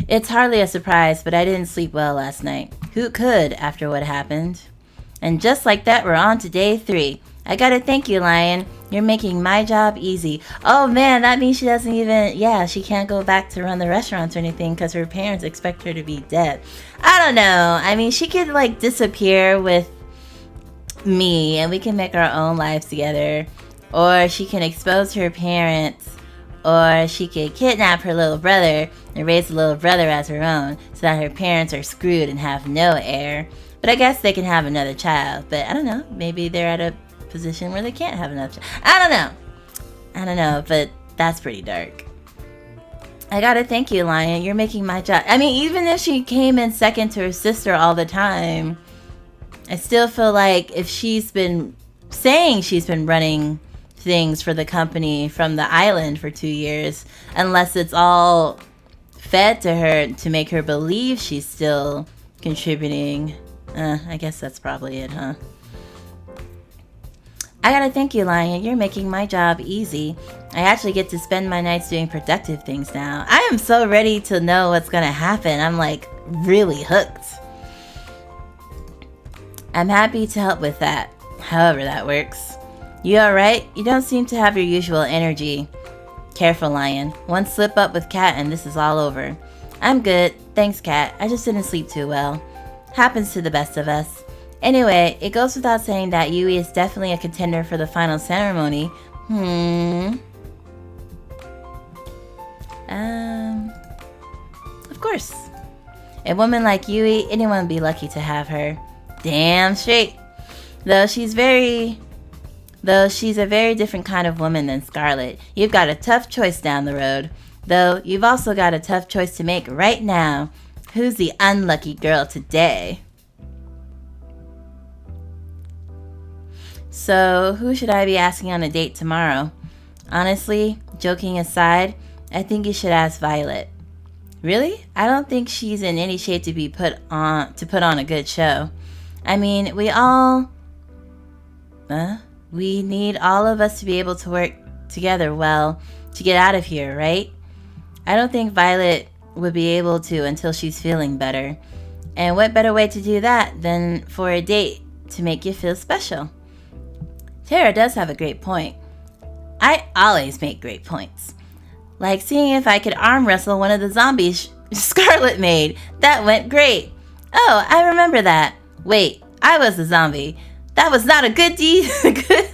It's hardly a surprise, but I didn't sleep well last night. Who could after what happened? And just like that, we're on to day 3. I gotta thank you, Lion. You're making my job easy. Oh man, that means she doesn't even... Yeah, she can't go back to run the restaurants or anything because her parents expect her to be dead. I don't know. I mean, she could like disappear with me and we can make our own lives together. Or she can expose her parents. Or she could kidnap her little brother and raise the little brother as her own so that her parents are screwed and have no heir. But I guess they can have another child. But I don't know. Maybe they're at a position where they can't have another child. I don't know, but that's pretty dark. I gotta thank you, Lion. You're making my job... I mean, even if she came in second to her sister all the time, I still feel like if she's been saying she's been running things for the company from the island for 2 years, unless it's all fed to her to make her believe she's still contributing. I guess that's probably it, huh? I gotta thank you, Lion. You're making my job easy. I actually get to spend my nights doing productive things now. I am so ready to know what's gonna happen. I'm like really hooked. I'm happy to help with that, however that works. You alright? You don't seem to have your usual energy. Careful, Lion. One slip up with Cat and this is all over. I'm good. Thanks, Cat. I just didn't sleep too well. Happens to the best of us. Anyway, it goes without saying that Yui is definitely a contender for the final ceremony. Of course. A woman like Yui, anyone would be lucky to have her. Damn straight. Though she's a very different kind of woman than Scarlett. You've got a tough choice down the road. Though, you've also got a tough choice to make right now. Who's the unlucky girl today? So, who should I be asking on a date tomorrow? Honestly, joking aside, I think you should ask Violet. Really? I don't think she's in any shape to put on a good show. I mean, we need all of us to be able to work together well to get out of here, right? I don't think Violet would be able to until she's feeling better. And what better way to do that than for a date to make you feel special? Terra does have a great point. I always make great points. Like seeing if I could arm wrestle one of the zombies Scarlett made. That went great. Oh, I remember that. Wait, I was the zombie. That was not a good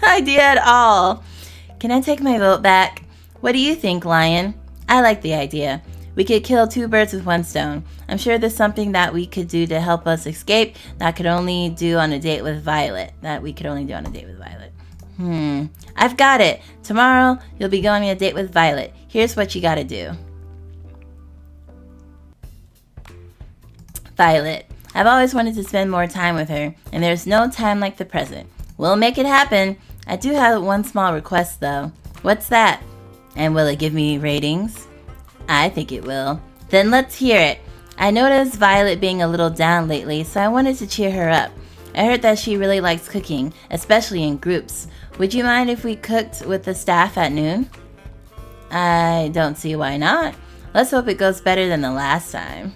idea at all. Can I take my vote back? What do you think, Lion? I like the idea. We could kill 2 birds with 1 stone. I'm sure there's something that we could do to help us escape that could only do on a date with Violet. I've got it. Tomorrow, you'll be going on a date with Violet. Here's what you gotta do. Violet. I've always wanted to spend more time with her, and there's no time like the present. We'll make it happen. I do have one small request, though. What's that? And will it give me ratings? I think it will. Then let's hear it. I noticed Violet being a little down lately, so I wanted to cheer her up. I heard that she really likes cooking, especially in groups. Would you mind if we cooked with the staff at noon? I don't see why not. Let's hope it goes better than the last time.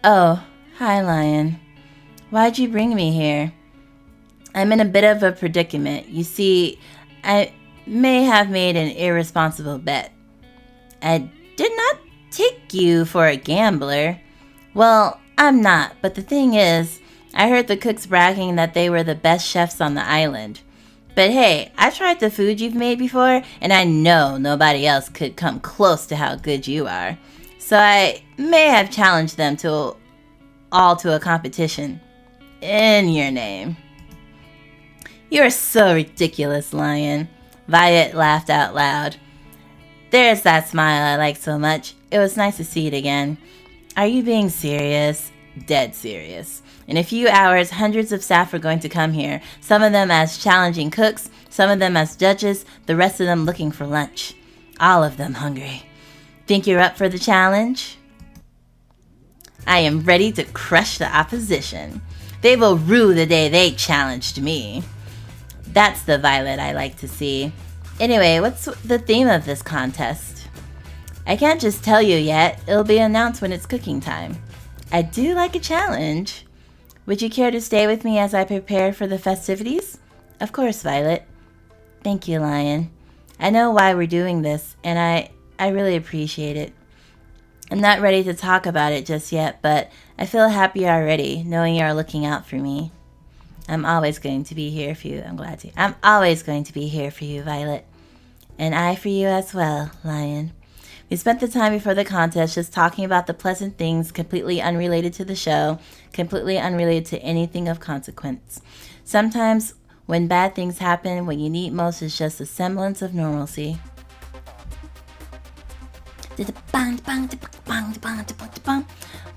Oh, hi, Lion. Why'd you bring me here? I'm in a bit of a predicament. You see, I may have made an irresponsible bet. I did not take you for a gambler. Well, I'm not, but the thing is, I heard the cooks bragging that they were the best chefs on the island. But hey, I've tried the food you've made before, and I know nobody else could come close to how good you are. So I may have challenged them to a competition. In your name. You're so ridiculous, Lion. Violet laughed out loud. There's that smile I like so much. It was nice to see it again. Are you being serious? Dead serious. In a few hours, hundreds of staff are going to come here. Some of them as challenging cooks, some of them as judges, the rest of them looking for lunch. All of them hungry. Think you're up for the challenge? I am ready to crush the opposition. They will rue the day they challenged me. That's the Violet I like to see. Anyway, what's the theme of this contest? I can't just tell you yet. It'll be announced when it's cooking time. I do like a challenge. Would you care to stay with me as I prepare for the festivities? Of course, Violet. Thank you, Lion. I know why we're doing this, and I really appreciate it. I'm not ready to talk about it just yet, but I feel happy already, knowing you are looking out for me. I'm always going to be here for you. I'm always going to be here for you, Violet. And I for you as well, Lion. We spent the time before the contest just talking about the pleasant things completely unrelated to the show, completely unrelated to anything of consequence. Sometimes when bad things happen, what you need most is just a semblance of normalcy.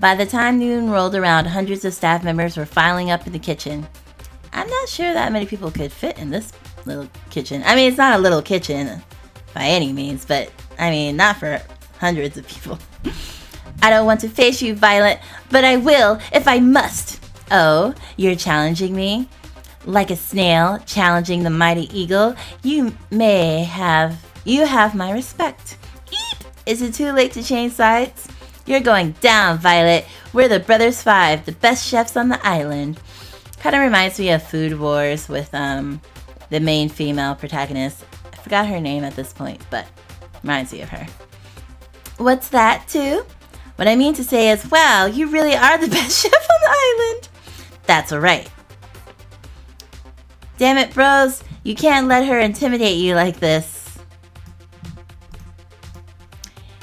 By the time noon rolled around, hundreds of staff members were filing up in the kitchen. I'm not sure that many people could fit in this little kitchen. I mean, it's not a little kitchen by any means, but I mean, not for hundreds of people. I don't want to face you, Violet, but I will if I must. Oh, you're challenging me? Like a snail challenging the mighty eagle, you have my respect. Eep! Is it too late to change sides? You're going down, Violet. We're the Brothers Five, the best chefs on the island. Kind of reminds me of Food Wars with the main female protagonist. I forgot her name at this point, but reminds me of her. What's that, too? What I mean to say is, wow, you really are the best chef on the island. That's alright. Damn it, bros. You can't let her intimidate you like this.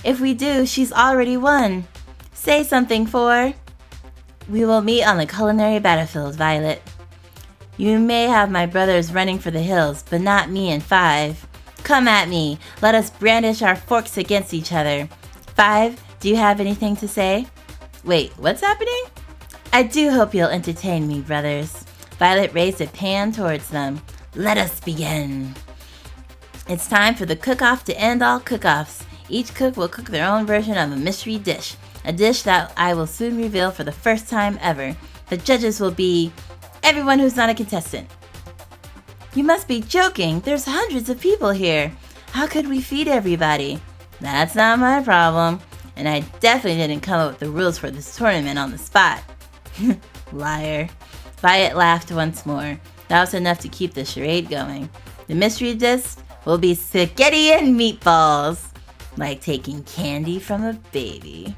If we do, she's already won. Say something, for. We will meet on the culinary battlefield, Violet. You may have my brothers running for the hills, but not me and Five. Come at me. Let us brandish our forks against each other. Five, do you have anything to say? Wait, what's happening? I do hope you'll entertain me, brothers. Violet raised a pan towards them. Let us begin. It's time for the cook-off to end all cook-offs. Each cook will cook their own version of a mystery dish. A dish that I will soon reveal for the first time ever. The judges will be everyone who's not a contestant. You must be joking. There's hundreds of people here. How could we feed everybody? That's not my problem. And I definitely didn't come up with the rules for this tournament on the spot. Liar. Violet laughed once more. That was enough to keep the charade going. The mystery dish will be spaghetti and meatballs. Like taking candy from a baby.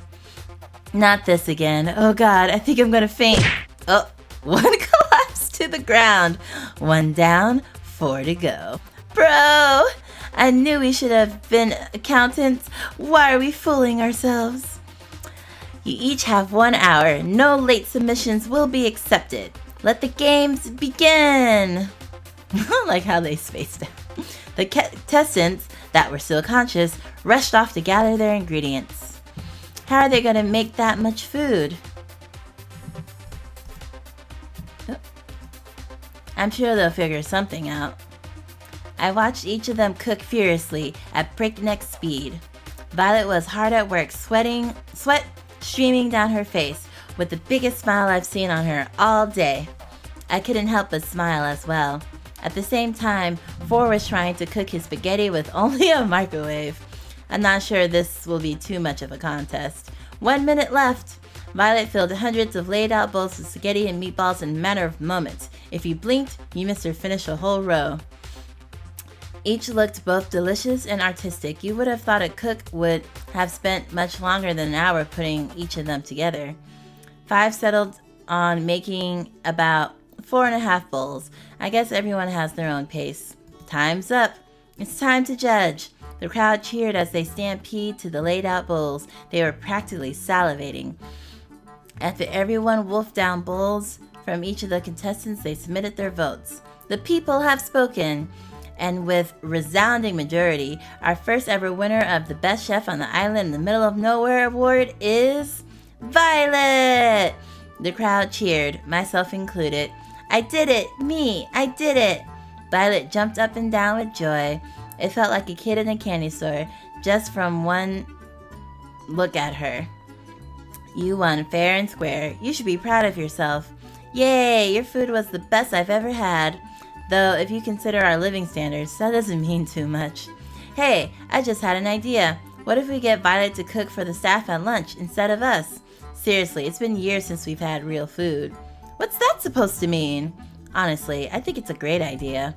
Not this again. Oh god, I think I'm gonna faint. Oh, one collapsed to the ground. One down, 4 to go. Bro, I knew we should have been accountants. Why are we fooling ourselves? You each have 1 hour. No late submissions will be accepted. Let the games begin. I like how they spaced out. The contestants that were still conscious rushed off to gather their ingredients. How are they going to make that much food? I'm sure they'll figure something out. I watched each of them cook furiously at breakneck speed. Violet was hard at work, sweat streaming down her face, with the biggest smile I've seen on her all day. I couldn't help but smile as well. At the same time, 4 was trying to cook his spaghetti with only a microwave. I'm not sure this will be too much of a contest. 1 minute left. Violet filled hundreds of laid out bowls of spaghetti and meatballs in a matter of moments. If you blinked, you missed her finish a whole row. Each looked both delicious and artistic. You would have thought a cook would have spent much longer than an hour putting each of them together. 5 settled on making about 4.5 bowls. I guess everyone has their own pace. Time's up. It's time to judge. The crowd cheered as they stampeded to the laid out bowls. They were practically salivating. After everyone wolfed down bowls from each of the contestants, they submitted their votes. The people have spoken. And with resounding majority, our first ever winner of the Best Chef on the Island in the Middle of Nowhere award is Violet! The crowd cheered, myself included. I did it! Me! I did it! Violet jumped up and down with joy. It felt like a kid in a candy store, just from one look at her. You won fair and square. You should be proud of yourself. Yay! Your food was the best I've ever had. Though, if you consider our living standards, that doesn't mean too much. Hey, I just had an idea. What if we get Violet to cook for the staff at lunch instead of us? Seriously, it's been years since we've had real food. What's that supposed to mean? Honestly, I think it's a great idea.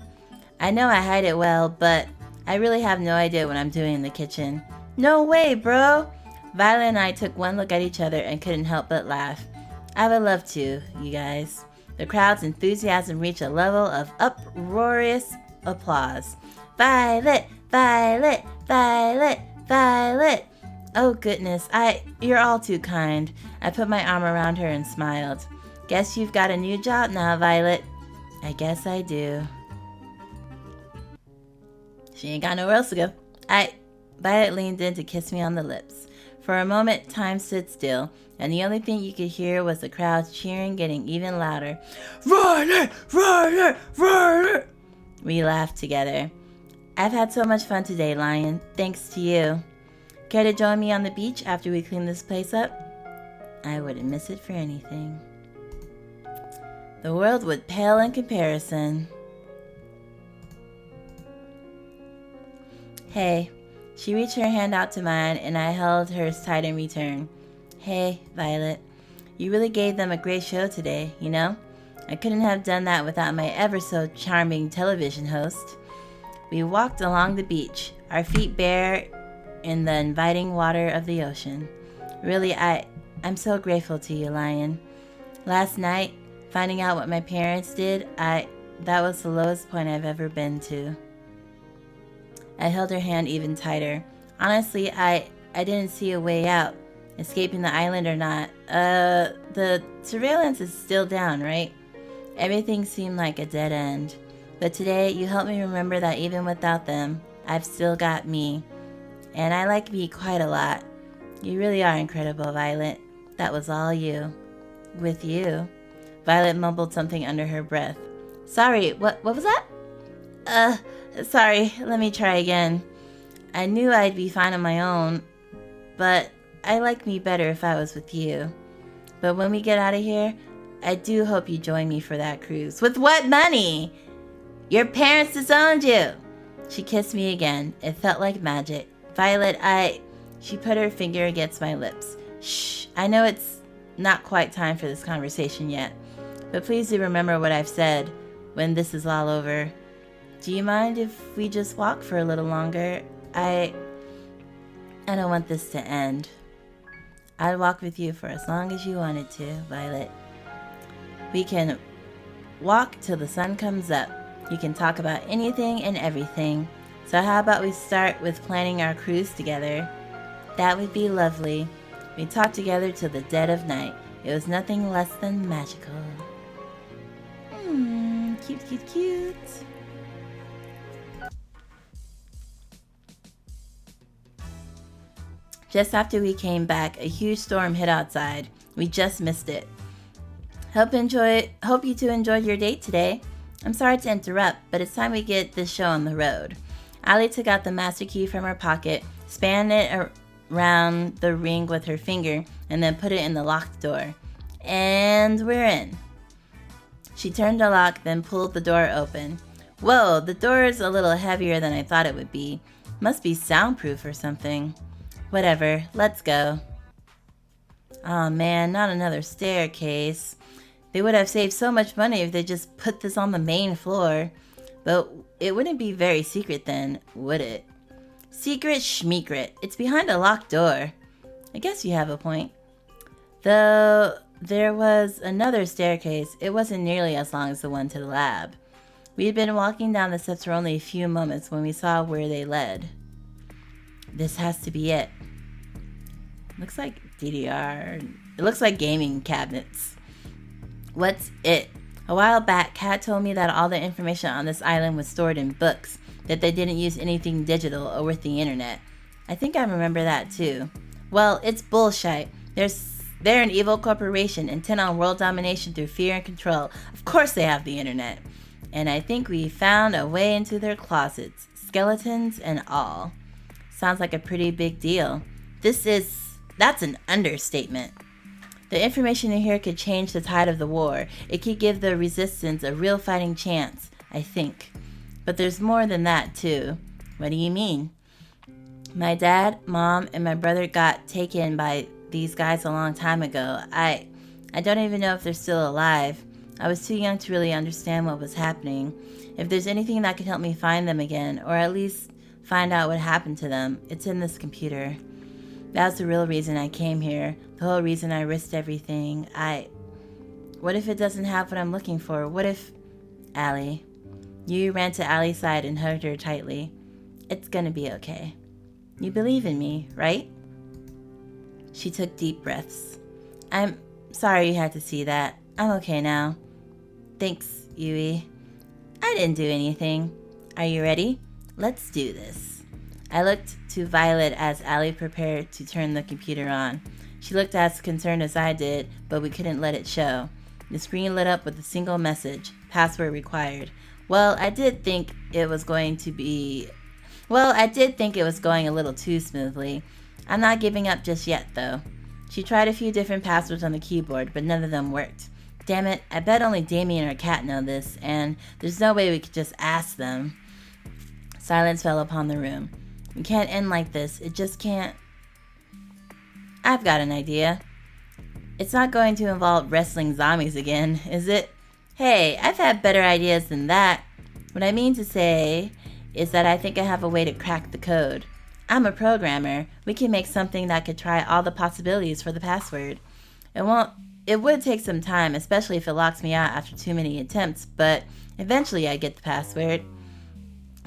I know I hide it well, but I really have no idea what I'm doing in the kitchen. No way, bro! Violet and I took one look at each other and couldn't help but laugh. I would love to, you guys. The crowd's enthusiasm reached a level of uproarious applause. Violet! Violet! Violet! Violet! Oh goodness, you're all too kind. I put my arm around her and smiled. Guess you've got a new job now, Violet. I guess I do. She ain't got nowhere else to go. Violet leaned in to kiss me on the lips. For a moment, time stood still, and the only thing you could hear was the crowd cheering getting even louder. Violet! Violet! Violet! We laughed together. I've had so much fun today, Lion, thanks to you. Care to join me on the beach after we clean this place up? I wouldn't miss it for anything. The world would pale in comparison. Hey. She reached her hand out to mine, and I held hers tight in return. Hey, Violet. You really gave them a great show today, you know? I couldn't have done that without my ever-so-charming television host. We walked along the beach, our feet bare in the inviting water of the ocean. Really, I'm so grateful to you, Lion. Last night, finding out what my parents did, that was the lowest point I've ever been to. I held her hand even tighter. Honestly, I didn't see a way out, escaping the island or not. The surveillance is still down, right? Everything seemed like a dead end. But today, you helped me remember that even without them, I've still got me. And I like me quite a lot. You really are incredible, Violet. That was all you. With you. Violet mumbled something under her breath. Sorry, what was that? Sorry, let me try again. I knew I'd be fine on my own, but I like me better if I was with you. But when we get out of here, I do hope you join me for that cruise. With what money? Your parents disowned you. She kissed me again. It felt like magic. Violet, She put her finger against my lips. Shh, I know it's not quite time for this conversation yet, but please do remember what I've said when this is all over. Do you mind if we just walk for a little longer? I don't want this to end. I'd walk with you for as long as you wanted to, Violet. We can walk till the sun comes up. You can talk about anything and everything. So how about we start with planning our cruise together? That would be lovely. We talked together till the dead of night. It was nothing less than magical. Cute, cute, cute. Just after we came back, a huge storm hit outside. We just missed it. Hope you two enjoyed your date today. I'm sorry to interrupt, but it's time we get this show on the road. Allie took out the master key from her pocket, span it around the ring with her finger, and then put it in the locked door. And we're in. She turned the lock, then pulled the door open. Whoa, the door is a little heavier than I thought it would be. Must be soundproof or something. Whatever, let's go. Aw man, not another staircase. They would have saved so much money if they just put this on the main floor. But it wouldn't be very secret then, would it? Secret schmeekret. It's behind a locked door. I guess you have a point. Though there was another staircase, it wasn't nearly as long as the one to the lab. We had been walking down the steps for only a few moments when we saw where they led. This has to be it. Looks like DDR. It looks like gaming cabinets. What's it? A while back, Kat told me that all the information on this island was stored in books, that they didn't use anything digital or with the internet. I think I remember that too. Well, it's bullshit. They're an evil corporation intent on world domination through fear and control. Of course they have the internet. And I think we found a way into their closets, skeletons and all. Sounds like a pretty big deal. That's an understatement. The information in here could change the tide of the war. It could give the resistance a real fighting chance. I think. But there's more than that, too. What do you mean? My dad, mom, and my brother got taken by these guys a long time ago. I don't even know if they're still alive. I was too young to really understand what was happening. If there's anything that could help me find them again, or at least find out what happened to them, it's in this computer. That's the real reason I came here. The whole reason I risked everything. What if it doesn't have what I'm looking for? What if... Allie. You ran to Allie's side and hugged her tightly. It's gonna be okay. You believe in me, right? She took deep breaths. I'm sorry you had to see that. I'm okay now. Thanks, Yui. I didn't do anything. Are you ready? Let's do this. I looked to Violet as Allie prepared to turn the computer on. She looked as concerned as I did, but we couldn't let it show. The screen lit up with a single message, password required. I did think it was going a little too smoothly. I'm not giving up just yet, though. She tried a few different passwords on the keyboard, but none of them worked. Damn it, I bet only Damien or Kat know this, and there's no way we could just ask them. Silence fell upon the room. We can't end like this. It just can't. I've got an idea. It's not going to involve wrestling zombies again, is it? Hey, I've had better ideas than that. What I mean to say is that I think I have a way to crack the code. I'm a programmer. We can make something that could try all the possibilities for the password. It would take some time, especially if it locks me out after too many attempts, but eventually I get the password.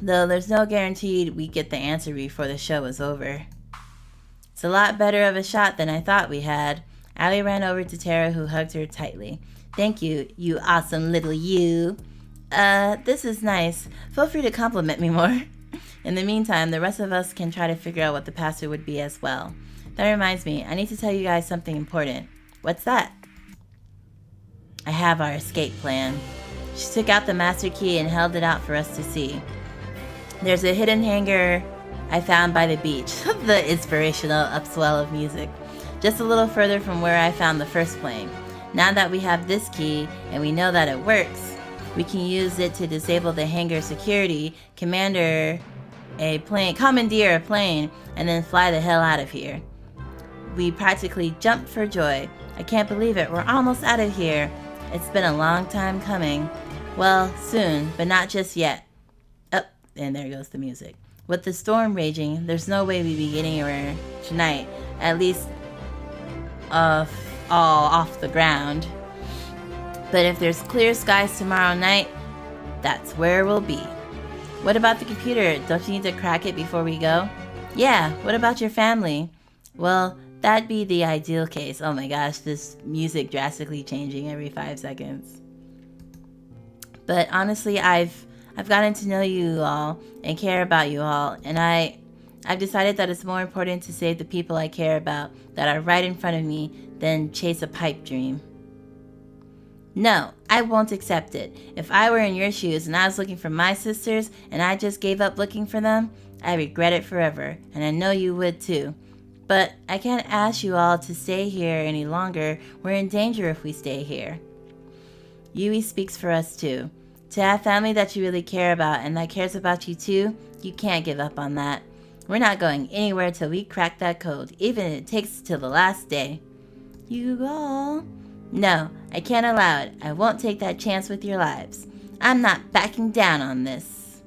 Though there's no guarantee we get the answer before the show is over. It's a lot better of a shot than I thought we had. Allie ran over to Terra, who hugged her tightly. Thank you, you awesome little you. This is nice. Feel free to compliment me more. In the meantime, the rest of us can try to figure out what the password would be as well. That reminds me, I need to tell you guys something important. What's that? I have our escape plan. She took out the master key and held it out for us to see. There's a hidden hangar I found by the beach. The inspirational upswell of music. Just a little further from where I found the first plane. Now that we have this key and we know that it works, we can use it to disable the hangar security, commandeer a plane, and then fly the hell out of here. We practically jumped for joy. I can't believe it. We're almost out of here. It's been a long time coming. Well, soon, but not just yet. Oh, and there goes the music. With the storm raging, there's no way we'd be getting anywhere tonight. At least all off the ground. But if there's clear skies tomorrow night, that's where we'll be. What about the computer? Don't you need to crack it before we go? Yeah, what about your family? Well, that'd be the ideal case. Oh my gosh, this music drastically changing every 5 seconds. But honestly, I've gotten to know you all and care about you all, and I've decided that it's more important to save the people I care about that are right in front of me than chase a pipe dream. No, I won't accept it. If I were in your shoes and I was looking for my sisters and I just gave up looking for them, I'd regret it forever, and I know you would too. But I can't ask you all to stay here any longer. We're in danger if we stay here. Yui speaks for us too. To have family that you really care about and that cares about you too, you can't give up on that. We're not going anywhere till we crack that code, even if it takes till the last day. You all? No, I can't allow it. I won't take that chance with your lives. I'm not backing down on this.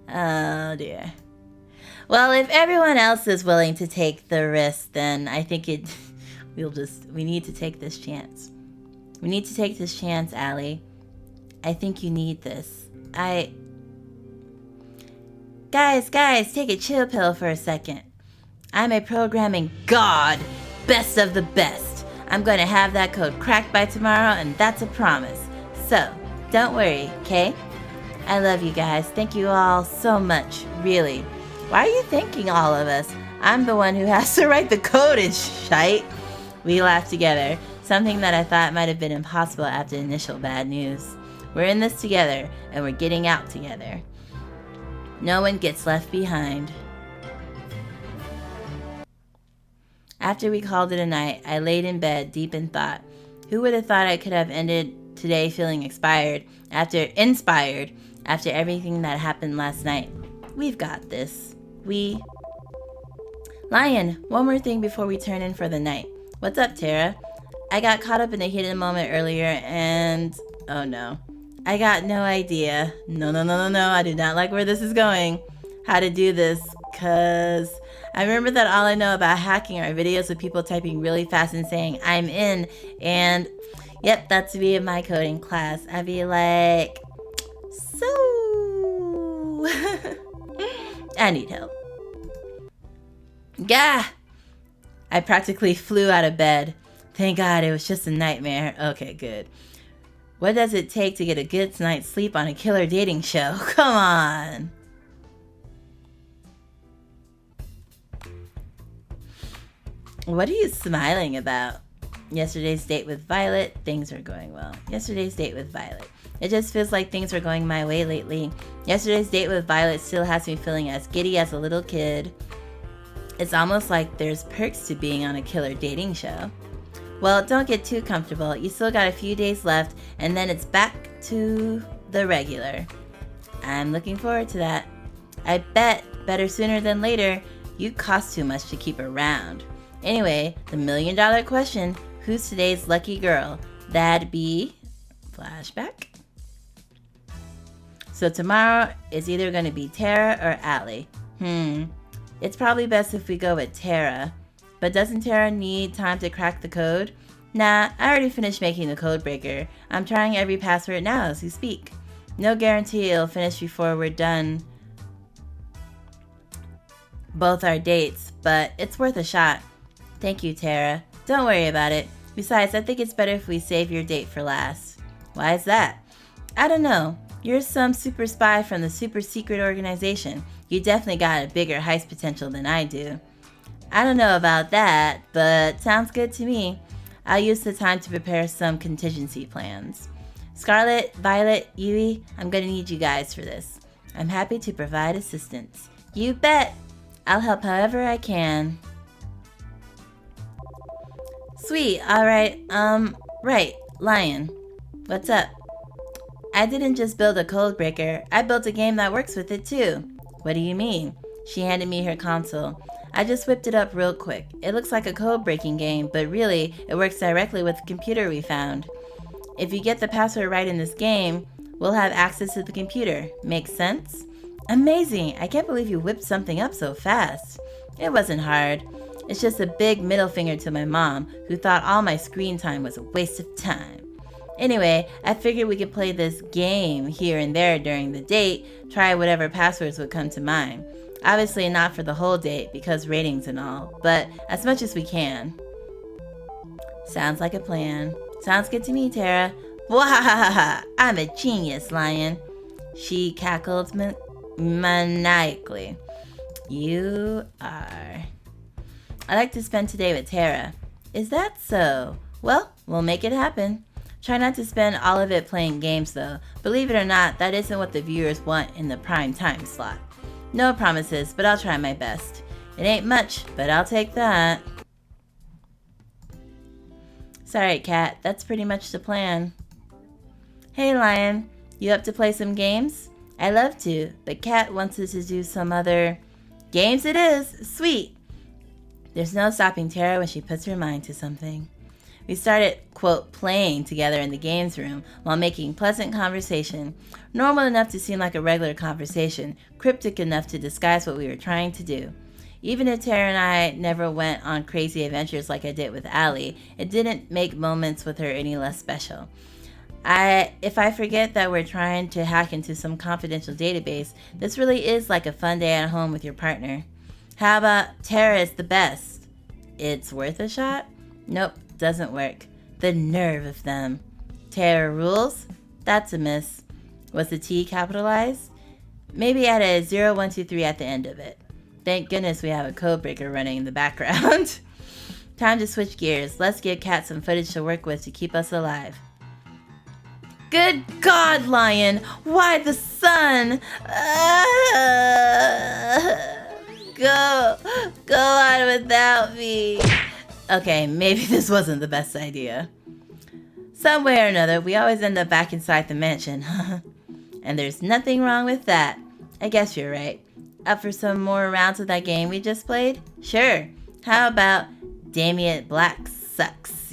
Oh dear. Well, if everyone else is willing to take the risk, then I think we need to take this chance. We need to take this chance, Allie. I think you need this. Guys, take a chill pill for a second. I'm a programming god. Best of the best. I'm going to have that code cracked by tomorrow, and that's a promise. So, don't worry, okay? I love you guys. Thank you all so much, really. Why are you thanking all of us? I'm the one who has to write the code and shite. We laughed together, something that I thought might have been impossible after initial bad news. We're in this together, and we're getting out together. No one gets left behind. After we called it a night, I laid in bed, deep in thought. Who would have thought I could have ended today feeling inspired after everything that happened last night. We've got this. Lion, one more thing before we turn in for the night. What's up, Terra? I got caught up in a hidden moment earlier and... oh no. I got no idea. No, I do not like where this is going. How to do this, cause... I remember that all I know about hacking are videos of people typing really fast and saying, I'm in, and... yep, that's me in my coding class. I'd be like... so... I need help. Gah! I practically flew out of bed. Thank God it was just a nightmare. Okay, good. What does it take to get a good night's sleep on a killer dating show? Come on! What are you smiling about? Yesterday's date with Violet, things are going well. Yesterday's date with Violet. It just feels like things are going my way lately. Yesterday's date with Violet still has me feeling as giddy as a little kid. It's almost like there's perks to being on a killer dating show. Well, don't get too comfortable. You still got a few days left, and then it's back to the regular. I'm looking forward to that. I bet, better sooner than later, you cost too much to keep around. Anyway, the million-dollar question, who's today's lucky girl? That'd be... flashback? So tomorrow is either going to be Terra or Allie. It's probably best if we go with Terra. But doesn't Terra need time to crack the code? Nah, I already finished making the code breaker. I'm trying every password now as we speak. No guarantee it'll finish before we're done both our dates, but it's worth a shot. Thank you, Terra. Don't worry about it. Besides, I think it's better if we save your date for last. Why is that? I don't know. You're some super spy from the super secret organization. You definitely got a bigger heist potential than I do. I don't know about that, but sounds good to me. I'll use the time to prepare some contingency plans. Scarlett, Violet, Yui, I'm gonna need you guys for this. I'm happy to provide assistance. You bet! I'll help however I can. Sweet, alright, right, Lion. What's up? I didn't just build a code breaker, I built a game that works with it too. What do you mean? She handed me her console. I just whipped it up real quick. It looks like a code-breaking game, but really, it works directly with the computer we found. If you get the password right in this game, we'll have access to the computer. Makes sense? Amazing! I can't believe you whipped something up so fast. It wasn't hard. It's just a big middle finger to my mom, who thought all my screen time was a waste of time. Anyway, I figured we could play this game here and there during the date, try whatever passwords would come to mind. Obviously not for the whole date because ratings and all, but as much as we can. Sounds like a plan. Sounds good to me, Terra. Wahahaha! I'm a genius, Lion. She cackled maniacally. You are. I like to spend today with Terra. Is that so? Well, we'll make it happen. Try not to spend all of it playing games though. Believe it or not, that isn't what the viewers want in the prime time slot. No promises, but I'll try my best. It ain't much, but I'll take that. Sorry, Cat, that's pretty much the plan. Hey, Lion, you up to play some games? I love to, but Cat wants us to do some other... Games it is! Sweet! There's no stopping Terra when she puts her mind to something. We started, quote, playing together in the games room while making pleasant conversation. Normal enough to seem like a regular conversation, cryptic enough to disguise what we were trying to do. Even if Terra and I never went on crazy adventures like I did with Allie, it didn't make moments with her any less special. If I forget that we're trying to hack into some confidential database, this really is like a fun day at home with your partner. How about Terra is the best? It's worth a shot? Nope. Doesn't work. The nerve of them. Terra rules? That's a miss. Was the T capitalized? Maybe add a 0123 at the end of it. Thank goodness we have a codebreaker running in the background. Time to switch gears. Let's give Cat some footage to work with to keep us alive. Good God, Lion! Why the sun? Go on without me. Okay, maybe this wasn't the best idea. Some way or another, we always end up back inside the mansion. And there's nothing wrong with that. I guess you're right. Up for some more rounds of that game we just played? Sure. How about Damien Black Sucks?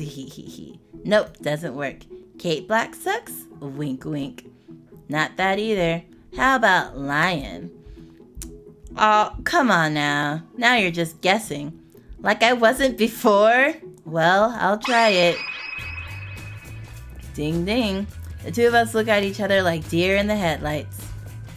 Nope, doesn't work. Kate Black Sucks? Wink wink. Not that either. How about Lion? Oh, come on now. Now you're just guessing. Like I wasn't before? Well, I'll try it. Ding ding. The two of us look at each other like deer in the headlights.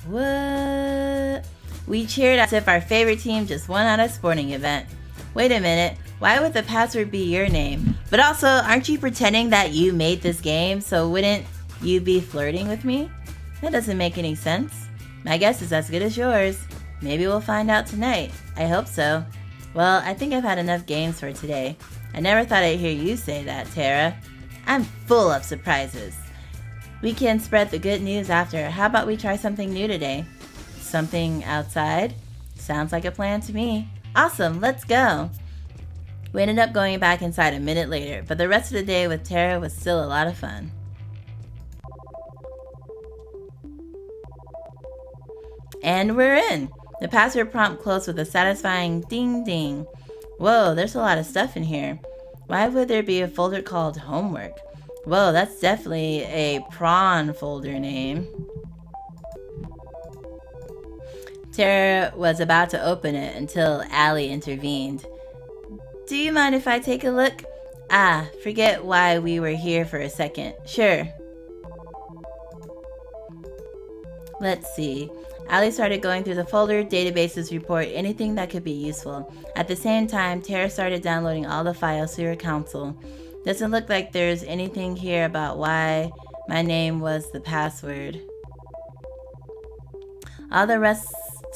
What? We cheered as if our favorite team just won at a sporting event. Wait a minute. Why would the password be your name? But also, aren't you pretending that you made this game, so wouldn't you be flirting with me? That doesn't make any sense. My guess is as good as yours. Maybe we'll find out tonight. I hope so. Well, I think I've had enough games for today. I never thought I'd hear you say that, Terra. I'm full of surprises. We can spread the good news after. How about we try something new today? Something outside? Sounds like a plan to me. Awesome, let's go. We ended up going back inside a minute later, but the rest of the day with Terra was still a lot of fun. And we're in. The password prompt closed with a satisfying ding ding. Whoa, there's a lot of stuff in here. Why would there be a folder called homework? Whoa, that's definitely a prawn folder name. Terra was about to open it until Allie intervened. Do you mind if I take a look? Ah, forget why we were here for a second. Sure. Let's see. Allie started going through the folder, databases, report, anything that could be useful. At the same time, Terra started downloading all the files to her console. Doesn't look like there's anything here about why my name was the password. All the rest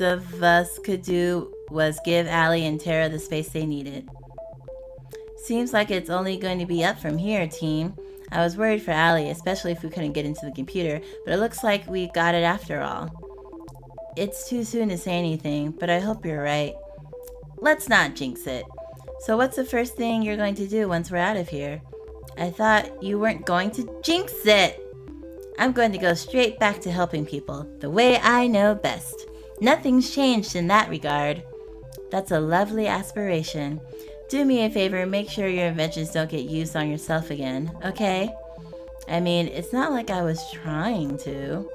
of us could do was give Allie and Terra the space they needed. Seems like it's only going to be up from here, team. I was worried for Allie, especially if we couldn't get into the computer, but it looks like we got it after all. It's too soon to say anything, but I hope you're right. Let's not jinx it. So what's the first thing you're going to do once we're out of here? I thought you weren't going to jinx it! I'm going to go straight back to helping people, the way I know best. Nothing's changed in that regard. That's a lovely aspiration. Do me a favor, make sure your inventions don't get used on yourself again, okay? I mean, it's not like I was trying to.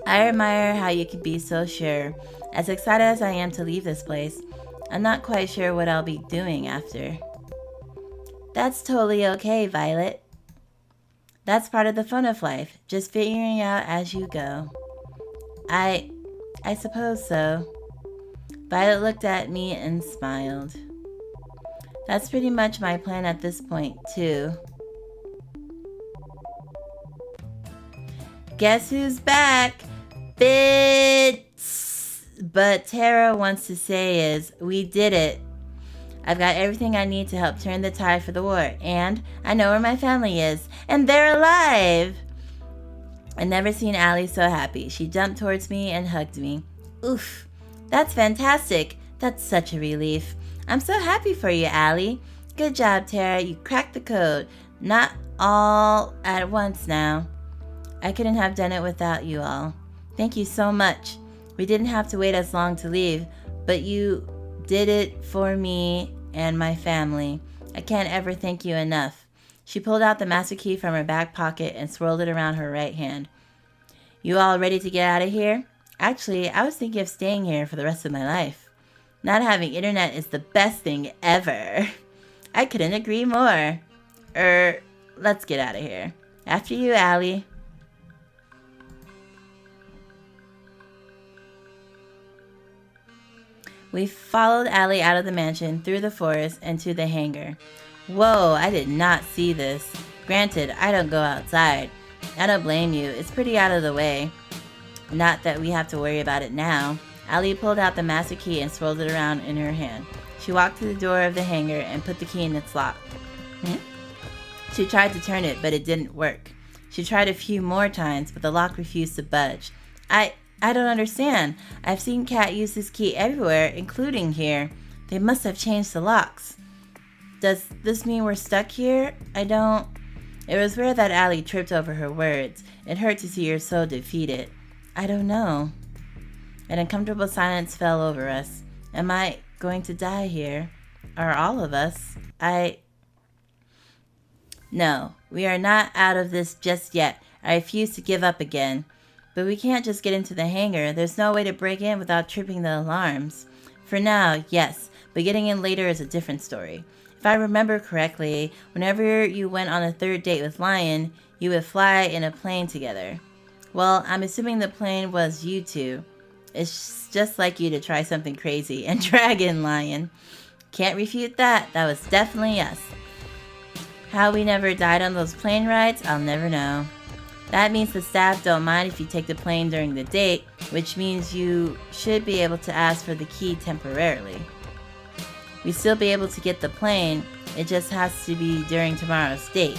I admire how you can be so sure. As excited as I am to leave this place, I'm not quite sure what I'll be doing after. That's totally okay, Violet. That's part of the fun of life, just figuring out as you go. I suppose so. Violet looked at me and smiled. That's pretty much my plan at this point, too. Guess who's back? Bits! But Terra wants to say is, we did it. I've got everything I need to help turn the tide for the war, and I know where my family is, and they're alive! I've never seen Allie so happy. She jumped towards me and hugged me. Oof, that's fantastic. That's such a relief. I'm so happy for you, Allie. Good job, Terra. You cracked the code. Not all at once now. I couldn't have done it without you all. Thank you so much. We didn't have to wait as long to leave, but you did it for me and my family. I can't ever thank you enough. She pulled out the master key from her back pocket and swirled it around her right hand. You all ready to get out of here? Actually, I was thinking of staying here for the rest of my life. Not having internet is the best thing ever. I couldn't agree more. Let's get out of here. After you, Allie. We followed Allie out of the mansion, through the forest, and to the hangar. Whoa, I did not see this. Granted, I don't go outside. I don't blame you. It's pretty out of the way. Not that we have to worry about it now. Allie pulled out the master key and swirled it around in her hand. She walked to the door of the hangar and put the key in its lock. She tried to turn it, but it didn't work. She tried a few more times, but the lock refused to budge. I don't understand. I've seen Cat use this key everywhere, including here. They must have changed the locks. Does this mean we're stuck here? I don't It was rare that Allie tripped over her words. It hurt to see her so defeated. I don't know. An uncomfortable silence fell over us. Am I going to die here? Are all of us? No, we are not out of this just yet. I refuse to give up again. But we can't just get into the hangar. There's no way to break in without tripping the alarms. For now, yes, but getting in later is a different story. If I remember correctly, whenever you went on a third date with Lion, you would fly in a plane together. Well, I'm assuming the plane was you two. It's just like you to try something crazy and drag in Lion. Can't refute that. That was definitely us. How we never died on those plane rides, I'll never know. That means the staff don't mind if you take the plane during the date, which means you should be able to ask for the key temporarily. We still be able to get the plane, it just has to be during tomorrow's date.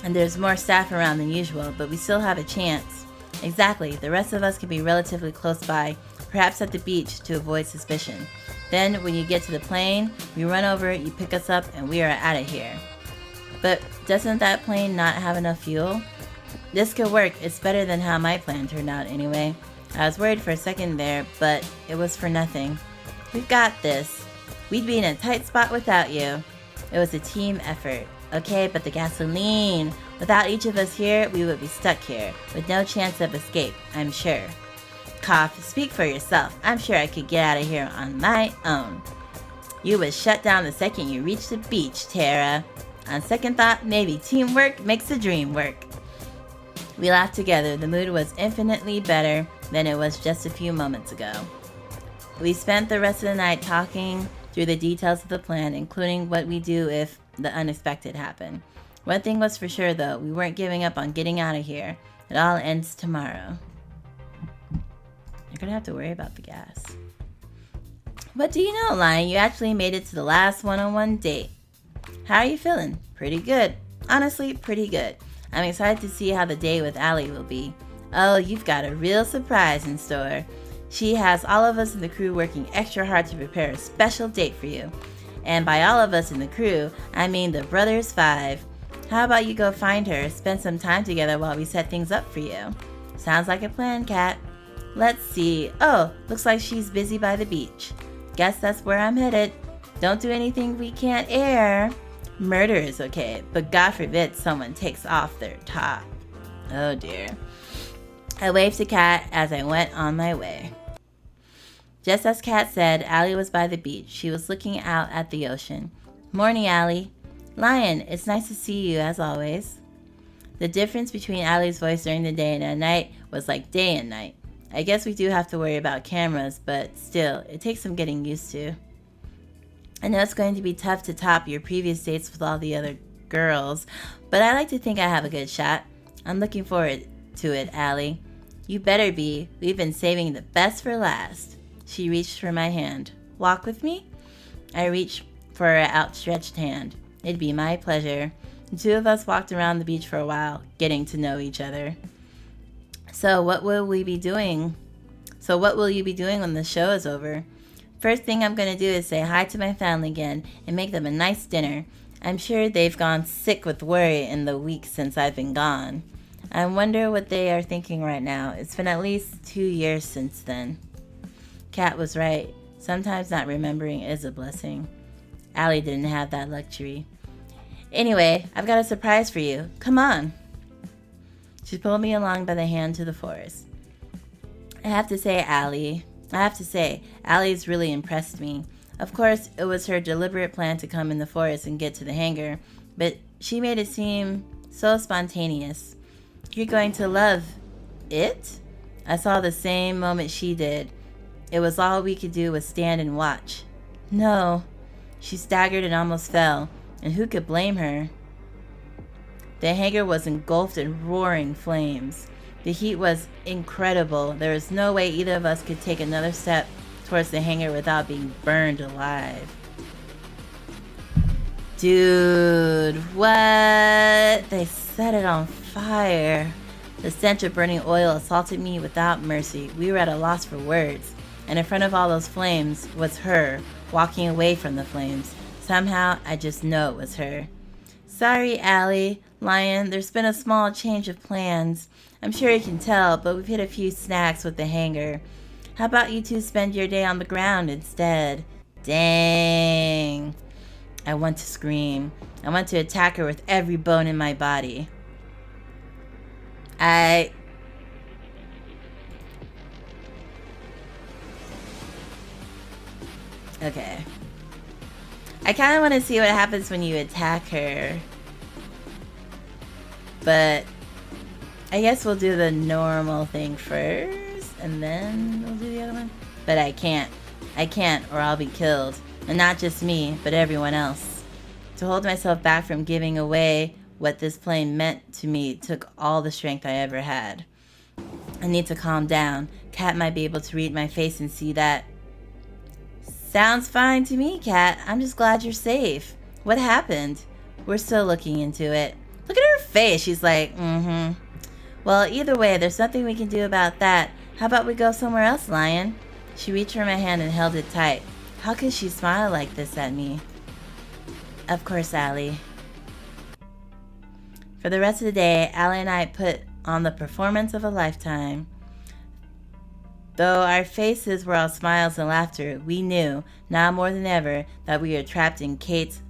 And there's more staff around than usual, but we still have a chance. Exactly, the rest of us can be relatively close by, perhaps at the beach to avoid suspicion. Then, when you get to the plane, we run over it, you pick us up, and we are out of here. But doesn't that plane not have enough fuel? This could work, it's better than how my plan turned out anyway. I was worried for a second there, but it was for nothing. We've got this. We'd be in a tight spot without you. It was a team effort. Okay, but the gasoline. Without each of us here, we would be stuck here, with no chance of escape, I'm sure. Cough, speak for yourself. I'm sure I could get out of here on my own. You would shut down the second you reach the beach, Terra. On second thought, maybe teamwork makes the dream work. We laughed together. The mood was infinitely better than it was just a few moments ago. We spent the rest of the night talking through the details of the plan, including what we do if the unexpected happened. One thing was for sure, though, we weren't giving up on getting out of here. It all ends tomorrow. You're gonna have to worry about the gas. But do you know, Lion, you actually made it to the last one-on-one date. How are you feeling? Pretty good. Honestly, pretty good. I'm excited to see how the day with Allie will be. Oh, you've got a real surprise in store. She has all of us in the crew working extra hard to prepare a special date for you. And by all of us in the crew, I mean the Brothers 5. How about you go find her, spend some time together while we set things up for you? Sounds like a plan, Cat. Let's see. Oh, looks like she's busy by the beach. Guess that's where I'm headed. Don't do anything we can't air. Murder is okay, but God forbid someone takes off their top. Oh dear. I waved to Kat as I went on my way. Just as Kat said, Allie was by the beach. She was looking out at the ocean. Morning, Allie. Lion, it's nice to see you as always. The difference between Allie's voice during the day and at night was like day and night. I guess we do have to worry about cameras, but still, it takes some getting used to. I know it's going to be tough to top your previous dates with all the other girls, but I like to think I have a good shot. I'm looking forward to it, Allie. You better be. We've been saving the best for last. She reached for my hand. Walk with me? I reached for her outstretched hand. It'd be my pleasure. The two of us walked around the beach for a while, getting to know each other. So what will you be doing when the show is over? First thing I'm going to do is say hi to my family again and make them a nice dinner. I'm sure they've gone sick with worry in the week since I've been gone. I wonder what they are thinking right now. It's been at least 2 years since then. Kat was right. Sometimes not remembering is a blessing. Allie didn't have that luxury. Anyway, I've got a surprise for you. Come on. She pulled me along by the hand to the forest. I have to say, Allie's really impressed me. Of course, it was her deliberate plan to come in the forest and get to the hangar, but she made it seem so spontaneous. You're going to love it? I saw the same moment she did. It was all we could do was stand and watch. No. She staggered and almost fell, and who could blame her? The hangar was engulfed in roaring flames. The heat was incredible. There was no way either of us could take another step towards the hangar without being burned alive. Dude, what? They set it on fire. The stench of burning oil assaulted me without mercy. We were at a loss for words. And in front of all those flames was her, walking away from the flames. Somehow, I just know it was her. Sorry, Allie. Lion, there's been a small change of plans. I'm sure you can tell, but we've hit a few snacks with the hangar. How about you two spend your day on the ground instead? Dang. I want to scream. I want to attack her with every bone in my body. Okay. I kind of want to see what happens when you attack her. But I guess we'll do the normal thing first, and then we'll do the other one. But I can't. I can't, or I'll be killed. And not just me, but everyone else. To hold myself back from giving away what this plane meant to me took all the strength I ever had. I need to calm down. Cat might be able to read my face and see that. Sounds fine to me, Cat. I'm just glad you're safe. What happened? We're still looking into it. Look at her face. She's like, Well, either way, there's nothing we can do about that. How about we go somewhere else, Lion? She reached for my hand and held it tight. How could she smile like this at me? Of course, Allie. For the rest of the day, Allie and I put on the performance of a lifetime. Though our faces were all smiles and laughter, we knew, now more than ever, that we were trapped in Kate's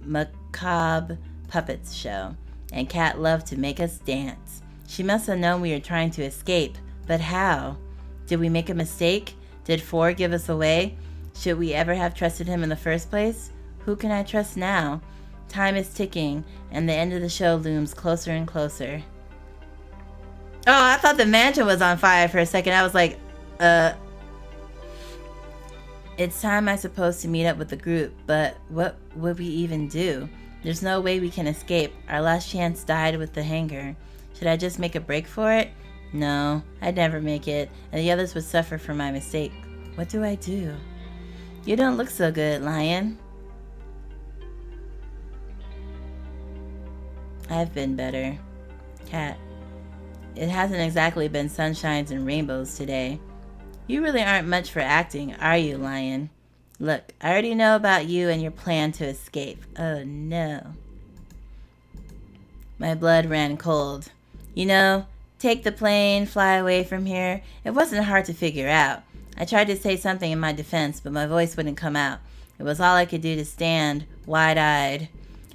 macabre puppets show, and Kat loved to make us dance. She must have known we were trying to escape, but how? Did we make a mistake? Did 4 give us away? Should we ever have trusted him in the first place? Who can I trust now? Time is ticking, and the end of the show looms closer and closer. Oh, I thought the mansion was on fire for a second. I was like, It's time, I suppose, to meet up with the group, but what would we even do? There's no way we can escape. Our last chance died with the hangar. Should I just make a break for it? No, I'd never make it, and the others would suffer for my mistake. What do I do? You don't look so good, Lion. I've been better. Cat. It hasn't exactly been sunshines and rainbows today. You really aren't much for acting, are you, Lion? Look, I already know about you and your plan to escape. Oh no. My blood ran cold. You know, take the plane, fly away from here. It wasn't hard to figure out. I tried to say something in my defense, but my voice wouldn't come out. It was all I could do to stand, wide-eyed.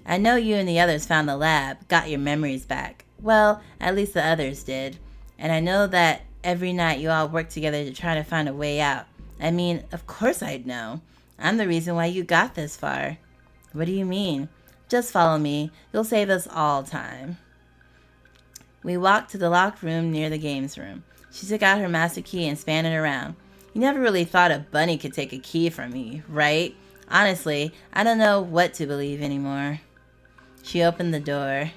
I know you and the others found the lab, got your memories back. Well, at least the others did. And I know that every night you all work together to try to find a way out. I mean, of course I'd know. I'm the reason why you got this far. What do you mean? Just follow me. You'll save us all time. We walked to the locked room near the games room. She took out her master key and span it around. You never really thought a bunny could take a key from me, right? Honestly, I don't know what to believe anymore. She opened the door.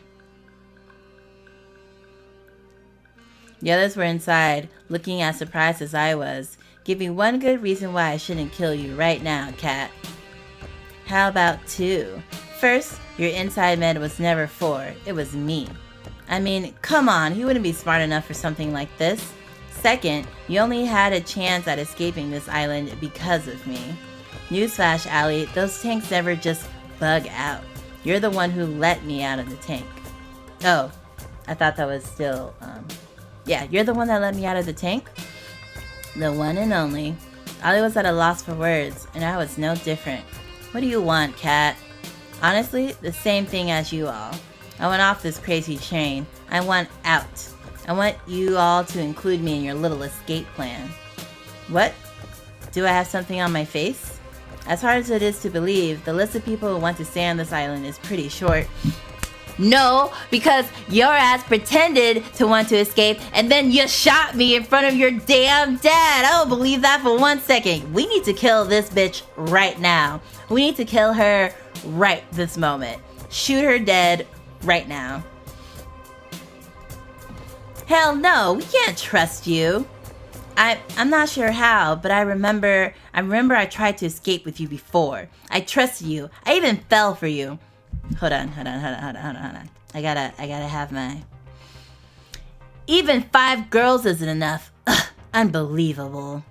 The others were inside, looking as surprised as I was. Give me one good reason why I shouldn't kill you right now, Cat. How about 2? First, your inside man was never 4. It was me. I mean, come on, he wouldn't be smart enough for something like this. Second, you only had a chance at escaping this island because of me. Newsflash, Allie, those tanks never just bug out. You're the one who let me out of the tank. Oh, I thought that was still, Yeah, you're the one that let me out of the tank? The one and only. Allie was at a loss for words, and I was no different. What do you want, Cat? Honestly, the same thing as you all. I went off this crazy train. I want out. I want you all to include me in your little escape plan. What? Do I have something on my face? As hard as it is to believe, the list of people who want to stay on this island is pretty short. No, because your ass pretended to want to escape and then you shot me in front of your damn dad. I don't believe that for 1 second. We need to kill this bitch right now. We need to kill her right this moment. Shoot her dead right now. Hell no, we can't trust you. I'm not sure how, but I remember I tried to escape with you before. I trusted you. I even fell for you. Hold on. I gotta have my... Even 5 girls isn't enough. Ugh, unbelievable.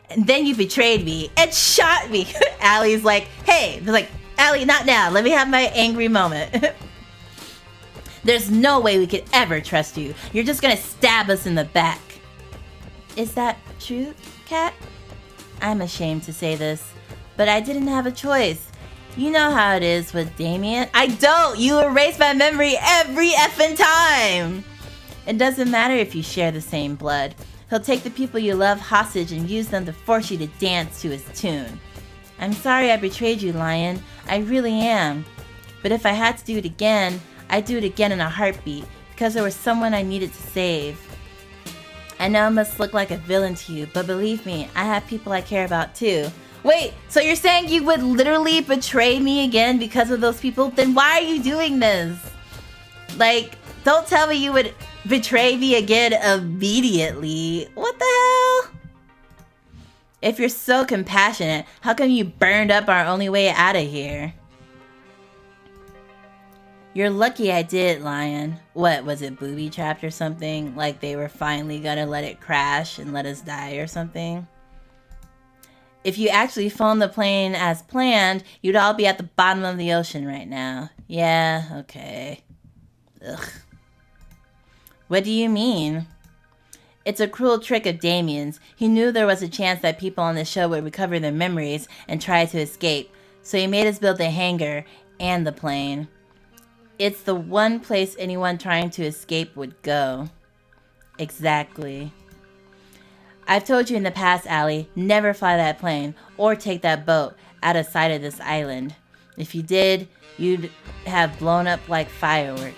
And then you betrayed me and shot me. Allie's like, hey, they're like, Allie, not now. Let me have my angry moment. There's no way we could ever trust you. You're just gonna stab us in the back. Is that true, Cat? I'm ashamed to say this, but I didn't have a choice. You know how it is with Damien. I don't! You erase my memory every effing time! It doesn't matter if you share the same blood. He'll take the people you love hostage and use them to force you to dance to his tune. I'm sorry I betrayed you, Lion. I really am. But if I had to do it again, I'd do it again in a heartbeat, because there was someone I needed to save. I know I must look like a villain to you, but believe me, I have people I care about too. Wait, so you're saying you would literally betray me again because of those people? Then why are you doing this? Like, don't tell me you would betray me again immediately. What the hell? If you're so compassionate, how come you burned up our only way out of here? You're lucky I did, Lion. What, was it booby-trapped or something? Like they were finally gonna let it crash and let us die or something? If you actually flown the plane as planned, you'd all be at the bottom of the ocean right now. Yeah, okay. Ugh. What do you mean? It's a cruel trick of Damien's. He knew there was a chance that people on the show would recover their memories and try to escape, so he made us build the hangar and the plane. It's the one place anyone trying to escape would go. Exactly. I've told you in the past, Allie, never fly that plane or take that boat out of sight of this island. If you did, you'd have blown up like fireworks.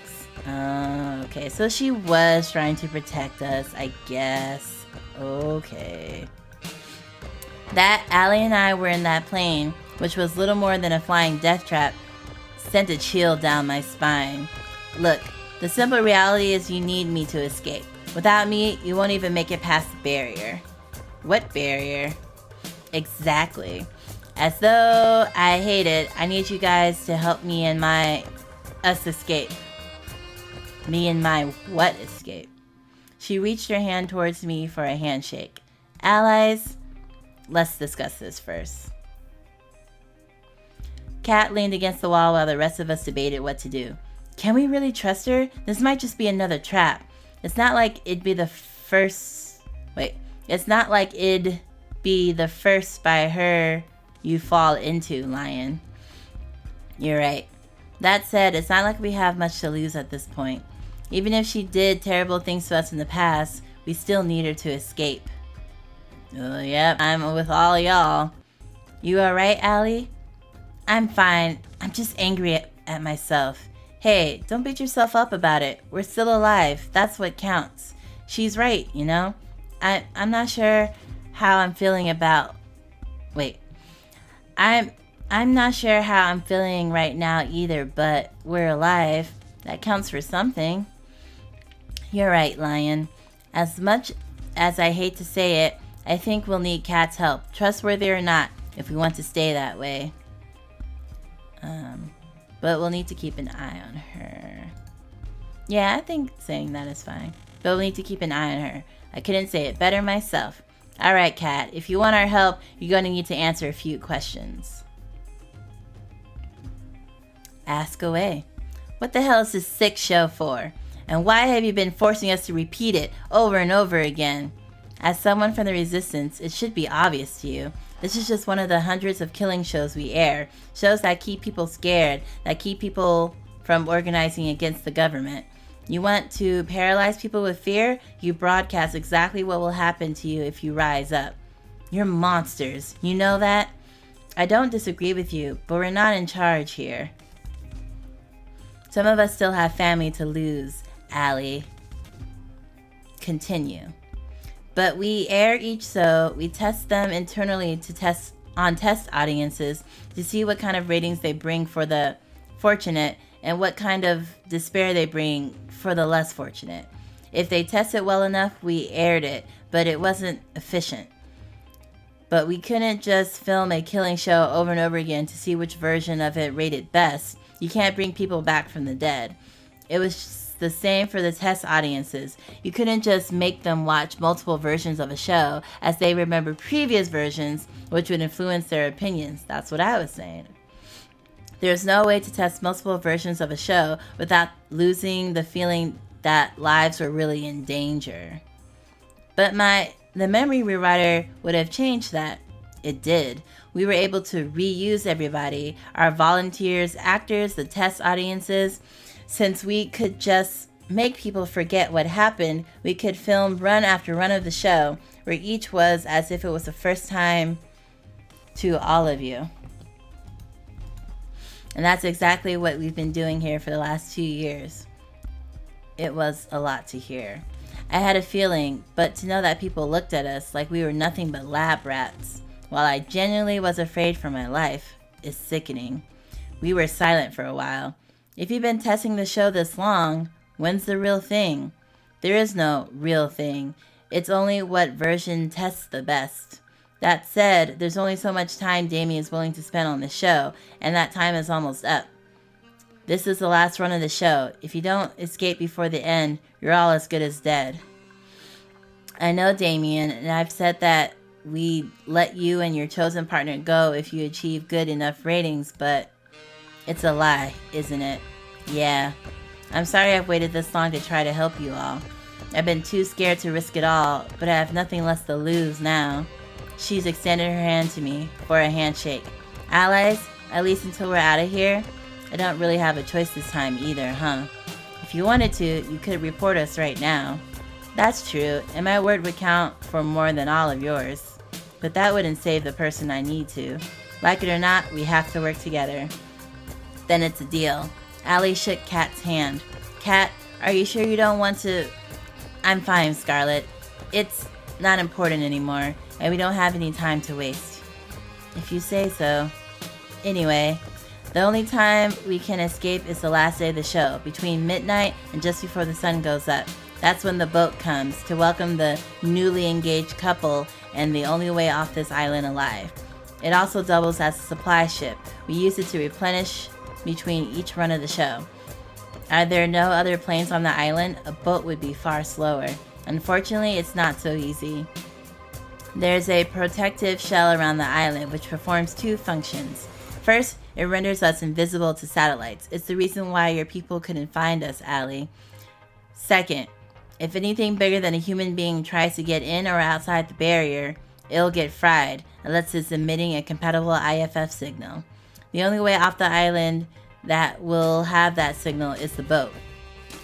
Okay, so she was trying to protect us, I guess. Okay. That Allie and I were in that plane, which was little more than a flying death trap, sent a chill down my spine. Look, the simple reality is you need me to escape. Without me, you won't even make it past the barrier. What barrier? Exactly. As though I hate it, I need you guys to help me and us escape. Me and my what escape? She reached her hand towards me for a handshake. Allies, let's discuss this first. Kat leaned against the wall while the rest of us debated what to do. Can we really trust her? This might just be another trap. It's not like it'd be the first... It's not like it'd be the first by her you fall into, Lion. You're right. That said, it's not like we have much to lose at this point. Even if she did terrible things to us in the past, we still need her to escape. Oh, yep, I'm with all y'all. You alright, Allie? I'm fine. I'm just angry at myself. Hey, don't beat yourself up about it. We're still alive. That's what counts. She's right, you know? I'm not sure how I'm feeling about... I'm not sure how I'm feeling right now either, but we're alive. That counts for something. You're right, Lion. As much as I hate to say it, I think we'll need Kat's help, trustworthy or not, if we want to stay that way. But we'll need to keep an eye on her. Yeah, I think saying that is fine. But we'll need to keep an eye on her. I couldn't say it better myself. Alright, Kat, if you want our help, you're going to need to answer a few questions. Ask away. What the hell is this sick show for? And why have you been forcing us to repeat it over and over again? As someone from the Resistance, it should be obvious to you. This is just one of the hundreds of killing shows we air. Shows that keep people scared, that keep people from organizing against the government. You want to paralyze people with fear? You broadcast exactly what will happen to you if you rise up. You're monsters. You know that? I don't disagree with you, but we're not in charge here. Some of us still have family to lose, Allie. Continue. But we air each show, we test them internally to test audiences to see what kind of ratings they bring for the fortunate and what kind of despair they bring for the less fortunate. If they test it well enough, we aired it, but it wasn't efficient. But we couldn't just film a killing show over and over again to see which version of it rated best. You can't bring people back from the dead. It was the same for the test audiences. You couldn't just make them watch multiple versions of a show as they remember previous versions, which would influence their opinions. That's what I was saying. There's no way to test multiple versions of a show without losing the feeling that lives were really in danger. But the memory rewriter would have changed that. It did. We were able to reuse everybody, our volunteers, actors, the test audiences. Since we could just make people forget what happened, we could film run after run of the show, where each was as if it was the first time to all of you. And that's exactly what we've been doing here for the last 2 years. It was a lot to hear. I had a feeling, but to know that people looked at us like we were nothing but lab rats, while I genuinely was afraid for my life, is sickening. We were silent for a while. If you've been testing the show this long, when's the real thing? There is no real thing. It's only what version tests the best. That said, there's only so much time Damien is willing to spend on the show, and that time is almost up. This is the last run of the show. If you don't escape before the end, you're all as good as dead. I know, Damien, and I've said that we let you and your chosen partner go if you achieve good enough ratings, but it's a lie, isn't it? Yeah. I'm sorry I've waited this long to try to help you all. I've been too scared to risk it all, but I have nothing less to lose now. She's extended her hand to me for a handshake. Allies, at least until we're out of here? I don't really have a choice this time either, huh? If you wanted to, you could report us right now. That's true, and my word would count for more than all of yours. But that wouldn't save the person I need to. Like it or not, we have to work together. Then it's a deal. Allie shook Kat's hand. Kat, are you sure you don't want to... I'm fine, Scarlett. It's not important anymore, and we don't have any time to waste. If you say so. Anyway, the only time we can escape is the last day of the show, between midnight and just before the sun goes up. That's when the boat comes to welcome the newly engaged couple and the only way off this island alive. It also doubles as a supply ship. We use it to replenish between each run of the show. Are there no other planes on the island? A boat would be far slower. Unfortunately, it's not so easy. There's a protective shell around the island which performs two functions. First, it renders us invisible to satellites. It's the reason why your people couldn't find us, Allie. Second, if anything bigger than a human being tries to get in or outside the barrier, it'll get fried unless it's emitting a compatible IFF signal. The only way off the island that will have that signal is the boat.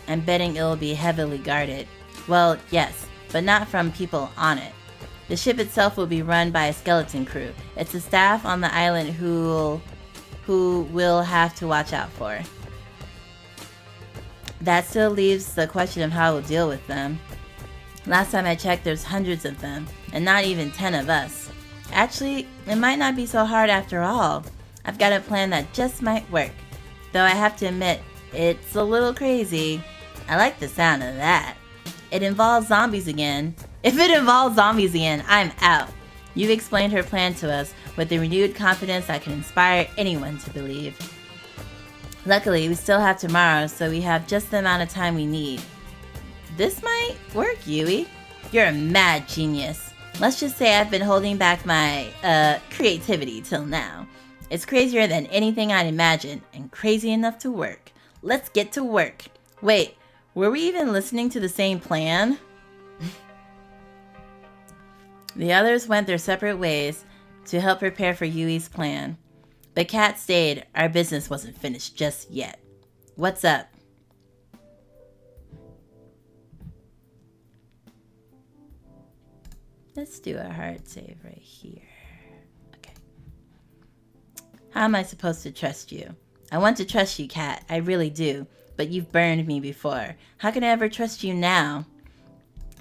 I'm betting it'll be heavily guarded. Well, yes, but not from people on it. The ship itself will be run by a skeleton crew. It's the staff on the island who we'll have to watch out for. That still leaves the question of how we'll deal with them. Last time I checked, there's hundreds of them, and not even 10 of us. Actually, it might not be so hard after all. I've got a plan that just might work. Though I have to admit, it's a little crazy. I like the sound of that. It involves zombies again. If it involves zombies again, I'm out. You've explained her plan to us with a renewed confidence that can inspire anyone to believe. Luckily, we still have tomorrow, so we have just the amount of time we need. This might work, Yui. You're a mad genius. Let's just say I've been holding back my, creativity till now. It's crazier than anything I'd imagined, and crazy enough to work. Let's get to work. Wait, were we even listening to the same plan? The others went their separate ways to help prepare for Yui's plan. But Kat stayed. Our business wasn't finished just yet. What's up? Let's do a hard save right here. Okay. How am I supposed to trust you? I want to trust you, Kat. I really do. But you've burned me before. How can I ever trust you now?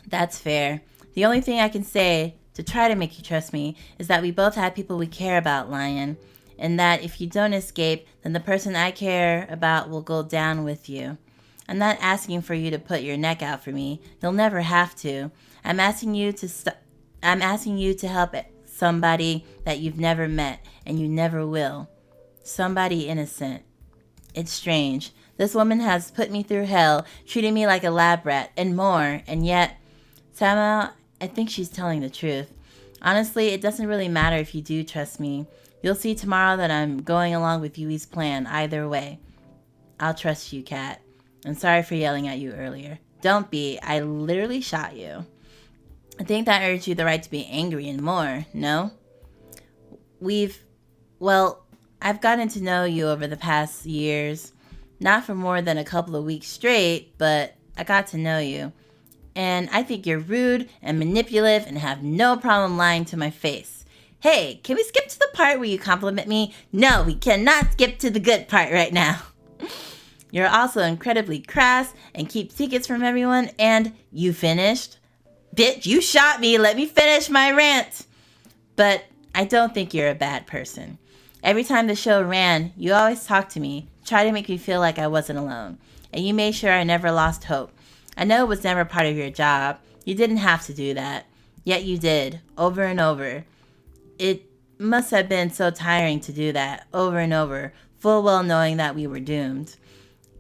That's fair. The only thing I can say to try to make you trust me is that we both have people we care about, Lion. And that if you don't escape, then the person I care about will go down with you. I'm not asking for you to put your neck out for me. You'll never have to. I'm asking you to help somebody that you've never met and you never will. Somebody innocent. It's strange. This woman has put me through hell, treated me like a lab rat, and more, and yet, somehow, I think she's telling the truth. Honestly, it doesn't really matter if you do trust me. You'll see tomorrow that I'm going along with Yui's plan either way. I'll trust you, Kat. I'm sorry for yelling at you earlier. Don't be. I literally shot you. I think that earns you the right to be angry and more, no? I've gotten to know you over the past years. Not for more than a couple of weeks straight, but I got to know you. And I think you're rude and manipulative and have no problem lying to my face. Hey, can we skip to the part where you compliment me? No, we cannot skip to the good part right now. You're also incredibly crass and keep secrets from everyone. And you finished? Bitch, you shot me. Let me finish my rant. But I don't think you're a bad person. Every time the show ran, you always talked to me, tried to make me feel like I wasn't alone. And you made sure I never lost hope. I know it was never part of your job. You didn't have to do that. Yet you did, over and over. It must have been so tiring to do that, over and over, full well knowing that we were doomed.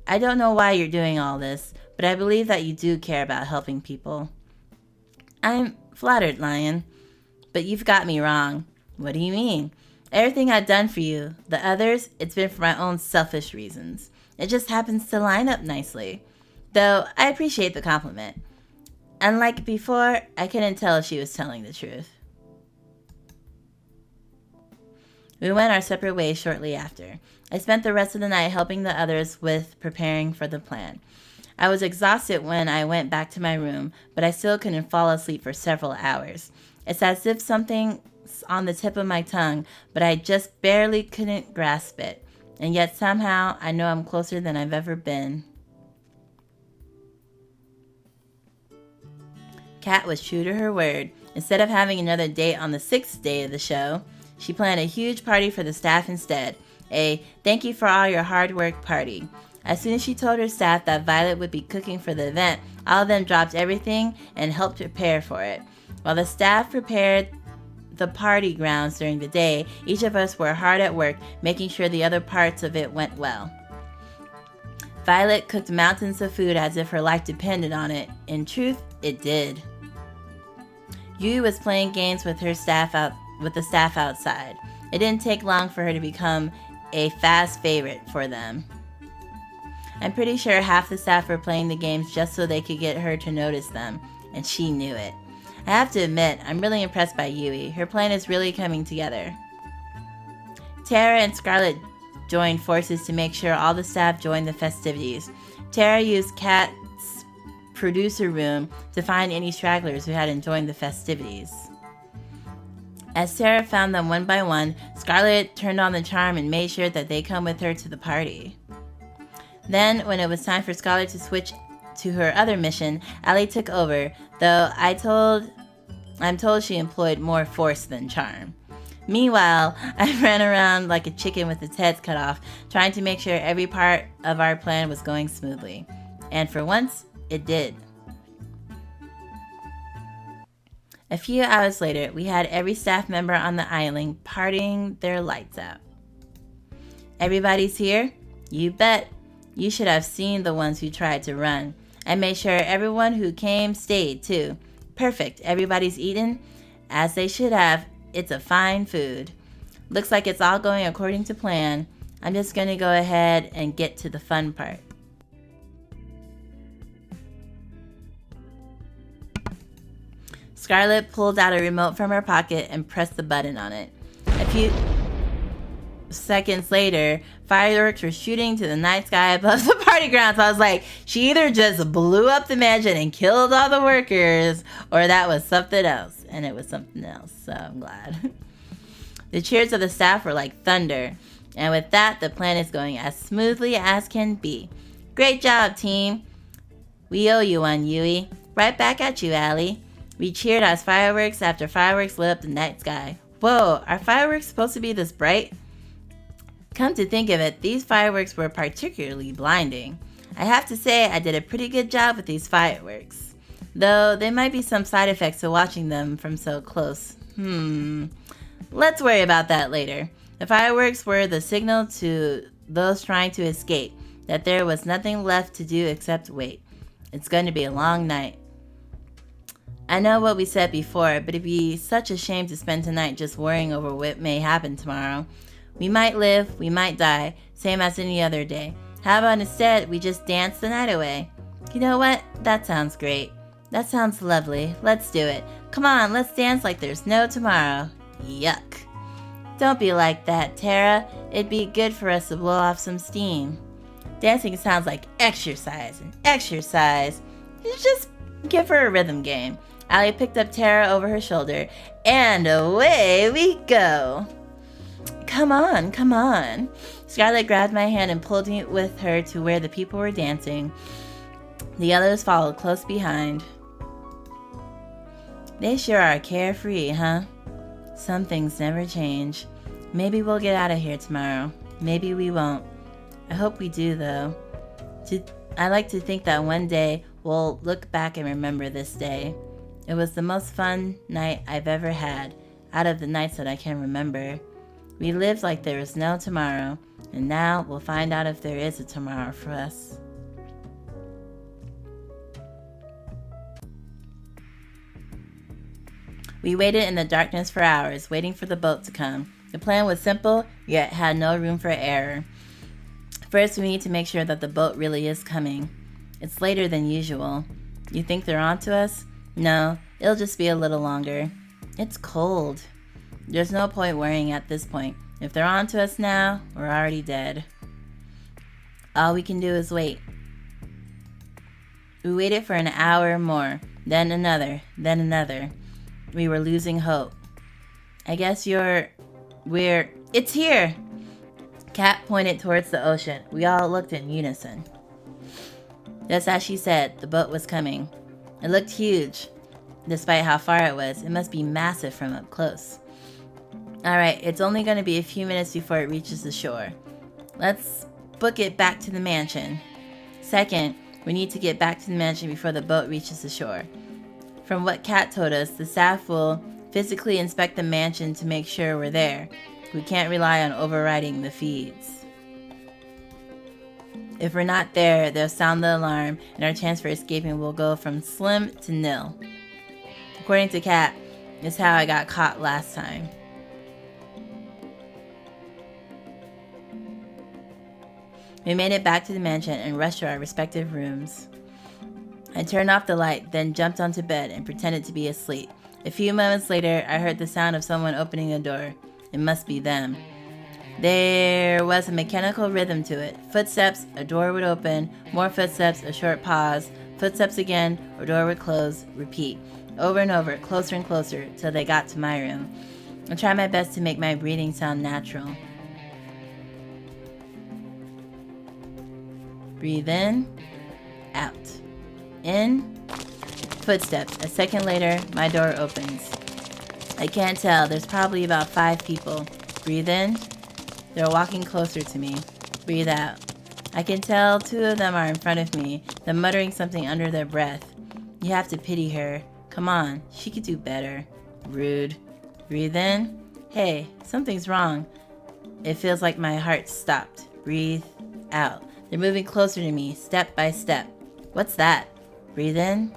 I don't know why you're doing all this, but I believe that you do care about helping people. I'm flattered, Lion. But you've got me wrong. What do you mean? Everything I've done for you, the others, it's been for my own selfish reasons. It just happens to line up nicely. Though, I appreciate the compliment. Unlike before, I couldn't tell if she was telling the truth. We went our separate ways shortly after. I spent the rest of the night helping the others with preparing for the plan. I was exhausted when I went back to my room, but I still couldn't fall asleep for several hours. It's as if something's on the tip of my tongue, but I just barely couldn't grasp it. And yet somehow, I know I'm closer than I've ever been. Kat was true to her word. Instead of having another date on the 6th day of the show, she planned a huge party for the staff instead. A thank you for all your hard work party. As soon as she told her staff that Violet would be cooking for the event, all of them dropped everything and helped prepare for it. While the staff prepared the party grounds during the day, each of us were hard at work making sure the other parts of it went well. Violet cooked mountains of food as if her life depended on it. In truth, it did. Yui was playing games with the staff outside. It didn't take long for her to become a fast favorite for them. I'm pretty sure half the staff were playing the games just so they could get her to notice them, and she knew it. I have to admit, I'm really impressed by Yui. Her plan is really coming together. Terra and Scarlett joined forces to make sure all the staff joined the festivities. Terra used Kat's producer room to find any stragglers who hadn't joined the festivities. As Terra found them one by one, Scarlett turned on the charm and made sure that they come with her to the party. Then, when it was time for Scarlett to switch to her other mission, Allie took over, though I'm told she employed more force than charm. Meanwhile, I ran around like a chicken with its head cut off, trying to make sure every part of our plan was going smoothly. And for once, it did. A few hours later, we had every staff member on the island partying their lights out. Everybody's here? You bet. You should have seen the ones who tried to run. I made sure everyone who came stayed, too. Perfect. Everybody's eaten? As they should have. It's a fine food. Looks like it's all going according to plan. I'm just going to go ahead and get to the fun part. Scarlett pulled out a remote from her pocket and pressed the button on it. A few seconds later, fireworks were shooting to the night sky above the party grounds. I was like, she either just blew up the mansion and killed all the workers, or that was something else. And it was something else, so I'm glad. The cheers of the staff were like thunder. And with that, the plan is going as smoothly as can be. Great job, team. We owe you one, Yui. Right back at you, Allie. We cheered as fireworks after fireworks lit up the night sky. Whoa, are fireworks supposed to be this bright? Come to think of it, these fireworks were particularly blinding. I have to say I did a pretty good job with these fireworks. Though there might be some side effects to watching them from so close. Let's worry about that later. The fireworks were the signal to those trying to escape that there was nothing left to do except wait. It's going to be a long night. I know what we said before, but it'd be such a shame to spend tonight just worrying over what may happen tomorrow. We might live, we might die, same as any other day. How about instead we just dance the night away? You know what? That sounds great. That sounds lovely. Let's do it. Come on, let's dance like there's no tomorrow. Yuck. Don't be like that, Terra. It'd be good for us to blow off some steam. Dancing sounds like exercise and exercise. You just give her a rhythm game. Allie picked up Terra over her shoulder, and away we go. Come on, come on. Scarlett grabbed my hand and pulled me with her to where the people were dancing. The others followed close behind. They sure are carefree, huh? Some things never change. Maybe we'll get out of here tomorrow. Maybe we won't. I hope we do, though. I like to think that one day we'll look back and remember this day. It was the most fun night I've ever had, out of the nights that I can remember. We lived like there was no tomorrow, and now we'll find out if there is a tomorrow for us. We waited in the darkness for hours, waiting for the boat to come. The plan was simple, yet had no room for error. First, we need to make sure that the boat really is coming. It's later than usual. You think they're onto us? No, it'll just be a little longer. It's cold. There's no point worrying at this point. If they're onto us now, we're already dead. All we can do is wait. We waited for an hour more, then another, then another. We were losing hope. I guess it's here! Kat pointed towards the ocean. We all looked in unison. Just as she said, the boat was coming. It looked huge. Despite how far it was, it must be massive from up close. Alright, it's only going to be a few minutes before it reaches the shore. Let's book it back to the mansion. Second, we need to get back to the mansion before the boat reaches the shore. From what Kat told us, the staff will physically inspect the mansion to make sure we're there. We can't rely on overriding the feeds. If we're not there, they'll sound the alarm, and our chance for escaping will go from slim to nil. According to Kat, it's how I got caught last time. We made it back to the mansion and rushed to our respective rooms. I turned off the light, then jumped onto bed and pretended to be asleep. A few moments later, I heard the sound of someone opening a door. It must be them. There was a mechanical rhythm to it. Footsteps, a door would open, more footsteps, a short pause, footsteps again, a door would close, repeat. Over and over, closer and closer, till they got to my room. I tried my best to make my breathing sound natural. Breathe in, out. In, footsteps. A second later, my door opens. I can't tell. There's probably about 5 people. Breathe in. They're walking closer to me. Breathe out. I can tell 2 of them are in front of me. They're muttering something under their breath. You have to pity her. Come on. She could do better. Rude. Breathe in. Hey, something's wrong. It feels like my heart stopped. Breathe out. They're moving closer to me, step by step. What's that? Breathe in.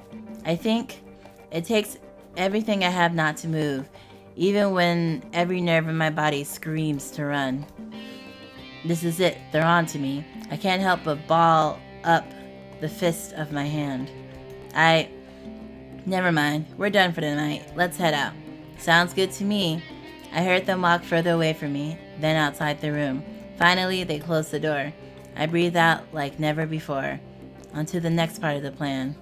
I think it takes everything I have not to move, even when every nerve in my body screams to run. This is it. They're on to me. I can't help but ball up the fist of my hand. Never mind. We're done for the night. Let's head out. Sounds good to me. I heard them walk further away from me, then outside the room. Finally, they closed the door. I breathed out like never before. On to the next part of the plan.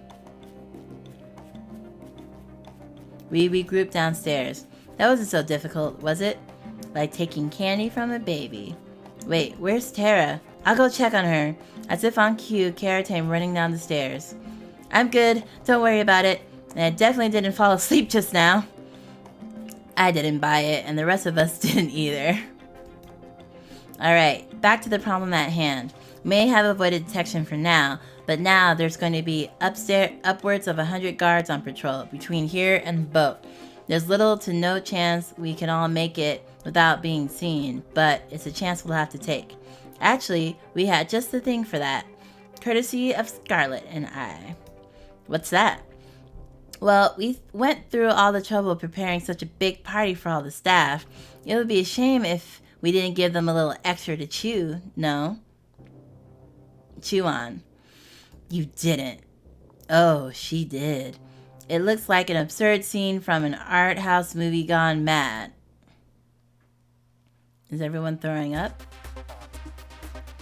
We regrouped downstairs. That wasn't so difficult, was it? Like taking candy from a baby. Wait, where's Terra? I'll go check on her. As if on cue, Kara came running down the stairs. I'm good. Don't worry about it. And I definitely didn't fall asleep just now. I didn't buy it, and the rest of us didn't either. Alright, back to the problem at hand. May have avoided detection for now, but now there's going to be upwards of 100 guards on patrol between here and the boat. There's little to no chance we can all make it without being seen, but it's a chance we'll have to take. Actually, we had just the thing for that, courtesy of Scarlett and I. What's that? Well, we went through all the trouble preparing such a big party for all the staff. It would be a shame if we didn't give them a little extra to chew, no? Chew on. You didn't. Oh, she did. It looks like an absurd scene from an art house movie gone mad. Is everyone throwing up?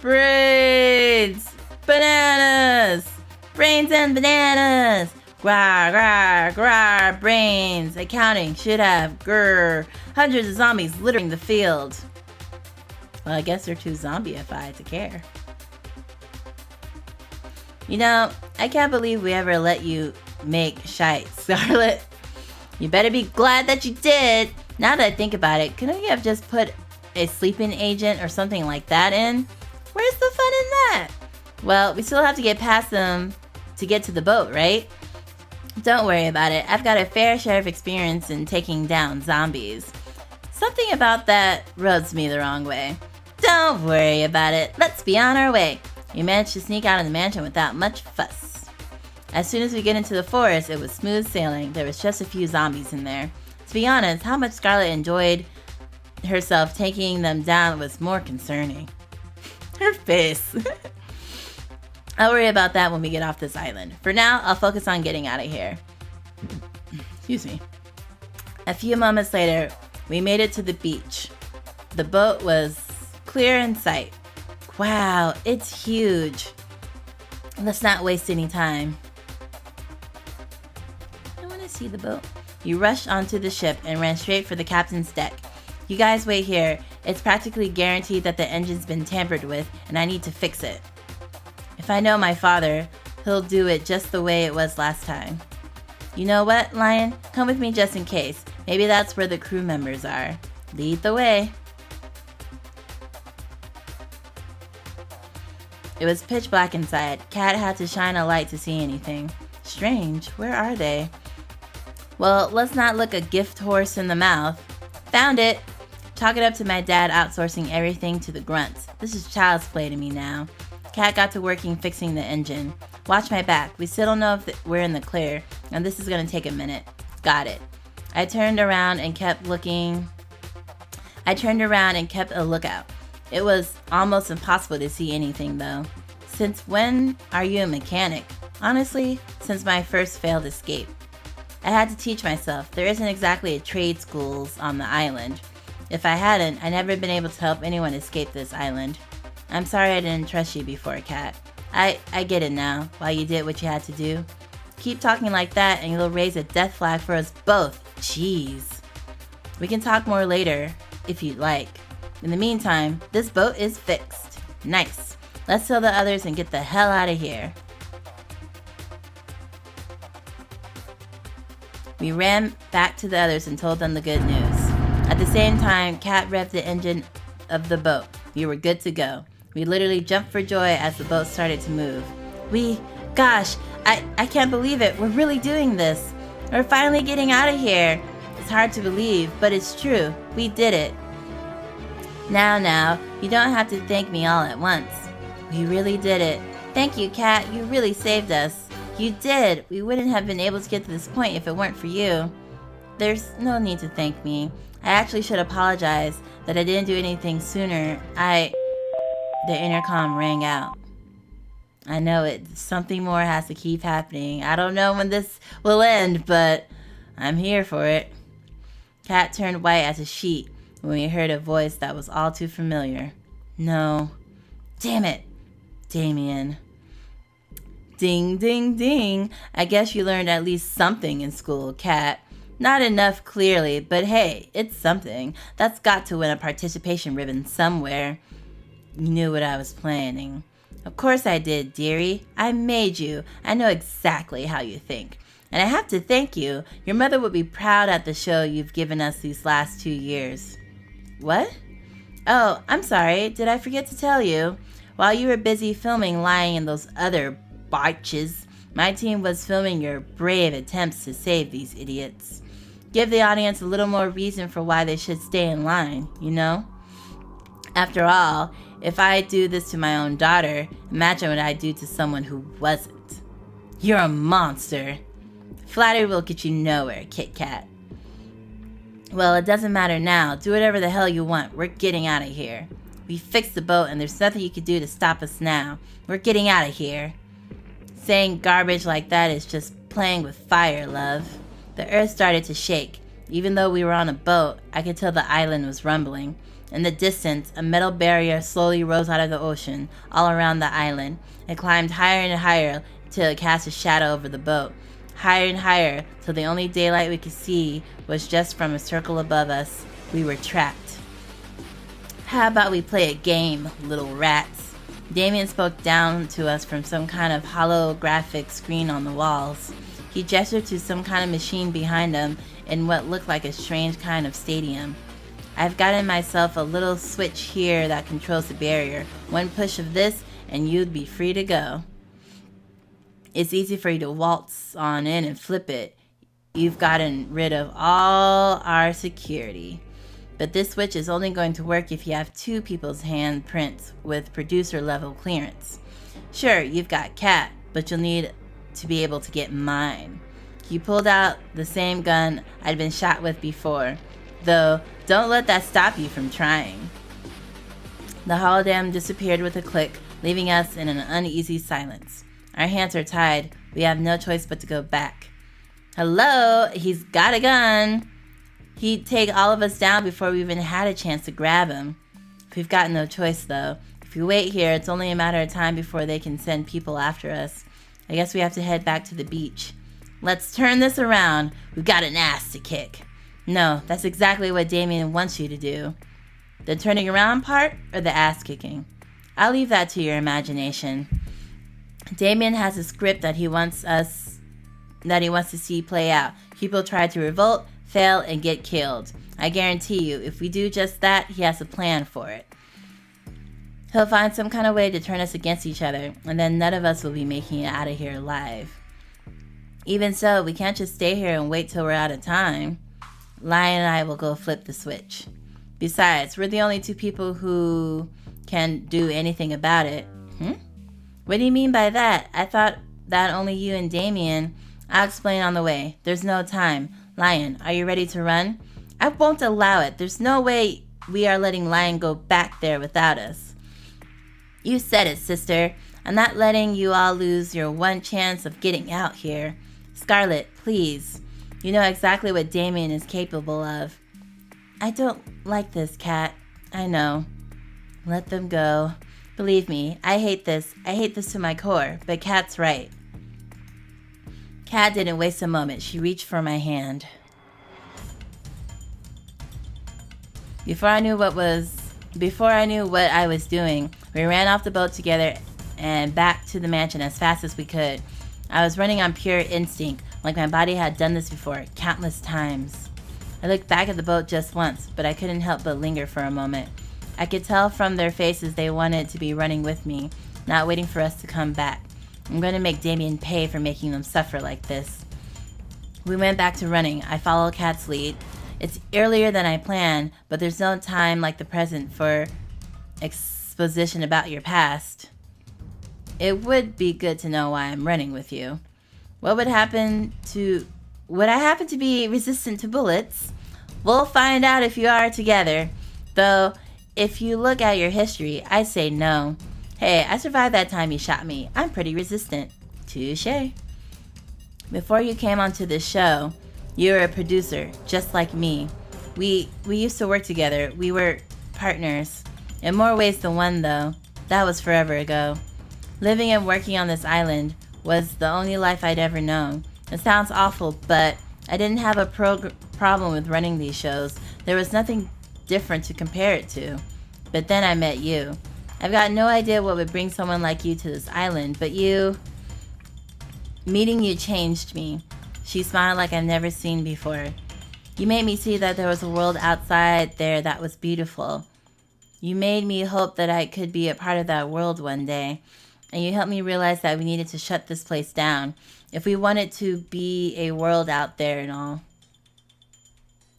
Brains! Bananas! Brains and bananas! Grar, grar, grar, brains. Accounting should have, grr. Hundreds of zombies littering the field. Well, I guess they're too zombieified to care. You know, I can't believe we ever let you make shite, Scarlett. You better be glad that you did. Now that I think about it, couldn't we have just put a sleeping agent or something like that in? Where's the fun in that? Well, we still have to get past them to get to the boat, right? Don't worry about it. I've got a fair share of experience in taking down zombies. Something about that rubs me the wrong way. Don't worry about it. Let's be on our way. We managed to sneak out of the mansion without much fuss. As soon as we get into the forest, it was smooth sailing. There was just a few zombies in there. To be honest, how much Scarlett enjoyed herself taking them down was more concerning. Her face. I'll worry about that when we get off this island. For now, I'll focus on getting out of here. Excuse me. A few moments later, we made it to the beach. The boat was clear in sight. Wow, it's huge. Let's not waste any time. I want to see the boat. You rushed onto the ship and ran straight for the captain's deck. You guys wait here. It's practically guaranteed that the engine's been tampered with, and I need to fix it. If I know my father, he'll do it just the way it was last time. You know what, Lion? Come with me just in case. Maybe that's where the crew members are. Lead the way. It was pitch black inside. Cat had to shine a light to see anything. Strange, where are they? Well, let's not look a gift horse in the mouth. Found it! Chalk it up to my dad outsourcing everything to the grunts. This is child's play to me now. Cat got to working fixing the engine. Watch my back. We still don't know if we're in the clear, and this is gonna take a minute. Got it. I turned around and kept a lookout. It was almost impossible to see anything though. Since when are you a mechanic? Honestly, since my first failed escape. I had to teach myself. There isn't exactly a trade schools on the island. If I hadn't, I'd never been able to help anyone escape this island. I'm sorry I didn't trust you before, Cat. I get it now, why you did what you had to do. Keep talking like that and you'll raise a death flag for us both. Jeez. We can talk more later, if you'd like. In the meantime, this boat is fixed. Nice. Let's tell the others and get the hell out of here. We ran back to the others and told them the good news. At the same time, Cat revved the engine of the boat. We were good to go. We literally jumped for joy as the boat started to move. Gosh, I can't believe it. We're really doing this. We're finally getting out of here. It's hard to believe, but it's true. We did it. Now, you don't have to thank me all at once. We really did it. Thank you, Cat. You really saved us. You did. We wouldn't have been able to get to this point if it weren't for you. There's no need to thank me. I actually should apologize that I didn't do anything sooner. The intercom rang out. I know it. Something more has to keep happening. I don't know when this will end, but I'm here for it. Cat turned white as a sheet when we heard a voice that was all too familiar. No. Damn it. Damien. Ding, ding, ding. I guess you learned at least something in school, Cat. Not enough, clearly, but hey, it's something. That's got to win a participation ribbon somewhere. You knew what I was planning. Of course I did, dearie. I made you. I know exactly how you think. And I have to thank you. Your mother would be proud at the show you've given us these last 2 years. What? Oh, I'm sorry. Did I forget to tell you? While you were busy filming lying in those other barches, my team was filming your brave attempts to save these idiots. Give the audience a little more reason for why they should stay in line, you know? After all, if I do this to my own daughter, imagine what I'd do to someone who wasn't. You're a monster. Flattery will get you nowhere, Kit Kat. Well, it doesn't matter now. Do whatever the hell you want. We're getting out of here. We fixed the boat and there's nothing you can do to stop us now. We're getting out of here. Saying garbage like that is just playing with fire, love. The earth started to shake. Even though we were on a boat, I could tell the island was rumbling. In the distance, a metal barrier slowly rose out of the ocean, all around the island. It climbed higher and higher till it cast a shadow over the boat. Higher and higher, till the only daylight we could see was just from a circle above us. We were trapped. How about we play a game, little rats? Damien spoke down to us from some kind of holographic screen on the walls. He gestured to some kind of machine behind him in what looked like a strange kind of stadium. I've gotten myself a little switch here that controls the barrier. One push of this and you'd be free to go. It's easy for you to waltz on in and flip it. You've gotten rid of all our security. But this switch is only going to work if you have two people's handprints with producer level clearance. Sure, you've got Cat, but you'll need to be able to get mine. He pulled out the same gun I'd been shot with before. Though, don't let that stop you from trying. The hologram disappeared with a click, leaving us in an uneasy silence. Our hands are tied. We have no choice but to go back. Hello? He's got a gun. He'd take all of us down before we even had a chance to grab him. We've got no choice, though. If we wait here, it's only a matter of time before they can send people after us. I guess we have to head back to the beach. Let's turn this around. We've got an ass to kick. No, that's exactly what Damien wants you to do. The turning around part or the ass kicking? I'll leave that to your imagination. Damien has a script that he wants to see play out. People try to revolt, fail, and get killed. I guarantee you, if we do just that, he has a plan for it. He'll find some kind of way to turn us against each other, and then none of us will be making it out of here alive. Even so, we can't just stay here and wait till we're out of time. Lion and I will go flip the switch. Besides, we're the only two people who can do anything about it. What do you mean by that? I thought that only you and Damien. I'll explain on the way. There's no time. Lion, are you ready to run? I won't allow it. There's no way we are letting Lion go back there without us. You said it, sister. I'm not letting you all lose your one chance of getting out here. Scarlett, please. You know exactly what Damien is capable of. I don't like this, Cat. I know. Let them go. Believe me, I hate this. I hate this to my core, but Cat's right. Cat didn't waste a moment. She reached for my hand. Before I knew what I was doing, we ran off the boat together and back to the mansion as fast as we could. I was running on pure instinct, like my body had done this before, countless times. I looked back at the boat just once, but I couldn't help but linger for a moment. I could tell from their faces they wanted to be running with me, not waiting for us to come back. I'm going to make Damien pay for making them suffer like this. We went back to running. I followed Cat's lead. It's earlier than I planned, but there's no time like the present for exposition about your past. It would be good to know why I'm running with you. Would I happen to be resistant to bullets? We'll find out if you are together. Though, if you look at your history, I say no. Hey, I survived that time you shot me. I'm pretty resistant. Touché. Before you came onto this show, you were a producer, just like me. We used to work together. We were partners. In more ways than one, though. That was forever ago. Living and working on this island was the only life I'd ever known. It sounds awful, but I didn't have a problem with running these shows. There was nothing different to compare it to. But then I met you. I've got no idea what would bring someone like you to this island, but meeting you changed me. She smiled like I've never seen before. You made me see that there was a world outside there that was beautiful. You made me hope that I could be a part of that world one day. And you helped me realize that we needed to shut this place down if we wanted to be a world out there and all.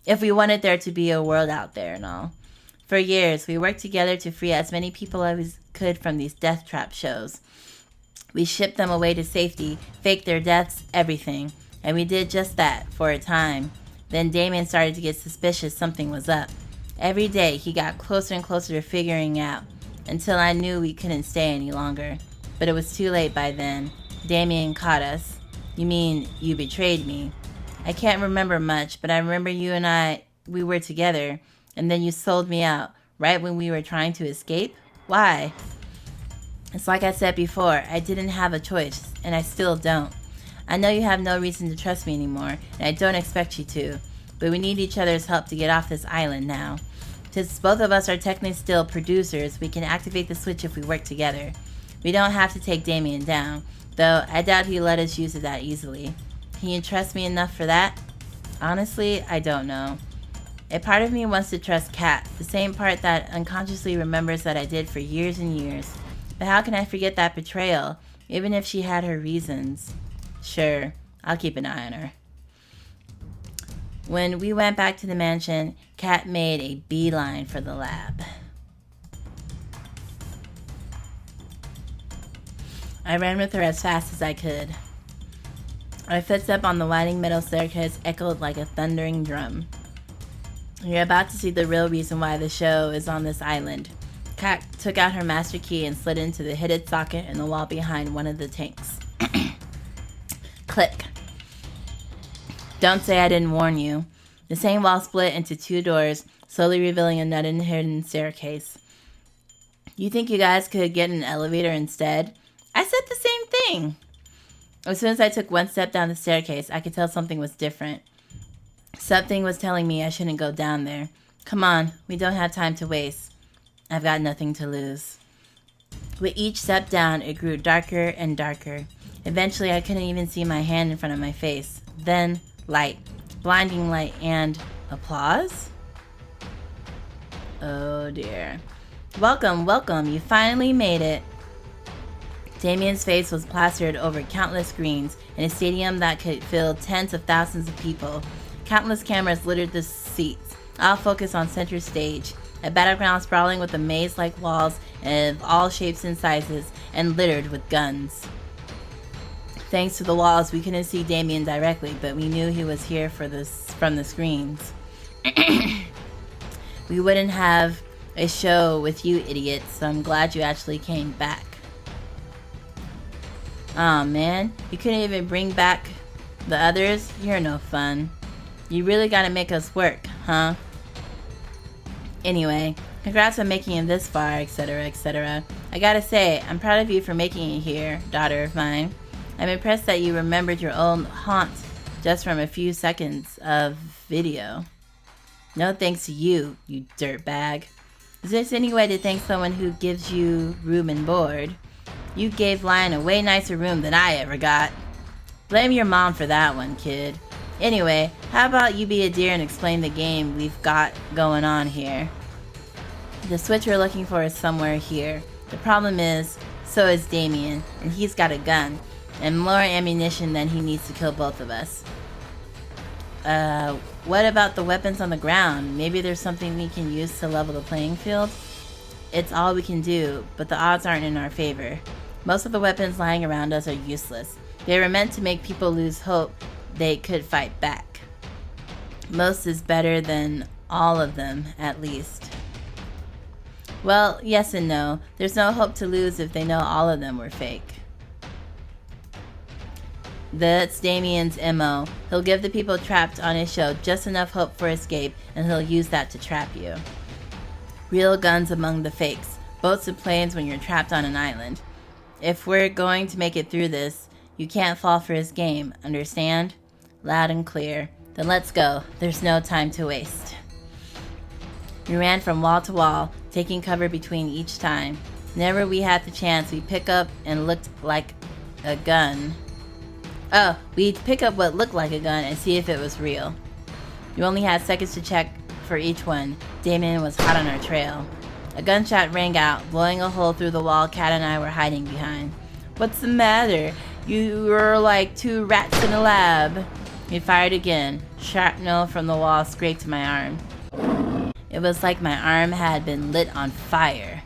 If we wanted there to be a world out there and all. For years, we worked together to free as many people as we could from these death trap shows. We shipped them away to safety, faked their deaths, everything. And we did just that, for a time. Then Damien started to get suspicious something was up. Every day, he got closer and closer to figuring out, until I knew we couldn't stay any longer. But it was too late by then. Damien caught us. You mean, you betrayed me? I can't remember much, but I remember you and we were together, and then you sold me out, right when we were trying to escape? Why? It's like I said before, I didn't have a choice, and I still don't. I know you have no reason to trust me anymore, and I don't expect you to, but we need each other's help to get off this island now. Since both of us are technically still producers, we can activate the switch if we work together. We don't have to take Damien down, though I doubt he'll let us use it that easily. Can you trust me enough for that? Honestly, I don't know. A part of me wants to trust Kat, the same part that unconsciously remembers that I did for years and years. But how can I forget that betrayal, even if she had her reasons? Sure, I'll keep an eye on her. When we went back to the mansion, Kat made a beeline for the lab. I ran with her as fast as I could. Our footsteps on the winding metal staircase echoed like a thundering drum. You're about to see the real reason why the show is on this island. Kat took out her master key and slid into the hidden socket in the wall behind one of the tanks. Click. Don't say I didn't warn you. The same wall split into two doors, slowly revealing another hidden staircase. You think you guys could get an elevator instead? I said the same thing. As soon as I took one step down the staircase, I could tell something was different. Something was telling me I shouldn't go down there. Come on, we don't have time to waste. I've got nothing to lose. With each step down, it grew darker and darker. Eventually, I couldn't even see my hand in front of my face. Then, light. Blinding light and applause? Oh dear. Welcome, welcome. You finally made it. Damien's face was plastered over countless screens in a stadium that could fill tens of thousands of people. Countless cameras littered the seats, all focused on center stage. A battleground sprawling with a maze-like walls of all shapes and sizes and littered with guns. Thanks to the walls, we couldn't see Damien directly, but we knew he was here from the screens. We wouldn't have a show with you idiots, so I'm glad you actually came back. Aw, man, you couldn't even bring back the others? You're no fun. You really gotta make us work, huh? Anyway, congrats on making it this far, etc., etc. I gotta say, I'm proud of you for making it here, daughter of mine. I'm impressed that you remembered your own haunt just from a few seconds of video. No thanks to you, you dirtbag. Is there any way to thank someone who gives you room and board? You gave Lion a way nicer room than I ever got. Blame your mom for that one, kid. Anyway, how about you be a dear and explain the game we've got going on here? The switch we're looking for is somewhere here. The problem is, so is Damien, and he's got a gun, and more ammunition than he needs to kill both of us. What about the weapons on the ground? Maybe there's something we can use to level the playing field? It's all we can do, but the odds aren't in our favor. Most of the weapons lying around us are useless. They were meant to make people lose hope they could fight back. Most is better than all of them, at least. Well, yes and no. There's no hope to lose if they know all of them were fake. That's Damien's MO. He'll give the people trapped on his show just enough hope for escape, and he'll use that to trap you. Real guns among the fakes. Boats and planes when you're trapped on an island. If we're going to make it through this, you can't fall for his game, understand? Loud and clear. Then let's go. There's no time to waste. We ran from wall to wall, taking cover between each time. Whenever we had the chance, we'd pick up and looked like a gun. We'd pick up what looked like a gun and see if it was real. You only had seconds to check for each one. Damien was hot on our trail. A gunshot rang out, blowing a hole through the wall Kat and I were hiding behind. What's the matter? You were like two rats in a lab. He fired again. Shrapnel from the wall scraped my arm. It was like my arm had been lit on fire.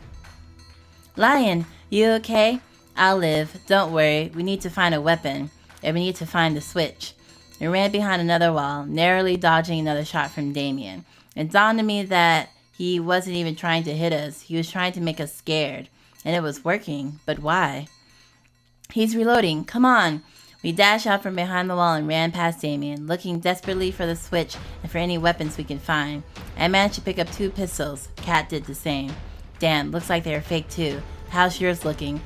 Lion, you okay? I'll live. Don't worry. We need to find a weapon. And we need to find the switch. We ran behind another wall, narrowly dodging another shot from Damien. It dawned on me that he wasn't even trying to hit us. He was trying to make us scared. And it was working. But why? He's reloading. Come on. We dashed out from behind the wall and ran past Damien, looking desperately for the switch and for any weapons we could find. I managed to pick up 2 pistols. Kat did the same. Damn, looks like they were fake too. How's yours looking?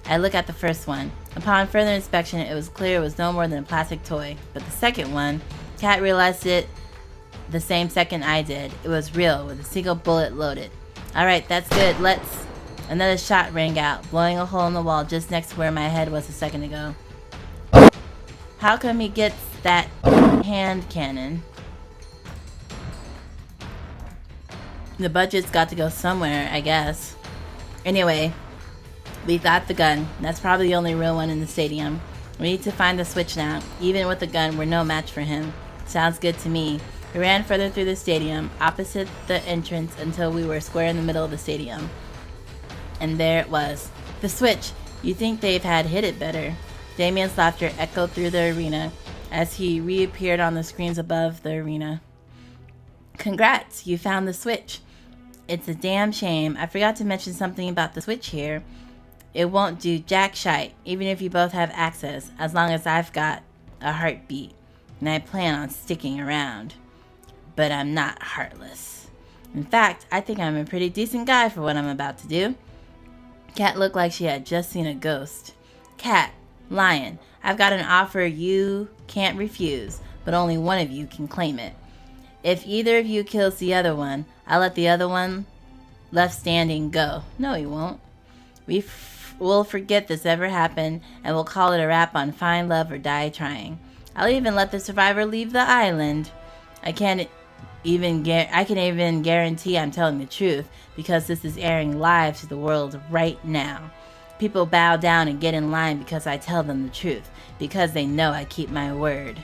I look at the first one. Upon further inspection, it was clear it was no more than a plastic toy. But the second one, Kat realized it the same second I did. It was real, with a single bullet loaded. Alright, that's good. Let's... Another shot rang out, blowing a hole in the wall just next to where my head was a second ago. How come he gets that hand cannon? The budget's got to go somewhere, I guess. Anyway, we got the gun. That's probably the only real one in the stadium. We need to find the switch now. Even with the gun, we're no match for him. Sounds good to me. We ran further through the stadium, opposite the entrance, until we were square in the middle of the stadium. And there it was. The switch! You'd think they've had hit it better. Damien's laughter echoed through the arena as he reappeared on the screens above the arena. Congrats, you found the switch. It's a damn shame. I forgot to mention something about the switch here. It won't do jack shite, even if you both have access, as long as I've got a heartbeat. And I plan on sticking around. But I'm not heartless. In fact, I think I'm a pretty decent guy for what I'm about to do. Kat looked like she had just seen a ghost. Kat, Lion, I've got an offer you can't refuse, but only one of you can claim it. If either of you kills the other one, I'll let the other one left standing go. No, he won't. We'll forget this ever happened, and we'll call it a wrap on find love or die trying. I'll even let the survivor leave the island. I can even guarantee I'm telling the truth, because this is airing live to the world right now. People bow down and get in line because I tell them the truth, because they know I keep my word.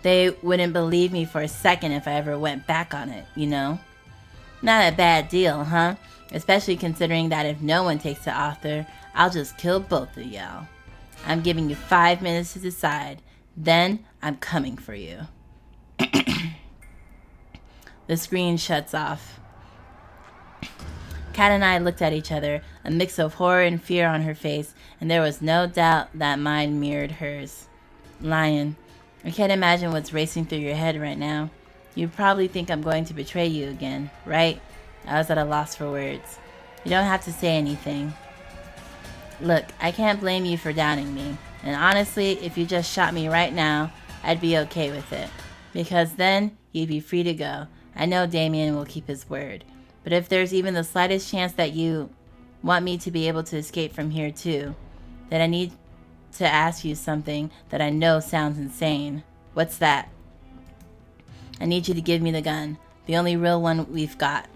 They wouldn't believe me for a second if I ever went back on it, you know? Not a bad deal, huh? Especially considering that if no one takes the offer, I'll just kill both of y'all. I'm giving you 5 minutes to decide. Then I'm coming for you. The screen shuts off. Kat and I looked at each other, a mix of horror and fear on her face, and there was no doubt that mine mirrored hers. Lion, I can't imagine what's racing through your head right now. You probably think I'm going to betray you again, right? I was at a loss for words. You don't have to say anything. Look, I can't blame you for doubting me, and honestly, if you just shot me right now, I'd be okay with it. Because then, you'd be free to go. I know Damien will keep his word. But if there's even the slightest chance that you want me to be able to escape from here too, then I need to ask you something that I know sounds insane. What's that? I need you to give me the gun. The only real one we've got.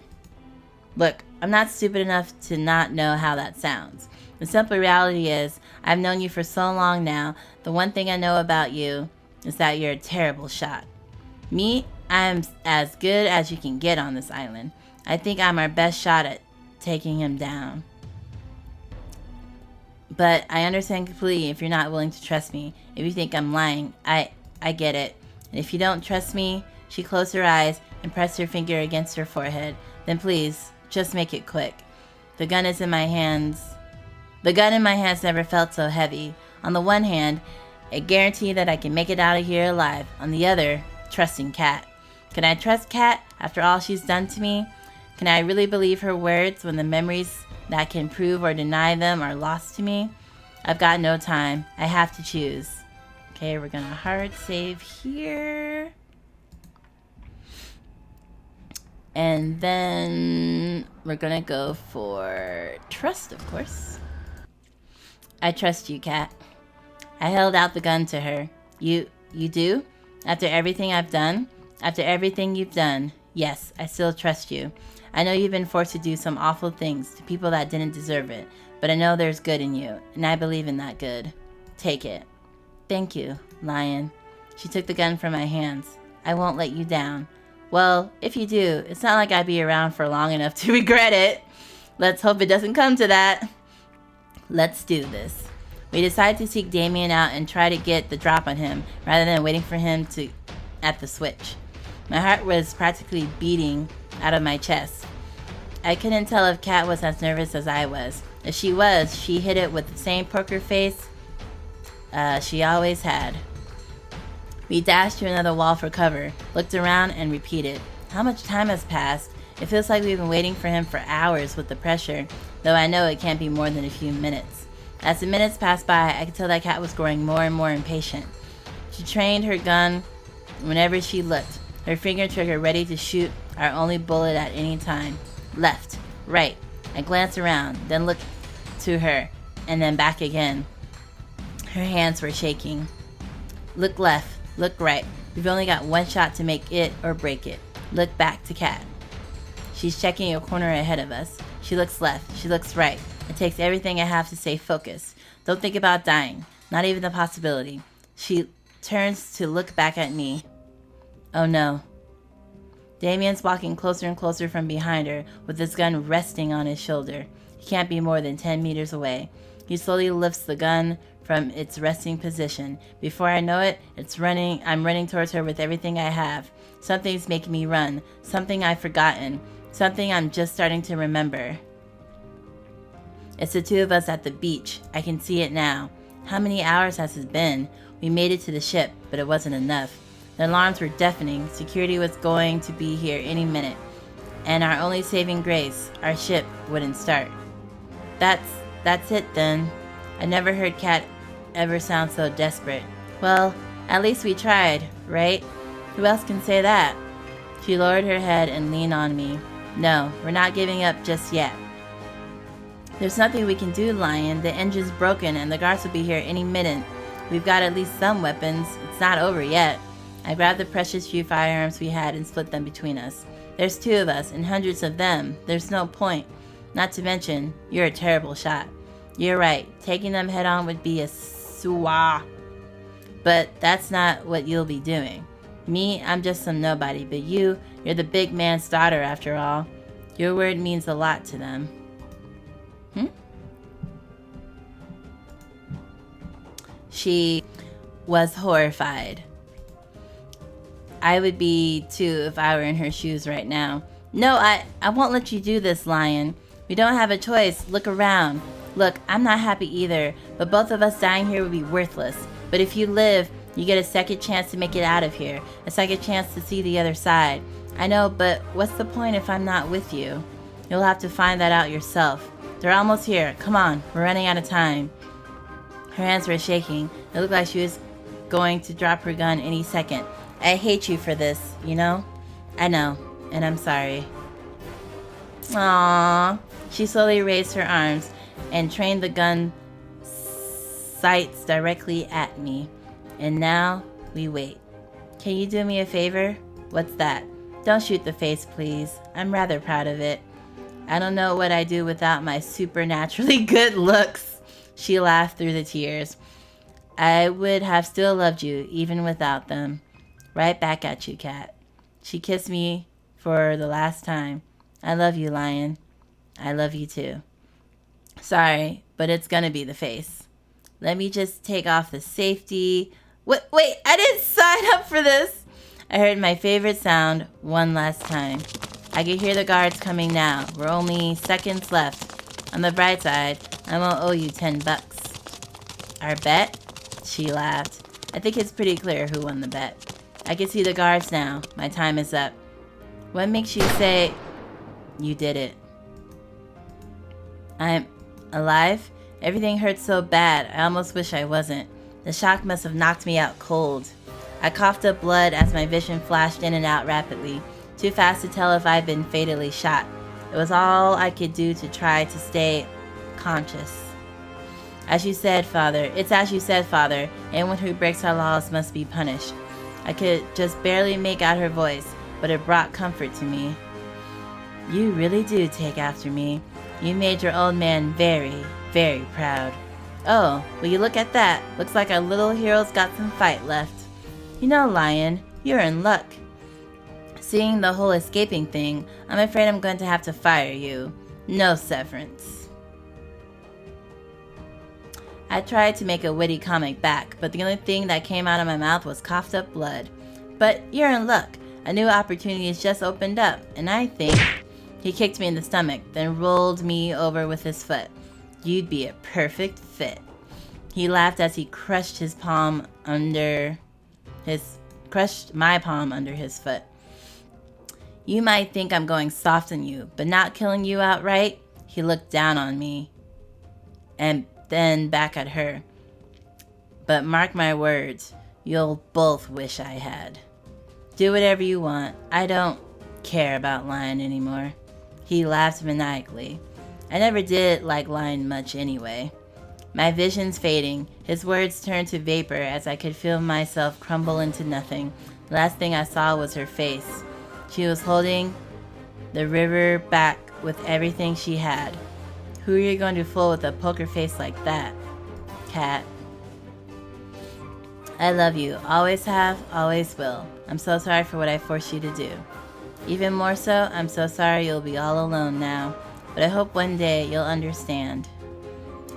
Look, I'm not stupid enough to not know how that sounds. The simple reality is, I've known you for so long now. The one thing I know about you is that you're a terrible shot. Me, I'm as good as you can get on this island. I think I'm our best shot at taking him down. But I understand completely if you're not willing to trust me. If you think I'm lying, I get it. And if you don't trust me, she closed her eyes and pressed her finger against her forehead. Then please, just make it quick. The gun in my hands never felt so heavy. On the one hand, a guarantee that I can make it out of here alive. On the other, trusting Kat. Can I trust Kat after all she's done to me? Can I really believe her words when the memories that can prove or deny them are lost to me? I've got no time. I have to choose. Okay, we're gonna hard save here. And then we're gonna go for trust, of course. I trust you, Kat. I held out the gun to her. You do? After everything I've done? After everything you've done? Yes, I still trust you. I know you've been forced to do some awful things to people that didn't deserve it, but I know there's good in you, and I believe in that good. Take it. Thank you, Lion. She took the gun from my hands. I won't let you down. Well, if you do, it's not like I'd be around for long enough to regret it. Let's hope it doesn't come to that. Let's do this. We decided to seek Damien out and try to get the drop on him, rather than waiting for him to at the switch. My heart was practically beating out of my chest. I couldn't tell if Kat was as nervous as I was. If she was, she hit it with the same poker face she always had. We dashed to another wall for cover, looked around, and repeated. How much time has passed? It feels like we've been waiting for him for hours with the pressure, though I know it can't be more than a few minutes. As the minutes passed by, I could tell that Kat was growing more and more impatient. She trained her gun whenever she looked, her finger trigger ready to shoot our only bullet at any time. Left, right. I glanced around, then looked to her, and then back again. Her hands were shaking. Look left, look right. We've only got one shot to make it or break it. Look back to Kat. She's checking a corner ahead of us. She looks left, she looks right. It takes everything I have to stay focused. Don't think about dying, not even the possibility. She turns to look back at me. Oh no. Damien's walking closer and closer from behind her, with his gun resting on his shoulder. He can't be more than 10 meters away. He slowly lifts the gun from its resting position. Before I know it, I'm running towards her with everything I have. Something's making me run. Something I've forgotten. Something I'm just starting to remember. It's the two of us at the beach. I can see it now. How many hours has it been? We made it to the ship, but it wasn't enough. The alarms were deafening. Security was going to be here any minute. And our only saving grace, our ship, wouldn't start. That's it then. I never heard Kat ever sound so desperate. Well, at least we tried, right? Who else can say that? She lowered her head and leaned on me. No, we're not giving up just yet. There's nothing we can do, Lion. The engine's broken and the guards will be here any minute. We've got at least some weapons. It's not over yet. I grabbed the precious few firearms we had and split them between us. There's two of us and hundreds of them. There's no point. Not to mention, you're a terrible shot. You're right. Taking them head on would be a swah. But that's not what you'll be doing. Me, I'm just some nobody. But you're the big man's daughter after all. Your word means a lot to them. She was horrified. I would be too if I were in her shoes right now. No, I won't let you do this, Lion. We don't have a choice. Look around. Look, I'm not happy either, but both of us dying here would be worthless. But if you live, you get a second chance to make it out of here. A second chance to see the other side. I know, but what's the point if I'm not with you? You'll have to find that out yourself. They're almost here. Come on, we're running out of time. Her hands were shaking. It looked like she was going to drop her gun any second. I hate you for this, you know? I know, and I'm sorry. Aww. She slowly raised her arms and trained the gun sights directly at me. And now we wait. Can you do me a favor? What's that? Don't shoot the face, please. I'm rather proud of it. I don't know what I'd do without my supernaturally good looks. She laughed through the tears. I would have still loved you, even without them. Right back at you, Kat. She kissed me for the last time. I love you, Lion. I love you too. Sorry, but it's gonna be the face. Let me just take off the safety. Wait, I didn't sign up for this. I heard my favorite sound one last time. I could hear the guards coming now. We're only seconds left. On the bright side, I won't owe you $10. Our bet? She laughed. I think it's pretty clear who won the bet. I can see the guards now. My time is up. What makes you say you did it? I'm alive? Everything hurts so bad, I almost wish I wasn't. The shock must have knocked me out cold. I coughed up blood as my vision flashed in and out rapidly, too fast to tell if I'd been fatally shot. It was all I could do to try to stay conscious. As you said, Father. It's as you said, Father. Anyone who breaks our laws must be punished. I could just barely make out her voice, but it brought comfort to me. You really do take after me. You made your old man very, very proud. Oh, will you look at that? Looks like our little hero's got some fight left. You know, Lion, you're in luck. Seeing the whole escaping thing, I'm afraid I'm going to have to fire you. No severance. I tried to make a witty comment back, but the only thing that came out of my mouth was coughed up blood. But you're in luck. A new opportunity has just opened up, and I think... He kicked me in the stomach, then rolled me over with his foot. You'd be a perfect fit. He laughed as he crushed my palm under his foot. You might think I'm going soft on you, but not killing you outright. He looked down on me and then back at her. But mark my words, you'll both wish I had. Do whatever you want. I don't care about lying anymore. He laughed maniacally. I never did like lying much anyway. My vision's fading. His words turned to vapor as I could feel myself crumble into nothing. The last thing I saw was her face. She was holding the river back with everything she had. Who are you going to fool with a poker face like that? Cat. I love you. Always have, always will. I'm so sorry for what I forced you to do. Even more so, I'm so sorry you'll be all alone now. But I hope one day you'll understand.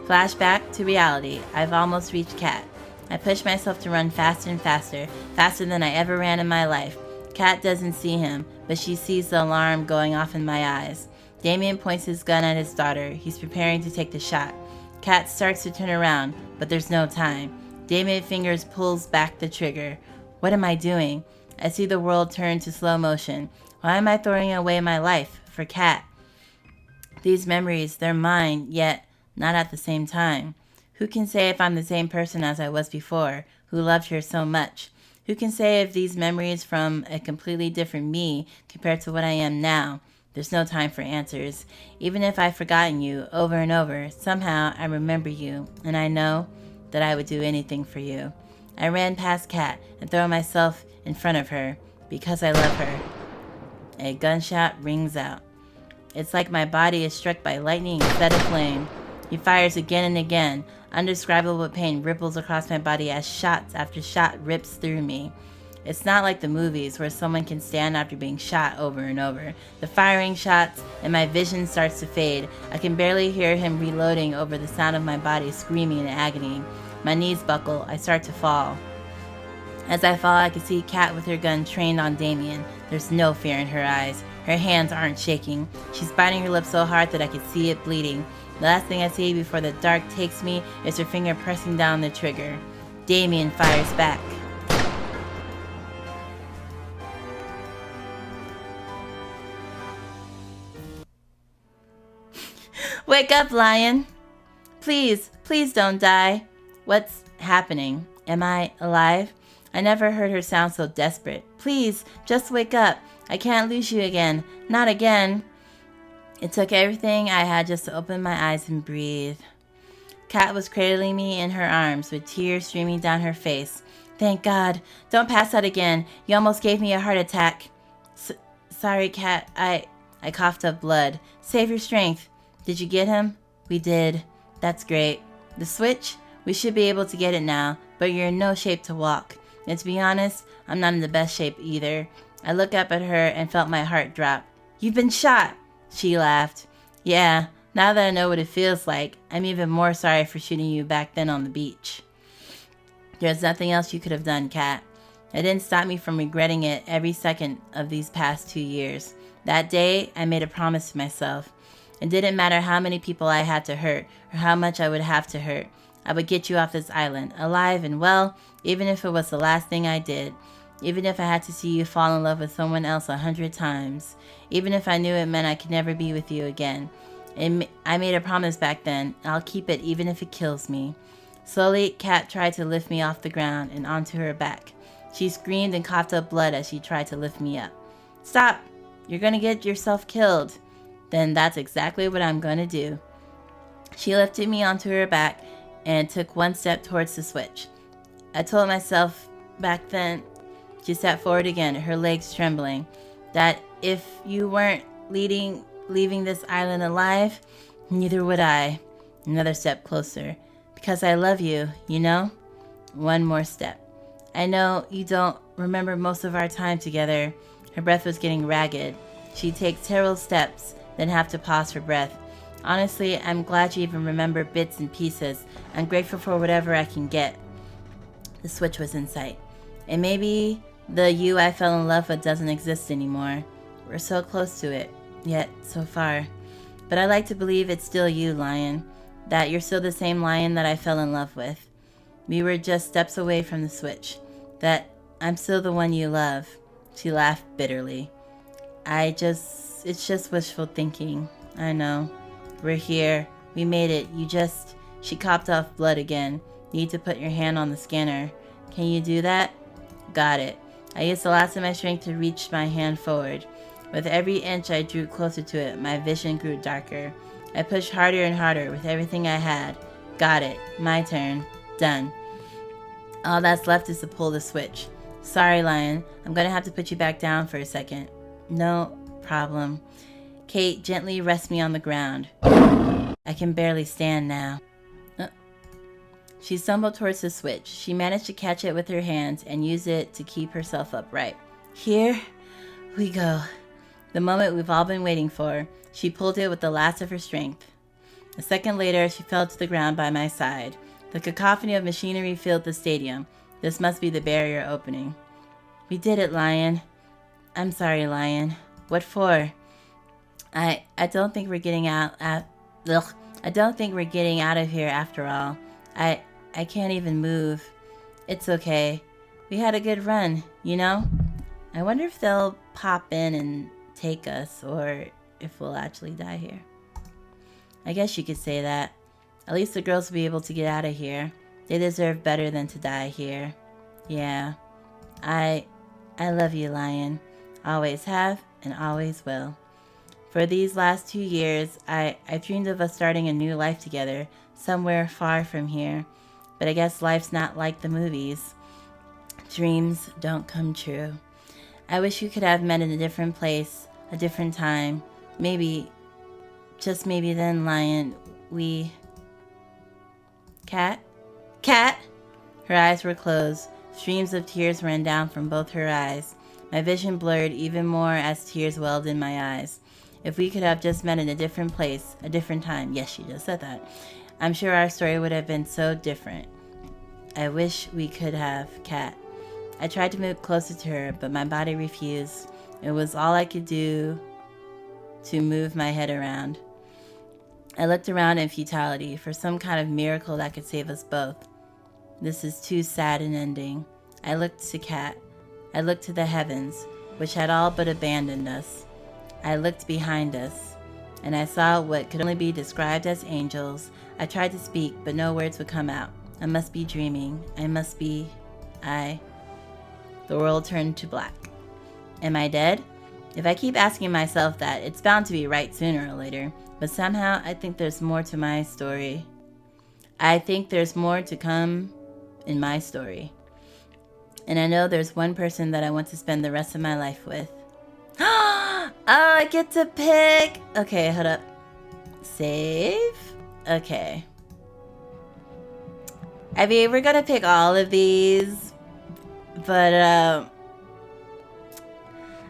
Flashback to reality. I've almost reached Cat. I push myself to run faster and faster. Faster than I ever ran in my life. Cat doesn't see him, but she sees the alarm going off in my eyes. Damien points his gun at his daughter. He's preparing to take the shot. Cat starts to turn around, but there's no time. Damien's fingers pulls back the trigger. What am I doing? I see the world turn to slow motion. Why am I throwing away my life for Cat? These memories, they're mine, yet not at the same time. Who can say if I'm the same person as I was before, who loved her so much? Who can say if these memories from a completely different me compared to what I am now? There's no time for answers. Even if I've forgotten you over and over, somehow I remember you, and I know that I would do anything for you. I ran past Cat and threw myself in front of her because I love her. A gunshot rings out. It's like my body is struck by lightning instead of flame. He fires again and again. Undescribable pain ripples across my body as shot after shot rips through me. It's not like the movies where someone can stand after being shot over and over. The firing shots and my vision starts to fade. I can barely hear him reloading over the sound of my body screaming in agony. My knees buckle. I start to fall. As I fall, I can see Cat with her gun trained on Damien. There's no fear in her eyes. Her hands aren't shaking. She's biting her lip so hard that I can see it bleeding. The last thing I see before the dark takes me is her finger pressing down the trigger. Damien fires back. Wake up, Lion. Please, please don't die. What's happening? Am I alive? I never heard her sound so desperate. Please, just wake up. I can't lose you again. Not again. It took everything I had just to open my eyes and breathe. Cat was cradling me in her arms with tears streaming down her face. Thank God. Don't pass out again. You almost gave me a heart attack. Sorry, Cat. I coughed up blood. Save your strength. Did you get him? We did. That's great. The switch? We should be able to get it now, but you're in no shape to walk. And to be honest, I'm not in the best shape either. I looked up at her and felt my heart drop. You've been shot. She laughed. Yeah, now that I know what it feels like, I'm even more sorry for shooting you back then on the beach. There's nothing else you could have done, Cat. It didn't stop me from regretting it every second of these past 2 years. That day, I made a promise to myself. It didn't matter how many people I had to hurt, or how much I would have to hurt. I would get you off this island, alive and well, even if it was the last thing I did. Even if I had to see you fall in love with someone else 100 times. Even if I knew it meant I could never be with you again. I made a promise back then. I'll keep it even if it kills me. Slowly, Cat tried to lift me off the ground and onto her back. She screamed and coughed up blood as she tried to lift me up. Stop! You're gonna get yourself killed. Then that's exactly what I'm gonna do. She lifted me onto her back and took one step towards the switch. I told myself back then. She stepped forward again, her legs trembling, that if you weren't leaving this island alive, neither would I. Another step closer. Because I love you, you know? One more step. I know you don't remember most of our time together. Her breath was getting ragged. She'd take several steps, then have to pause for breath. Honestly, I'm glad you even remember bits and pieces. I'm grateful for whatever I can get. The switch was in sight. And maybe the you I fell in love with doesn't exist anymore. We're so close to it, yet so far. But I like to believe it's still you, Lion. That you're still the same Lion that I fell in love with. We were just steps away from the switch. That I'm still the one you love. She laughed bitterly. It's just wishful thinking. I know. We're here. We made it. She copped off blood again. Need to put your hand on the scanner. Can you do that? Got it. I used the last of my strength to reach my hand forward. With every inch I drew closer to it, my vision grew darker. I pushed harder and harder with everything I had. Got it. My turn. Done. All that's left is to pull the switch. Sorry, Lion. I'm gonna have to put you back down for a second. No problem. Kate gently rests me on the ground. I can barely stand now. She stumbled towards the switch. She managed to catch it with her hands and use it to keep herself upright. Here we go. The moment we've all been waiting for. She pulled it with the last of her strength. A second later, she fell to the ground by my side. The cacophony of machinery filled the stadium. This must be the barrier opening. We did it, Lion. I'm sorry, Lion. What for? I don't think we're getting out. I don't think we're getting out of here after all. I can't even move. It's okay. We had a good run, you know? I wonder if they'll pop in and take us, or if we'll actually die here. I guess you could say that. At least the girls will be able to get out of here. They deserve better than to die here. Yeah. I love you, Lion. Always have and always will. For these last 2 years, I dreamed of us starting a new life together, somewhere far from here. But I guess life's not like the movies. Dreams don't come true. I wish we could have met in a different place, a different time. Maybe, just maybe then, Lion, we... Cat? Cat! Her eyes were closed. Streams of tears ran down from both her eyes. My vision blurred even more as tears welled in my eyes. If we could have just met in a different place, a different time. Yes, she just said that. I'm sure our story would have been so different. I wish we could have, Cat. I tried to move closer to her, but my body refused. It was all I could do to move my head around. I looked around in futility for some kind of miracle that could save us both. This is too sad an ending. I looked to Cat. I looked to the heavens, which had all but abandoned us. I looked behind us, and I saw what could only be described as angels. I tried to speak, but no words would come out. I must be dreaming. The world turned to black. Am I dead? If I keep asking myself that, it's bound to be right sooner or later. But somehow, I think there's more to my story. I think there's more to come in my story. And I know there's one person that I want to spend the rest of my life with. Oh, I get to pick. Okay, hold up. Save. Okay. I mean, we're gonna pick all of these. But,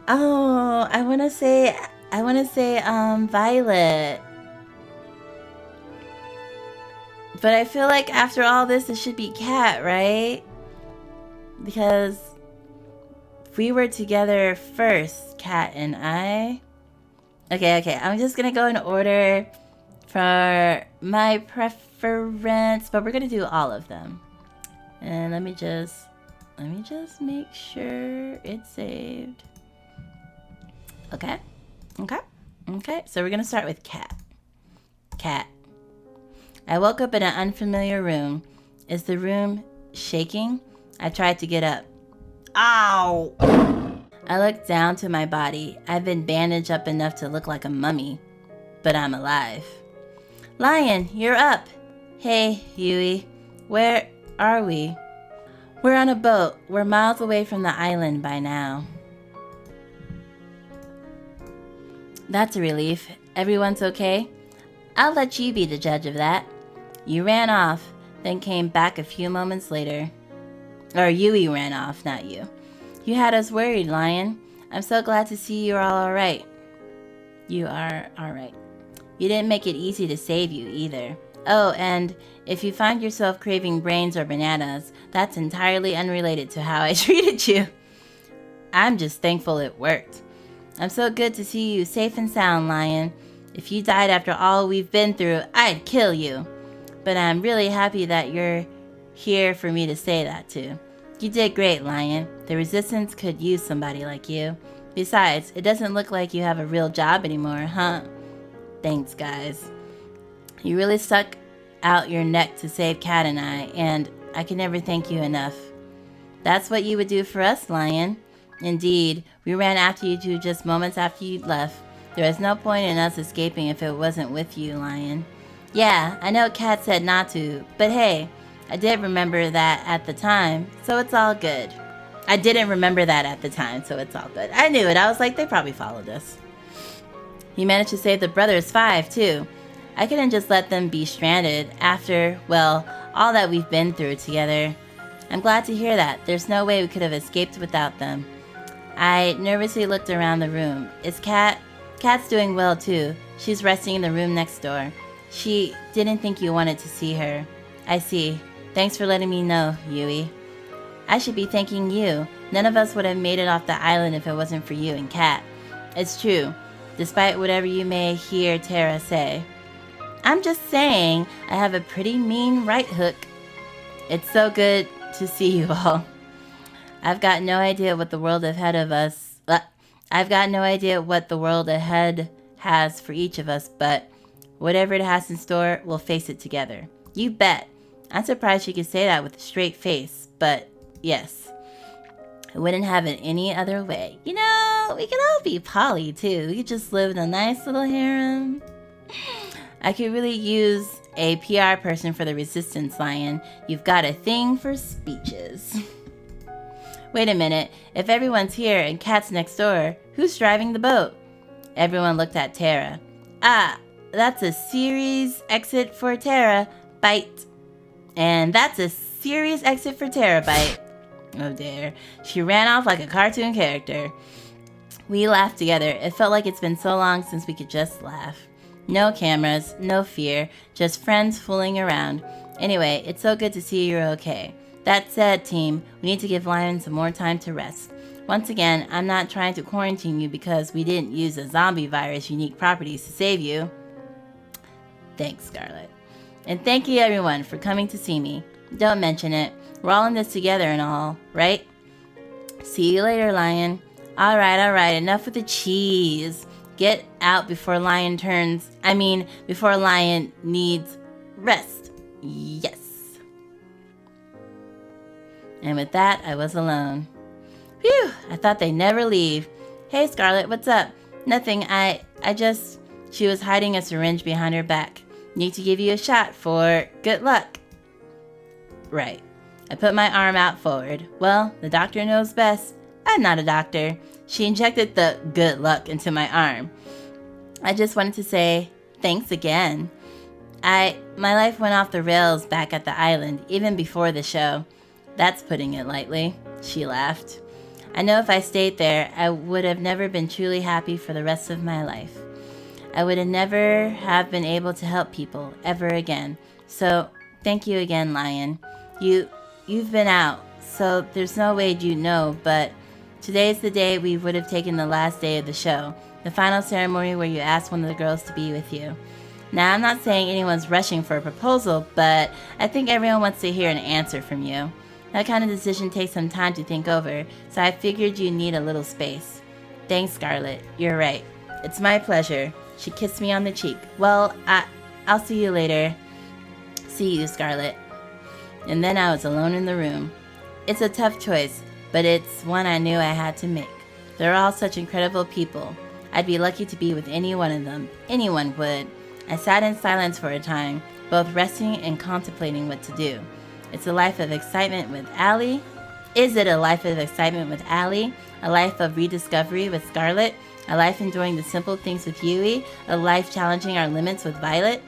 oh, I want to say, Violet. But I feel like after all this, it should be Cat, right? Because we were together first, Cat and I. Okay. I'm just gonna go in order for my preference, but we're gonna do all of them. And let me just make sure it's saved. Okay. So we're gonna start with Cat. Cat. I woke up in an unfamiliar room. Is the room shaking? I tried to get up. Ow! I looked down to my body. I've been bandaged up enough to look like a mummy, but I'm alive. Lion, you're up. Hey, Yui. Where are we? We're on a boat. We're miles away from the island by now. That's a relief. Everyone's okay? I'll let you be the judge of that. You ran off, then came back a few moments later. Or Yui ran off, not you. You had us worried, Lion. I'm so glad to see you're all alright. You are alright. You didn't make it easy to save you either. Oh, and if you find yourself craving brains or bananas, that's entirely unrelated to how I treated you. I'm just thankful it worked. I'm so good to see you safe and sound, Lion. If you died after all we've been through, I'd kill you. But I'm really happy that you're here for me to say that to. You did great, Lion. The Resistance could use somebody like you. Besides, it doesn't look like you have a real job anymore, huh? Thanks, guys. You really stuck out your neck to save Cat and I, and I can never thank you enough. That's what you would do for us, Lion. Indeed, we ran after you two just moments after you left. There was no point in us escaping if it wasn't with you, Lion. Yeah, I know Cat said not to, but hey, I did remember that at the time, so it's all good. I didn't remember that at the time, so it's all good. I knew it. I was like, they probably followed us. You managed to save the brothers 5, too. I couldn't just let them be stranded after, well, all that we've been through together. I'm glad to hear that. There's no way we could have escaped without them. I nervously looked around the room. Is Cat's doing well, too. She's resting in the room next door. She didn't think you wanted to see her. I see. Thanks for letting me know, Yui. I should be thanking you. None of us would have made it off the island if it wasn't for you and Cat. It's true, despite whatever you may hear Terra say. I'm just saying, I have a pretty mean right hook. It's so good to see you all. I've got no idea what the world ahead of us... I've got no idea what the world ahead has for each of us, but whatever it has in store, we'll face it together. You bet. I'm surprised you could say that with a straight face, but yes. I wouldn't have it any other way. You know, we could all be poly too. We could just live in a nice little harem. I could really use a PR person for the Resistance, Lion. You've got a thing for speeches. Wait a minute. If everyone's here and Cat's next door, who's driving the boat? Everyone looked at Terra. Ah, that's a series exit for Terra. Bite. And that's a serious exit for Terra. Bite. Oh dear. She ran off like a cartoon character. We laughed together. It felt like it's been so long since we could just laugh. No cameras, no fear, just friends fooling around. Anyway, it's so good to see you're okay. That said, team, we need to give Lion some more time to rest. Once again, I'm not trying to quarantine you because we didn't use a zombie virus unique properties to save you. Thanks, Scarlett. And thank you everyone for coming to see me. Don't mention it. We're all in this together and all, right? See you later, Lion. Alright, enough with the cheese. Get out before Lion needs rest. Yes. And with that, I was alone. Phew, I thought they'd never leave. Hey, Scarlett, what's up? Nothing, she was hiding a syringe behind her back. Need to give you a shot for good luck. Right. I put my arm out forward. Well, the doctor knows best. I'm not a doctor. She injected the good luck into my arm. I just wanted to say thanks again. My life went off the rails back at the island, even before the show. That's putting it lightly. She laughed. I know if I stayed there, I would have never been truly happy for the rest of my life. I would have never have been able to help people ever again. So, thank you again, Lion. You've been out, so there's no way you'd know, but today's the day we would have taken the last day of the show, the final ceremony where you ask one of the girls to be with you. Now, I'm not saying anyone's rushing for a proposal, but I think everyone wants to hear an answer from you. That kind of decision takes some time to think over, so I figured you need a little space. Thanks, Scarlett. You're right. It's my pleasure. She kissed me on the cheek. Well, I'll see you later. See you, Scarlett. And then I was alone in the room. It's a tough choice, but it's one I knew I had to make. They're all such incredible people. I'd be lucky to be with any one of them. Anyone would. I sat in silence for a time, both resting and contemplating what to do. It's a life of excitement with Allie. Is it a life of excitement with Allie? A life of rediscovery with Scarlett? A life enjoying the simple things with Yui? A life challenging our limits with Violet?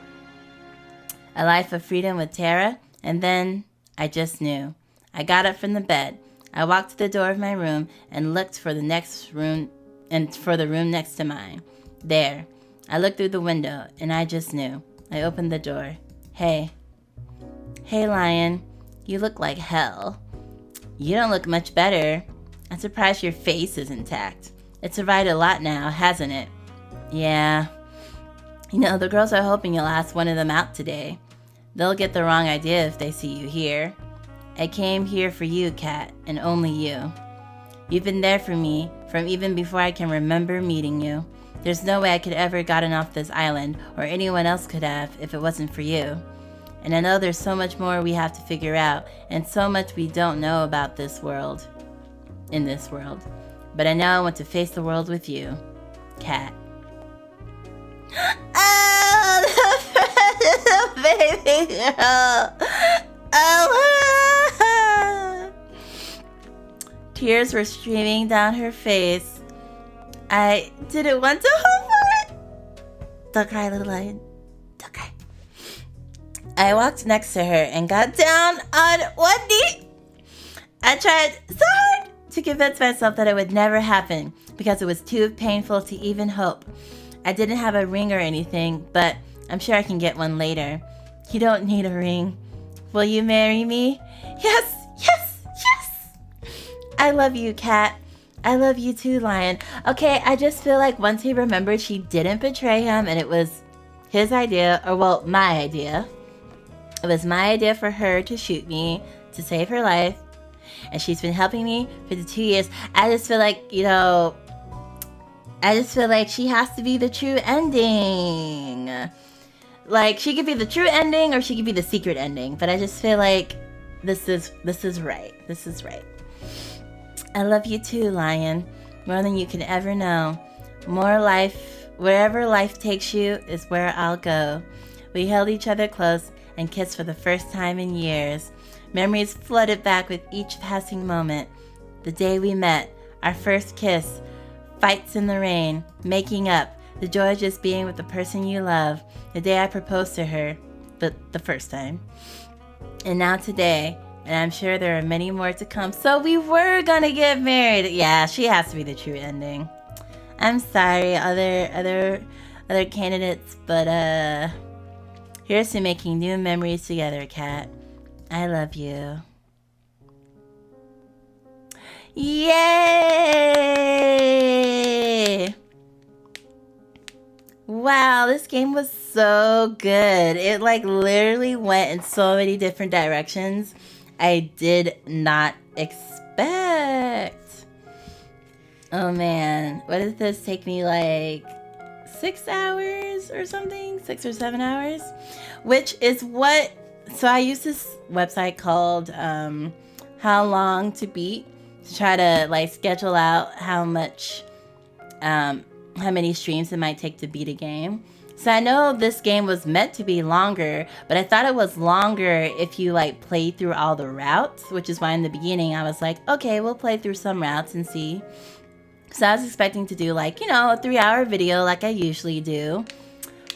A life of freedom with Terra? And then I just knew. I got up from the bed. I walked to the door of my room and looked for the room next to mine. There, I looked through the window, and I just knew. I opened the door. Hey. Hey, Lion. You look like hell. You don't look much better. I'm surprised your face is intact. It's survived a lot now, hasn't it? Yeah. You know, the girls are hoping you'll ask one of them out today. They'll get the wrong idea if they see you here. I came here for you, Cat, and only you. You've been there for me from even before I can remember meeting you. There's no way I could ever gotten off this island, or anyone else could have, if it wasn't for you. And I know there's so much more we have to figure out, and so much we don't know about this world. In this world. But I know I want to face the world with you, Cat. Oh, baby girl. Oh. Tears were streaming down her face. I didn't want to hold for it. Don't cry, little lion. Don't cry. I walked next to her and got down on one knee. I tried so hard to convince myself that it would never happen because it was too painful to even hope. I didn't have a ring or anything, but I'm sure I can get one later. You don't need a ring. Will you marry me? Yes, yes, yes! I love you, Cat. I love you too, Lion. Okay, I just feel like once he remembered she didn't betray him and it was his idea, or well, my idea. It was my idea for her to shoot me to save her life. And she's been helping me for the 2 years. I just feel like, you know, I just feel like she has to be the true ending. Like, she could be the true ending or she could be the secret ending. But I just feel like this is right. This is right. I love you too, Lion. More than you can ever know. More life, wherever life takes you is where I'll go. We held each other close and kissed for the first time in years. Memories flooded back with each passing moment. The day we met, our first kiss, fights in the rain, making up, the joy of just being with the person you love, the day I proposed to her, the first time. And now today, and I'm sure there are many more to come. So we were gonna get married. Yeah, she has to be the true ending. I'm sorry, other candidates, but here's to making new memories together, Cat. I love you. Yay! Wow, this game was so good. It like literally went in so many different directions I did not expect. Oh man, what did this take me, like 6 hours or something? 6 or 7 hours? Which is what... So I use this website called How Long to Beat to try to like schedule out how many streams it might take to beat a game. So I know this game was meant to be longer, but I thought it was longer if you like play through all the routes, which is why in the beginning I was like, okay, we'll play through some routes and see. So I was expecting to do like, you know, a 3-hour video like I usually do.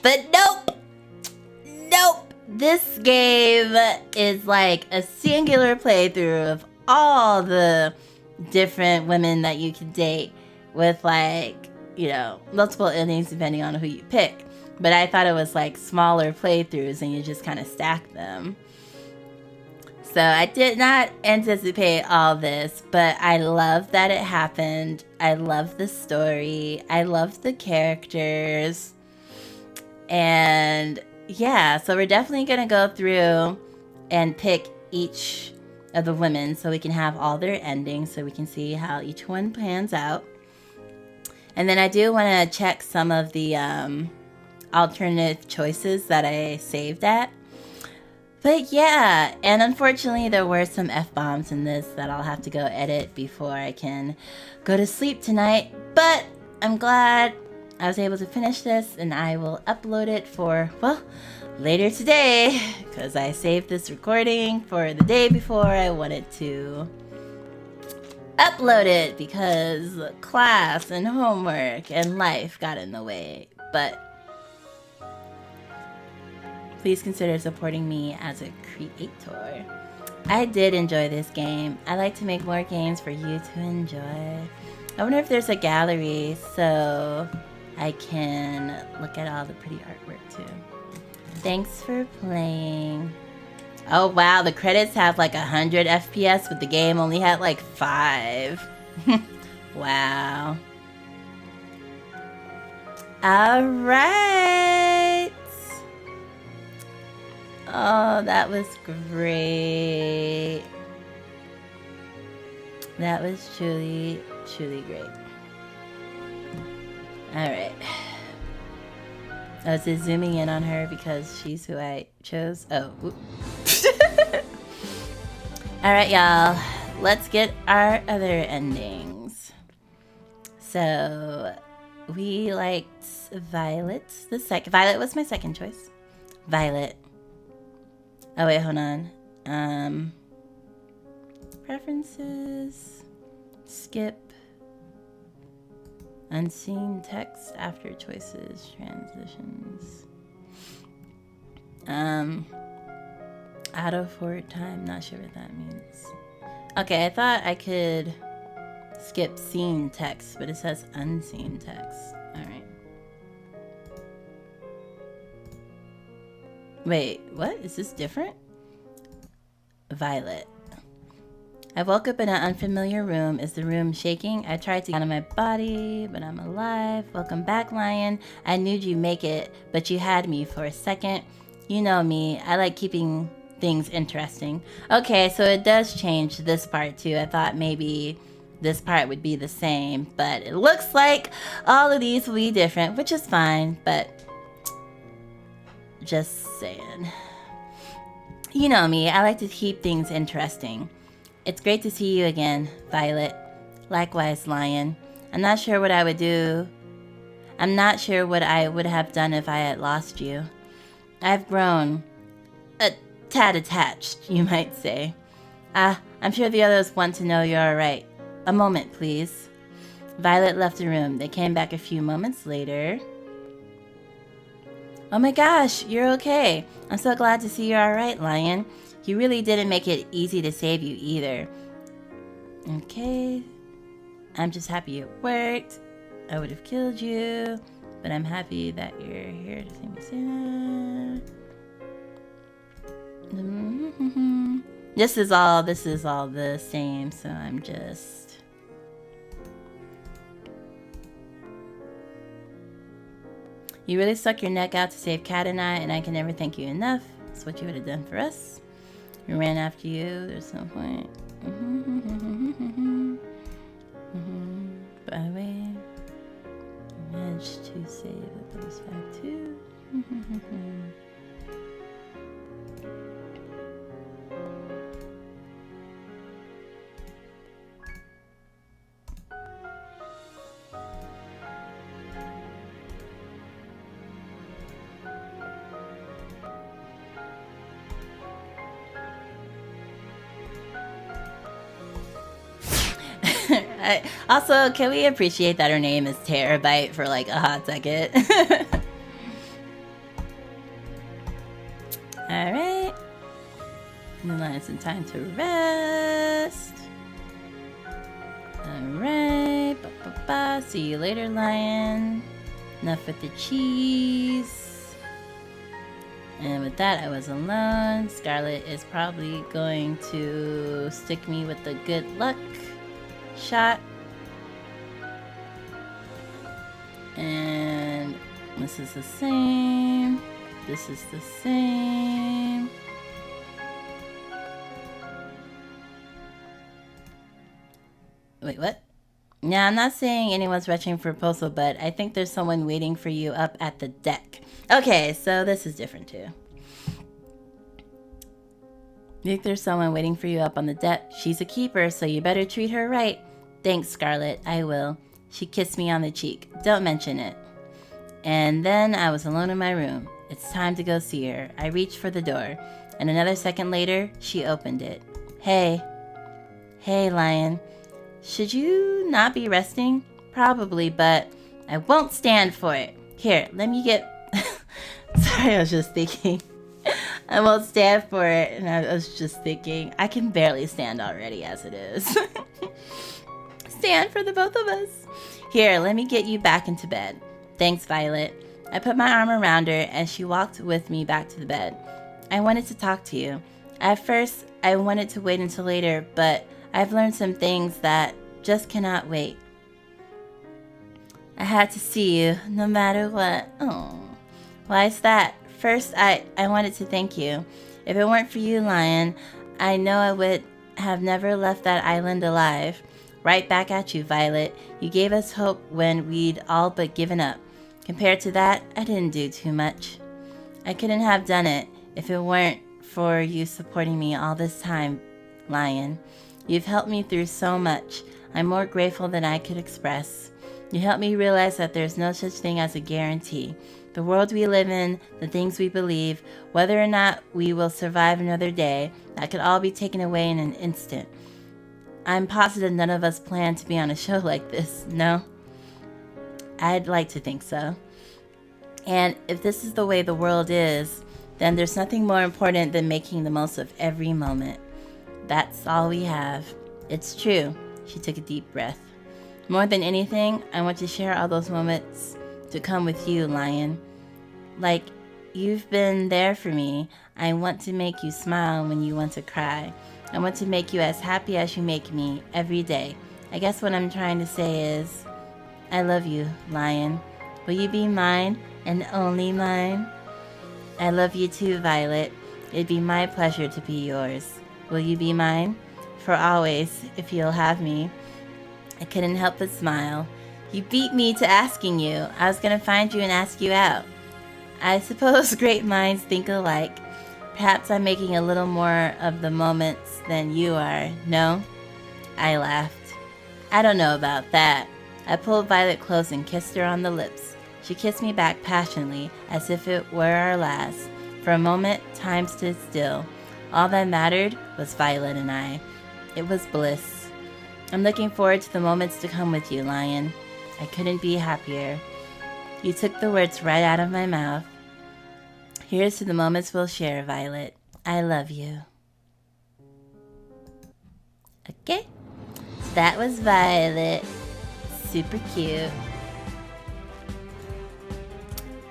But nope! Nope! This game is like a singular playthrough of all the different women that you can date with like, you know, multiple endings depending on who you pick. But I thought it was like smaller playthroughs and you just kind of stack them. So I did not anticipate all this, but I love that it happened. I love the story. I love the characters. And yeah, so we're definitely going to go through and pick each of the women so we can have all their endings so we can see how each one pans out. And then I do want to check some of the alternative choices that I saved at. But yeah, and unfortunately there were some F-bombs in this that I'll have to go edit before I can go to sleep tonight. But I'm glad I was able to finish this, and I will upload it for, well, later today, because I saved this recording for the day before I wanted to upload it, because class and homework and life got in the way. But please consider supporting me as a creator. I did enjoy this game. I like to make more games for you to enjoy. I wonder if there's a gallery, so I can look at all the pretty artwork too. Thanks for playing. Oh wow, the credits have like 100 FPS, but the game only had like 5. Wow. Alright. Oh, that was great. That was truly, truly great. Alright. I was just zooming in on her because she's who I chose. Oh. Alright, y'all. Let's get our other endings. So, we liked Violet. Violet was my second choice. Violet. Oh, wait, hold on. Preferences. Skip. Unseen text after choices. Transitions. Auto forward time. Not sure what that means. Okay, I thought I could skip seen text, but it says unseen text. Alright. Wait, what? Is this different? Violet. I woke up in an unfamiliar room. Is the room shaking? I tried to get out of my body, but I'm alive. Welcome back, Lion. I knew you'd make it, but you had me for a second. You know me. I like keeping things interesting. Okay, so it does change this part too. I thought maybe this part would be the same, but it looks like all of these will be different, which is fine, but just saying. You know me. I like to keep things interesting. It's great to see you again, Violet. Likewise, Lion. I'm not sure what I would do. I'm not sure what I would have done if I had lost you. I've grown a tad attached, you might say. I'm sure the others want to know you're alright. A moment, please. Violet left the room. They came back a few moments later. Oh my gosh, you're okay. I'm so glad to see you're alright, Lion. You really didn't make it easy to save you either. Okay. I'm just happy it worked. I would have killed you, but I'm happy that you're here to see me say that. This is all the same, so I'm just... You really stuck your neck out to save Kat and I can never thank you enough. That's what you would have done for us. We ran after you. There's no point. By the way, I managed to save a post back too. Also, can we appreciate that her name is Terabyte for like a hot second? Alright. And then it's time to rest. Alright. See you later, Lion. Enough with the cheese. And with that, I was alone. Scarlett is probably going to stick me with the good luck shot. And this is the same. This is the same. Wait, what? Now, I'm not saying anyone's rushing for a proposal, but I think there's someone waiting for you up at the deck. Okay, so this is different too. I think there's someone waiting for you up on the deck. She's a keeper, so you better treat her right. Thanks, Scarlett. I will. She kissed me on the cheek. Don't mention it. And then I was alone in my room. It's time to go see her. I reached for the door, and another second later, she opened it. Hey. Hey, Lion. Should you not be resting? Probably, but I won't stand for it. Here, let me get... Sorry, I was just thinking. I won't stand for it, and I was just thinking, I can barely stand already as it is. Stand for the both of us. Here, let me get you back into bed. Thanks, Violet. I put my arm around her and she walked with me back to the bed. I wanted to talk to you. At first, I wanted to wait until later, but I've learned some things that just cannot wait. I had to see you, no matter what. Oh, why is that? First, I wanted to thank you. If it weren't for you, Lion, I know I would have never left that island alive. Right back at you, Violet. You gave us hope when we'd all but given up. Compared to that, I didn't do too much. I couldn't have done it if it weren't for you supporting me all this time, Lion. You've helped me through so much. I'm more grateful than I could express. You helped me realize that there's no such thing as a guarantee. The world we live in, the things we believe, whether or not we will survive another day, that could all be taken away in an instant. I'm positive none of us plan to be on a show like this, no? I'd like to think so. And if this is the way the world is, then there's nothing more important than making the most of every moment. That's all we have. It's true. She took a deep breath. More than anything, I want to share all those moments to come with you, Lion. Like, you've been there for me. I want to make you smile when you want to cry. I want to make you as happy as you make me every day. I guess what I'm trying to say is, I love you, Lion. Will you be mine and only mine? I love you too, Violet. It'd be my pleasure to be yours. Will you be mine? For always, if you'll have me. I couldn't help but smile. You beat me to asking you. I was going to find you and ask you out. I suppose great minds think alike. Perhaps I'm making a little more of the moments than you are, no? I laughed. I don't know about that. I pulled Violet close and kissed her on the lips. She kissed me back passionately, as if it were our last. For a moment, time stood still. All that mattered was Violet and I. It was bliss. I'm looking forward to the moments to come with you, Lion. I couldn't be happier. You took the words right out of my mouth. Here's to the moments we'll share, Violet. I love you. Okay, that was Violet. Super cute.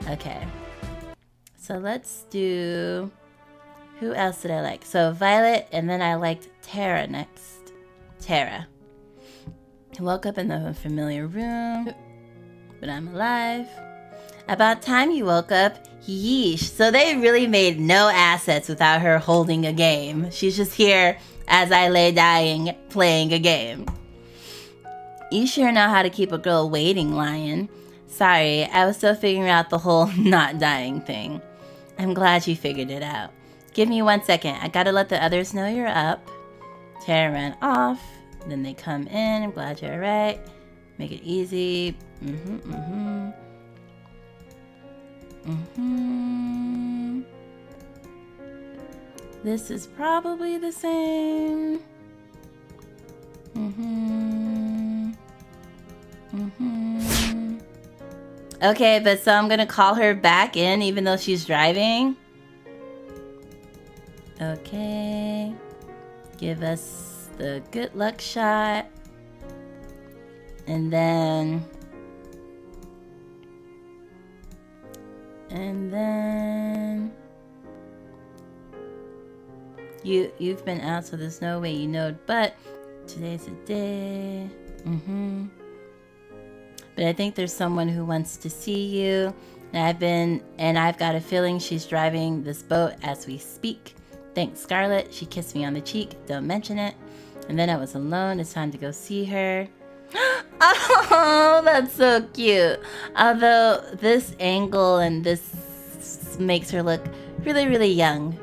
Okay, so let's do... Who else did I like? So Violet, and then I liked Terra next. Terra. I woke up in the familiar room, but I'm alive. About time you woke up. Yeesh. So they really made no assets without her holding a game. She's just here as I lay dying, playing a game. You sure know how to keep a girl waiting, Lion. Sorry, I was still figuring out the whole not dying thing. I'm glad you figured it out. Give me 1 second. I gotta let the others know you're up. Terra ran off. Then they come in. I'm glad you're alright. Make it easy. This is probably the same. Okay, but so I'm gonna call her back in even though she's driving. Okay. Give us the good luck shot. And then you've been out, so there's no way you know, but today's the day. But I think there's someone who wants to see you, and I've got a feeling she's driving this boat as we speak. Thanks, Scarlett. She kissed me on the cheek. Don't mention it. And then I was alone. It's time to go see her. Oh, that's so cute. Although this angle and this makes her look really, really young.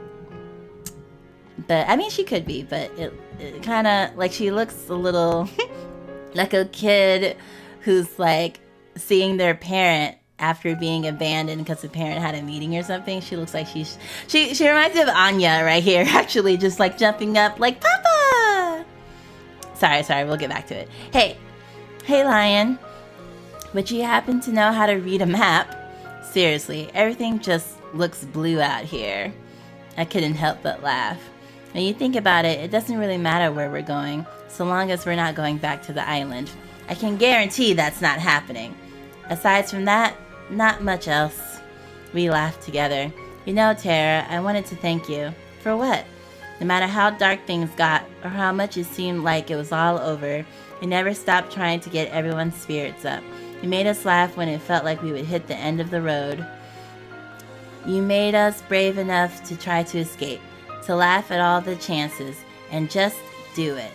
But, I mean, she could be, but it kind of, like, she looks a little like a kid who's, like, seeing their parent after being abandoned because the parent had a meeting or something. She looks like she reminds me of Anya right here, actually, just, like, jumping up, like, Papa! Sorry, we'll get back to it. Hey, Lion, would you happen to know how to read a map? Seriously, everything just looks blue out here. I couldn't help but laugh. When you think about it, it doesn't really matter where we're going, so long as we're not going back to the island. I can guarantee that's not happening. Aside from that, not much else. We laughed together. You know, Terra, I wanted to thank you. For what? No matter how dark things got, or how much it seemed like it was all over, you never stopped trying to get everyone's spirits up. You made us laugh when it felt like we would hit the end of the road. You made us brave enough to try to escape, to laugh at all the chances, and just do it.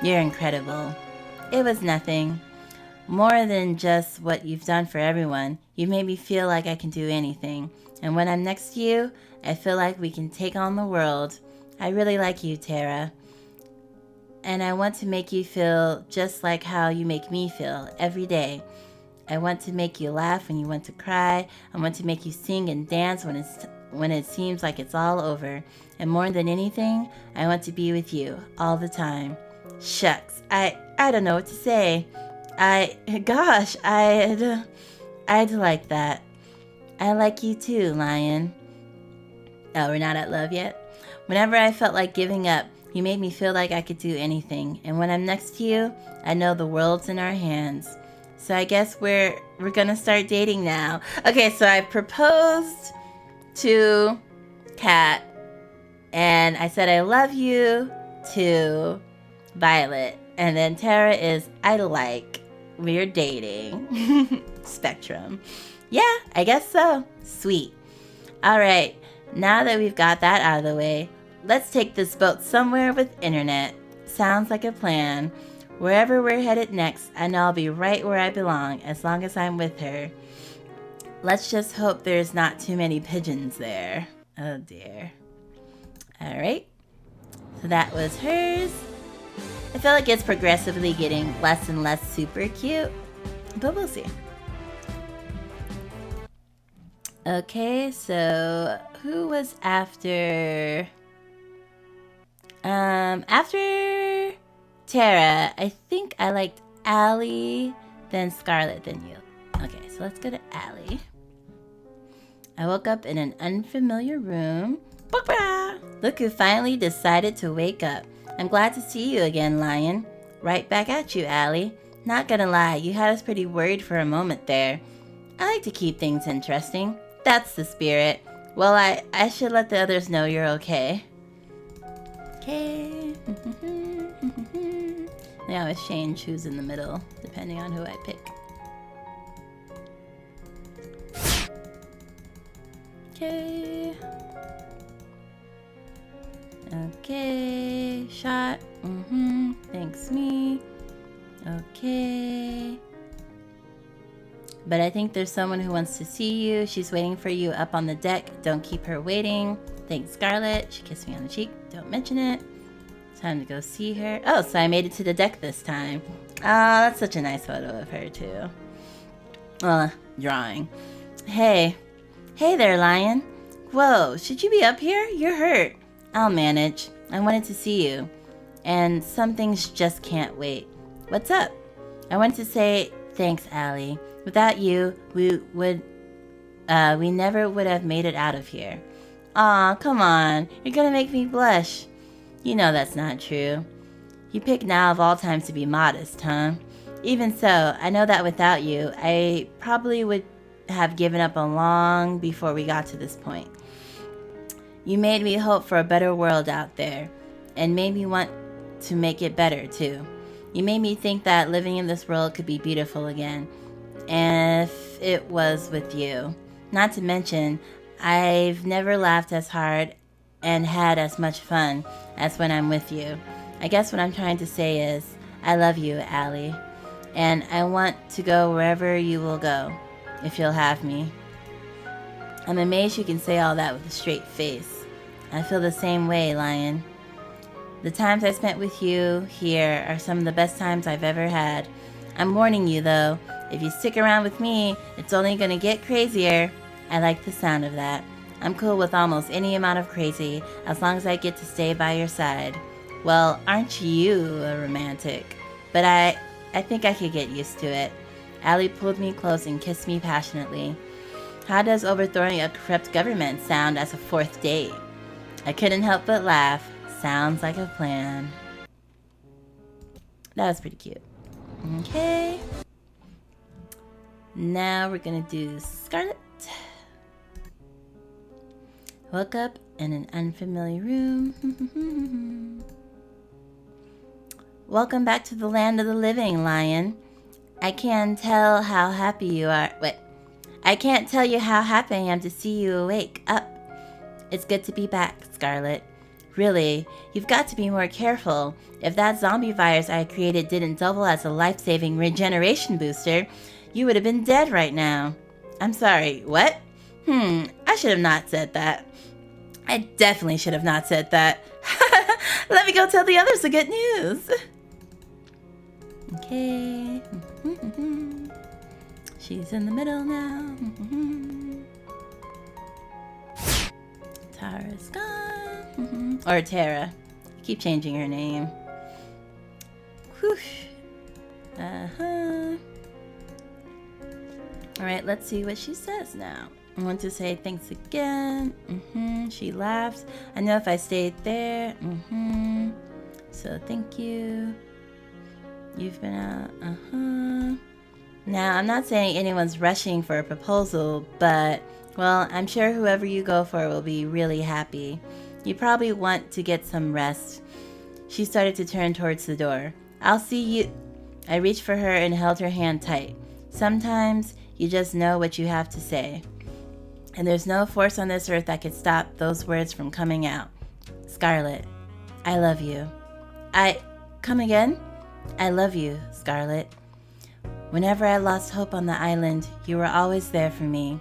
You're incredible. It was nothing. More than just what you've done for everyone, you've made me feel like I can do anything. And when I'm next to you, I feel like we can take on the world. I really like you, Terra. And I want to make you feel just like how you make me feel every day. I want to make you laugh when you want to cry. I want to make you sing and dance when it seems like it's all over. And more than anything, I want to be with you all the time. Shucks, I don't know what to say. I'd like that. I like you too, Lion. Oh, we're not at love yet? Whenever I felt like giving up, you made me feel like I could do anything. And when I'm next to you, I know the world's in our hands. So I guess we're gonna start dating now. Okay, so I proposed to Kat, and I said I love you to Violet. And then Terra is I like. We're dating. Spectrum. Yeah, I guess so. Sweet. Alright, now that we've got that out of the way, let's take this boat somewhere with internet. Sounds like a plan. Wherever we're headed next, I know I'll be right where I belong as long as I'm with her. Let's just hope there's not too many pigeons there. Oh dear. Alright. So that was hers. I feel like it's progressively getting less and less super cute, but we'll see. Okay, so who was after? After Terra, I think I liked Allie, then Scarlett, then you. Okay, so let's go to Allie. I woke up in an unfamiliar room. Look who finally decided to wake up. I'm glad to see you again, Lion. Right back at you, Allie. Not gonna lie, you had us pretty worried for a moment there. I like to keep things interesting. That's the spirit. Well, I should let the others know you're okay. Okay. They always change who's in the middle, depending on who I pick. Okay. Okay. Shot. Thanks, me. Okay. But I think there's someone who wants to see you. She's waiting for you up on the deck. Don't keep her waiting. Thanks, Scarlett. She kissed me on the cheek. Don't mention it. Time to go see her. Oh, so I made it to the deck this time. Oh, that's such a nice photo of her, too. Drawing. Hey. Hey there, Lion. Whoa, should you be up here? You're hurt. I'll manage. I wanted to see you. And some things just can't wait. What's up? I want to say thanks, Allie. Without you, we never would have made it out of here. Aw, come on. You're gonna make me blush. You know that's not true. You pick now of all times to be modest, huh? Even so, I know that without you, I probably would have given up long before we got to this point. You made me hope for a better world out there, and made me want to make it better, too. You made me think that living in this world could be beautiful again, if it was with you. Not to mention, I've never laughed as hard and had as much fun as when I'm with you. I guess what I'm trying to say is, I love you, Allie, and I want to go wherever you will go, if you'll have me. I'm amazed you can say all that with a straight face. I feel the same way, Lion. The times I spent with you here are some of the best times I've ever had. I'm warning you, though, if you stick around with me, it's only gonna get crazier. I like the sound of that. I'm cool with almost any amount of crazy, as long as I get to stay by your side. Well, aren't you a romantic? But I think I could get used to it. Allie pulled me close and kissed me passionately. How does overthrowing a corrupt government sound as a fourth date? I couldn't help but laugh. Sounds like a plan. That was pretty cute. Okay. Now we're gonna do Scarlett. Woke up in an unfamiliar room. Welcome back to the land of the living, Lion. I can't tell how happy you are. Wait. I can't tell you how happy I am to see you awake up. It's good to be back, Scarlett. Really, you've got to be more careful. If that zombie virus I created didn't double as a life-saving regeneration booster, you would have been dead right now. I'm sorry, what? I should have not said that. I definitely should have not said that. Let me go tell the others the good news. Okay. She's in the middle now. Tara's gone. Or Terra. I keep changing her name. Whoosh. Alright, let's see what she says now. I want to say thanks again. She laughs. I know if I stayed there. So thank you. You've been out. Now, I'm not saying anyone's rushing for a proposal, but, well, I'm sure whoever you go for will be really happy. You probably want to get some rest. She started to turn towards the door. I'll see you. I reached for her and held her hand tight. Sometimes you just know what you have to say. And there's no force on this earth that could stop those words from coming out. Scarlett, I love you. Come again? I love you, Scarlett. Whenever I lost hope on the island, you were always there for me.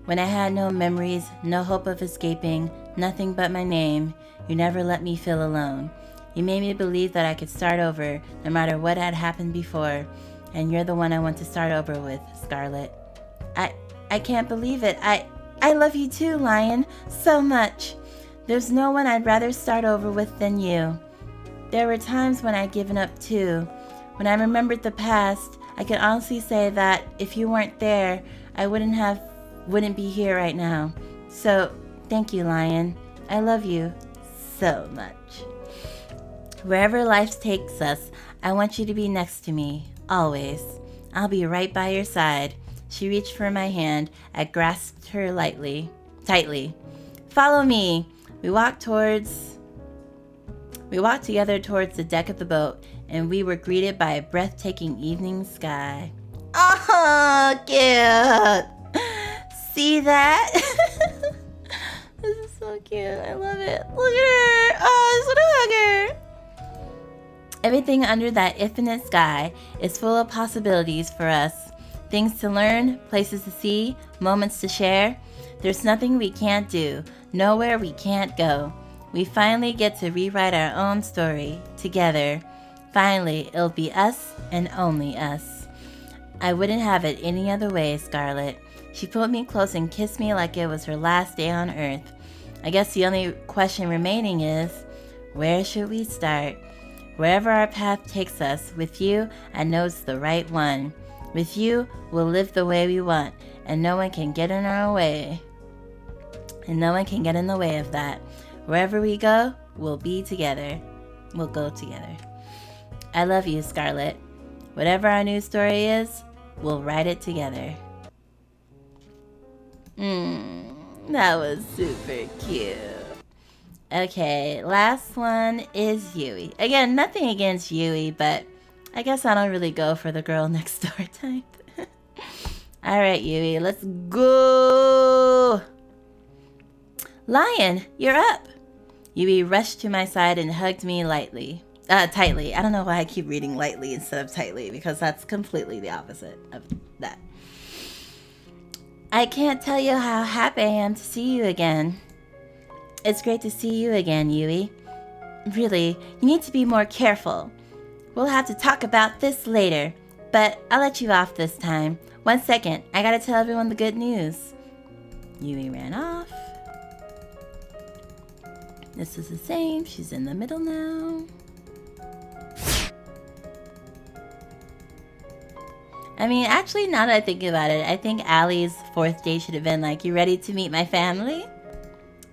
When I had no memories, no hope of escaping, nothing but my name, you never let me feel alone. You made me believe that I could start over, no matter what had happened before. And you're the one I want to start over with, Scarlett. I can't believe it. I love you too, Lion, so much. There's no one I'd rather start over with than you. There were times when I'd given up too. When I remembered the past, I could honestly say that if you weren't there, I wouldn't be here right now. So, thank you, Lion. I love you so much. Wherever life takes us, I want you to be next to me, always. I'll be right by your side. She reached for my hand. I grasped her tightly. Follow me. We walked together towards the deck of the boat, and we were greeted by a breathtaking evening sky. Oh, cute! See that? This is so cute. I love it. Look at her. Oh, I just want to hug her. Everything under that infinite sky is full of possibilities for us. Things to learn, places to see, moments to share. There's nothing we can't do, nowhere we can't go. We finally get to rewrite our own story, together. Finally, it'll be us and only us. I wouldn't have it any other way, Scarlett. She pulled me close and kissed me like it was her last day on Earth. I guess the only question remaining is, where should we start? Wherever our path takes us, with you, I know it's the right one. With you, we'll live the way we want, and no one can get in our way. And no one can get in the way of that. Wherever we go, we'll be together. We'll go together. I love you, Scarlett. Whatever our new story is, we'll write it together. That was super cute. Okay, last one is Yui. Again, nothing against Yui, but I guess I don't really go for the girl next door type. Alright, Yui, let's go! Lion, you're up! Yui rushed to my side and hugged me tightly. I don't know why I keep reading lightly instead of tightly, because that's completely the opposite of that. I can't tell you how happy I am to see you again. It's great to see you again, Yui. Really, you need to be more careful. We'll have to talk about this later, but I'll let you off this time. 1 second, I gotta tell everyone the good news. Yui ran off. This is the same. She's in the middle now. I mean, actually, now that I think about it, I think Allie's 4th day should have been like, you ready to meet my family?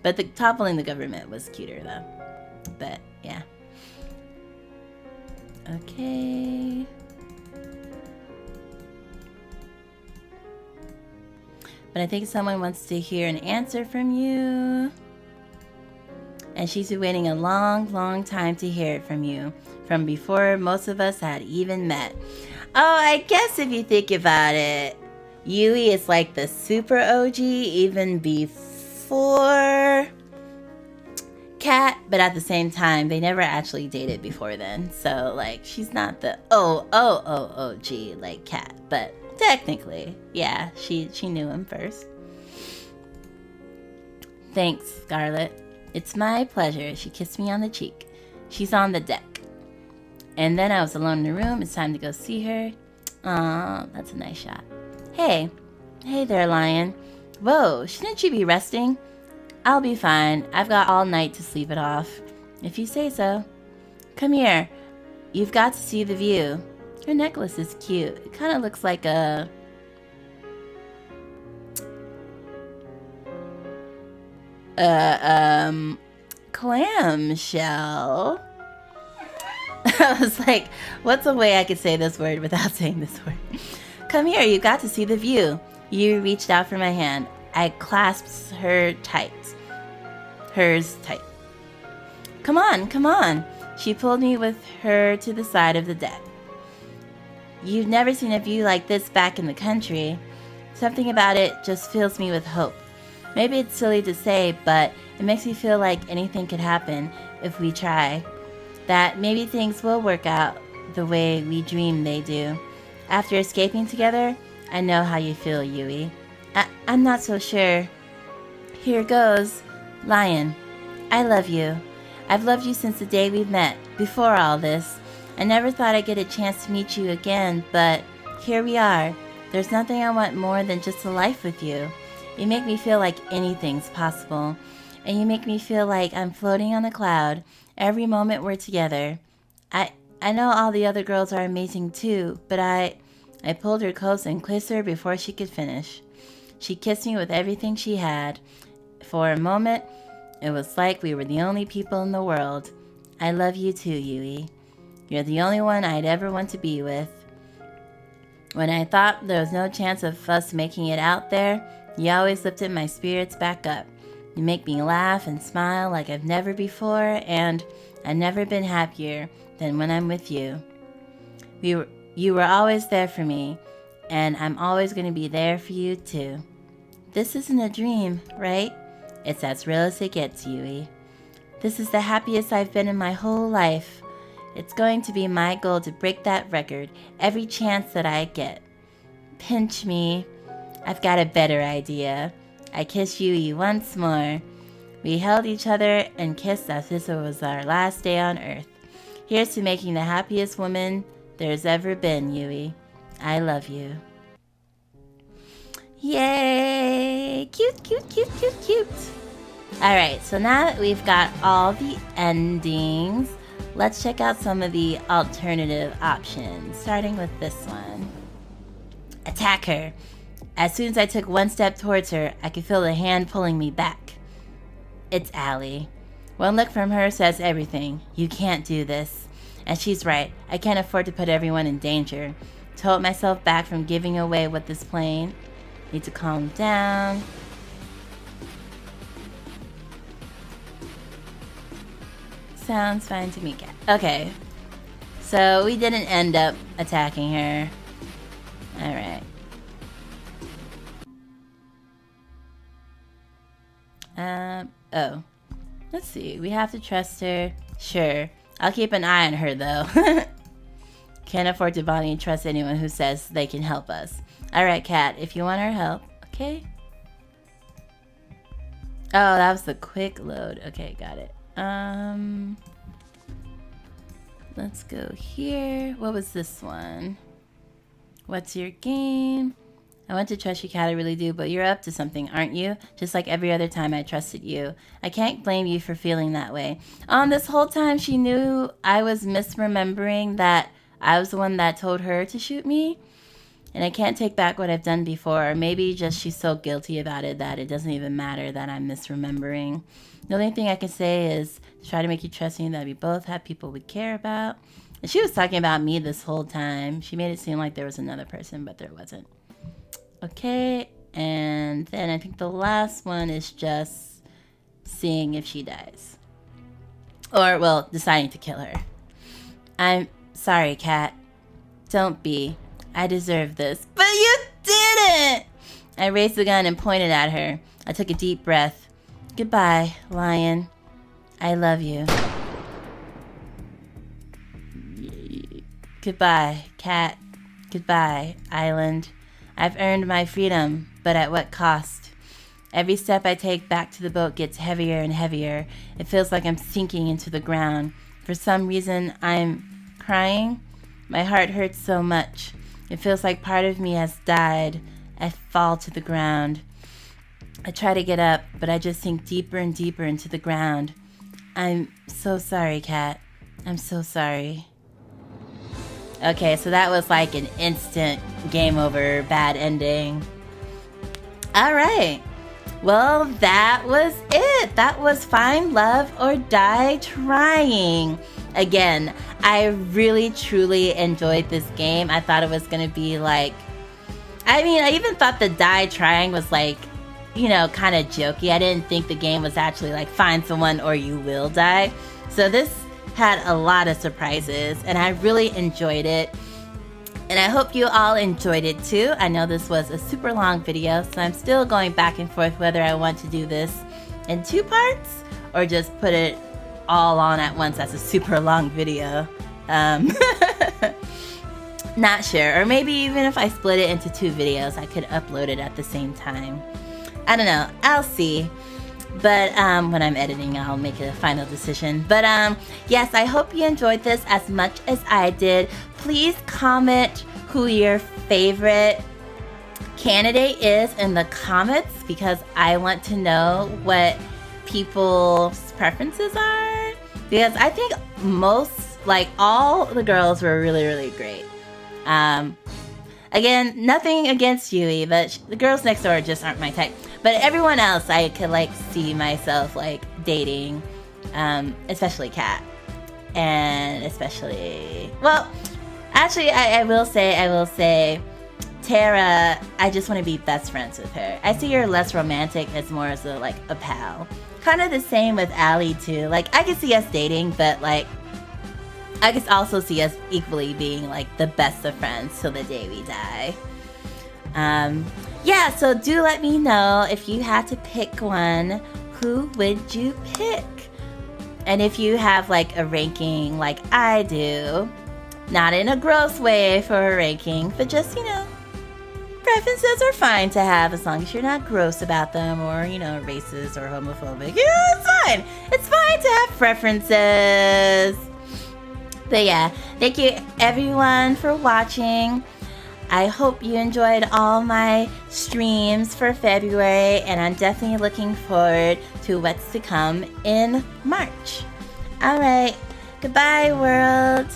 But the toppling the government was cuter, though. But, yeah. Okay. but I think someone wants to hear an answer from you. And she's been waiting a long, long time to hear it from you, from before most of us had even met. Oh, I guess if you think about it, Yui is like the super OG even before Cat, but at the same time, they never actually dated before then. So, like, she's not the OG like Cat, but technically, yeah, she knew him first. Thanks, Scarlett. It's my pleasure. She kissed me on the cheek. She's on the deck. And then I was alone in the room. It's time to go see her. Aw, that's a nice shot. Hey there, Lion. Whoa, shouldn't you be resting? I'll be fine. I've got all night to sleep it off. If you say so. Come here. You've got to see the view. Your necklace is cute. It kind of looks like a... clamshell. I was like, what's a way I could say this word without saying this word? Come here, you got to see the view. You reached out for my hand. I clasped hers tight. Come on. She pulled me with her to the side of the deck. You've never seen a view like this back in the country. Something about it just fills me with hope. Maybe it's silly to say, but it makes me feel like anything could happen if we try. That maybe things will work out the way we dream they do. After escaping together, I know how you feel, Yui. I'm not so sure. Here goes. Lion, I love you. I've loved you since the day we met, before all this. I never thought I'd get a chance to meet you again, but here we are. There's nothing I want more than just a life with you. You make me feel like anything's possible, and you make me feel like I'm floating on a cloud every moment we're together. I know all the other girls are amazing too, but I pulled her close and kissed her before she could finish. She kissed me with everything she had. For a moment, it was like we were the only people in the world. I love you too, Yui. You're the only one I'd ever want to be with. When I thought there was no chance of us making it out there, you always lifted my spirits back up. You make me laugh and smile like I've never before, and I've never been happier than when I'm with you. You were always there for me, and I'm always going to be there for you too. This isn't a dream, right? It's as real as it gets, Yui. This is the happiest I've been in my whole life. It's going to be my goal to break that record every chance that I get. Pinch me. I've got a better idea. I kissed Yui once more. We held each other and kissed as if it was our last day on Earth. Here's to making the happiest woman there's ever been, Yui. I love you. Yay! Cute. Alright, so now that we've got all the endings, let's check out some of the alternative options, starting with this one. Attack her. As soon as I took one step towards her, I could feel the hand pulling me back. It's Allie. One look from her says everything. You can't do this. And she's right. I can't afford to put everyone in danger. To hold myself back from giving away what this plane. Need to calm down. Sounds fine to me, cat. Okay. So we didn't end up attacking her. Alright. Oh. Let's see. We have to trust her. Sure. I'll keep an eye on her, though. Can't afford to bother and trust anyone who says they can help us. Alright, cat. If you want our help. Okay. Oh, that was the quick load. Okay, got it. Let's go here. What was this one? What's your game? I want to trust you, cat, I really do, but you're up to something, aren't you? Just like every other time I trusted you. I can't blame you for feeling that way. This whole time she knew I was misremembering that I was the one that told her to shoot me. And I can't take back what I've done before. Or maybe just she's so guilty about it that it doesn't even matter that I'm misremembering. The only thing I can say is try to make you trust me that we both have people we care about. And she was talking about me this whole time. She made it seem like there was another person, but there wasn't. Okay, And then I think the last one is just seeing if she dies. Or, well, deciding to kill her. I'm sorry, Cat. Don't be. I deserve this. But you didn't! I raised the gun and pointed at her. I took a deep breath. Goodbye, Lion. I love you. Goodbye, Cat. Goodbye, Island. I've earned my freedom, but at what cost? Every step I take back to the boat gets heavier and heavier. It feels like I'm sinking into the ground. For some reason, I'm crying. My heart hurts so much. It feels like part of me has died. I fall to the ground. I try to get up, but I just sink deeper and deeper into the ground. I'm so sorry, Cat. I'm so sorry. Okay, so that was like an instant game over, bad ending. Alright. Well, that was it. That was Find Love or Die Trying. Again, I really, truly enjoyed this game. I thought it was going to be like... I mean, I even thought the Die Trying was like, you know, kind of jokey. I didn't think the game was actually like find someone or you will die. So this had a lot of surprises and I really enjoyed it. And I hope you all enjoyed it too. I know this was a super long video, so I'm still going back and forth whether I want to do this in 2 parts or just put it all on at once as a super long video. Not sure. Or maybe even if I split it into 2 videos, I could upload it at the same time. I don't know. I'll see. But when I'm editing, I'll make a final decision. But yes, I hope you enjoyed this as much as I did. Please comment who your favorite candidate is in the comments because I want to know what people's preferences are. Because I think most, like all the girls were really, really great. Again, nothing against Yui, but the girls next door just aren't my type. But everyone else, I could like see myself like dating, especially Kat, and especially, well, actually, I will say, Terra. I just want to be best friends with her. I see her less romantic as more as a like a pal. Kind of the same with Allie too. Like I could see us dating, but like I could also see us equally being like the best of friends till the day we die. Yeah, so do let me know if you had to pick one, who would you pick? And if you have like a ranking like I do, not in a gross way for a ranking, but just, you know, preferences are fine to have as long as you're not gross about them or, you know, racist or homophobic. Yeah, it's fine. It's fine to have preferences. But yeah, thank you everyone for watching. I hope you enjoyed all my streams for February, and I'm definitely looking forward to what's to come in March. Alright, goodbye world!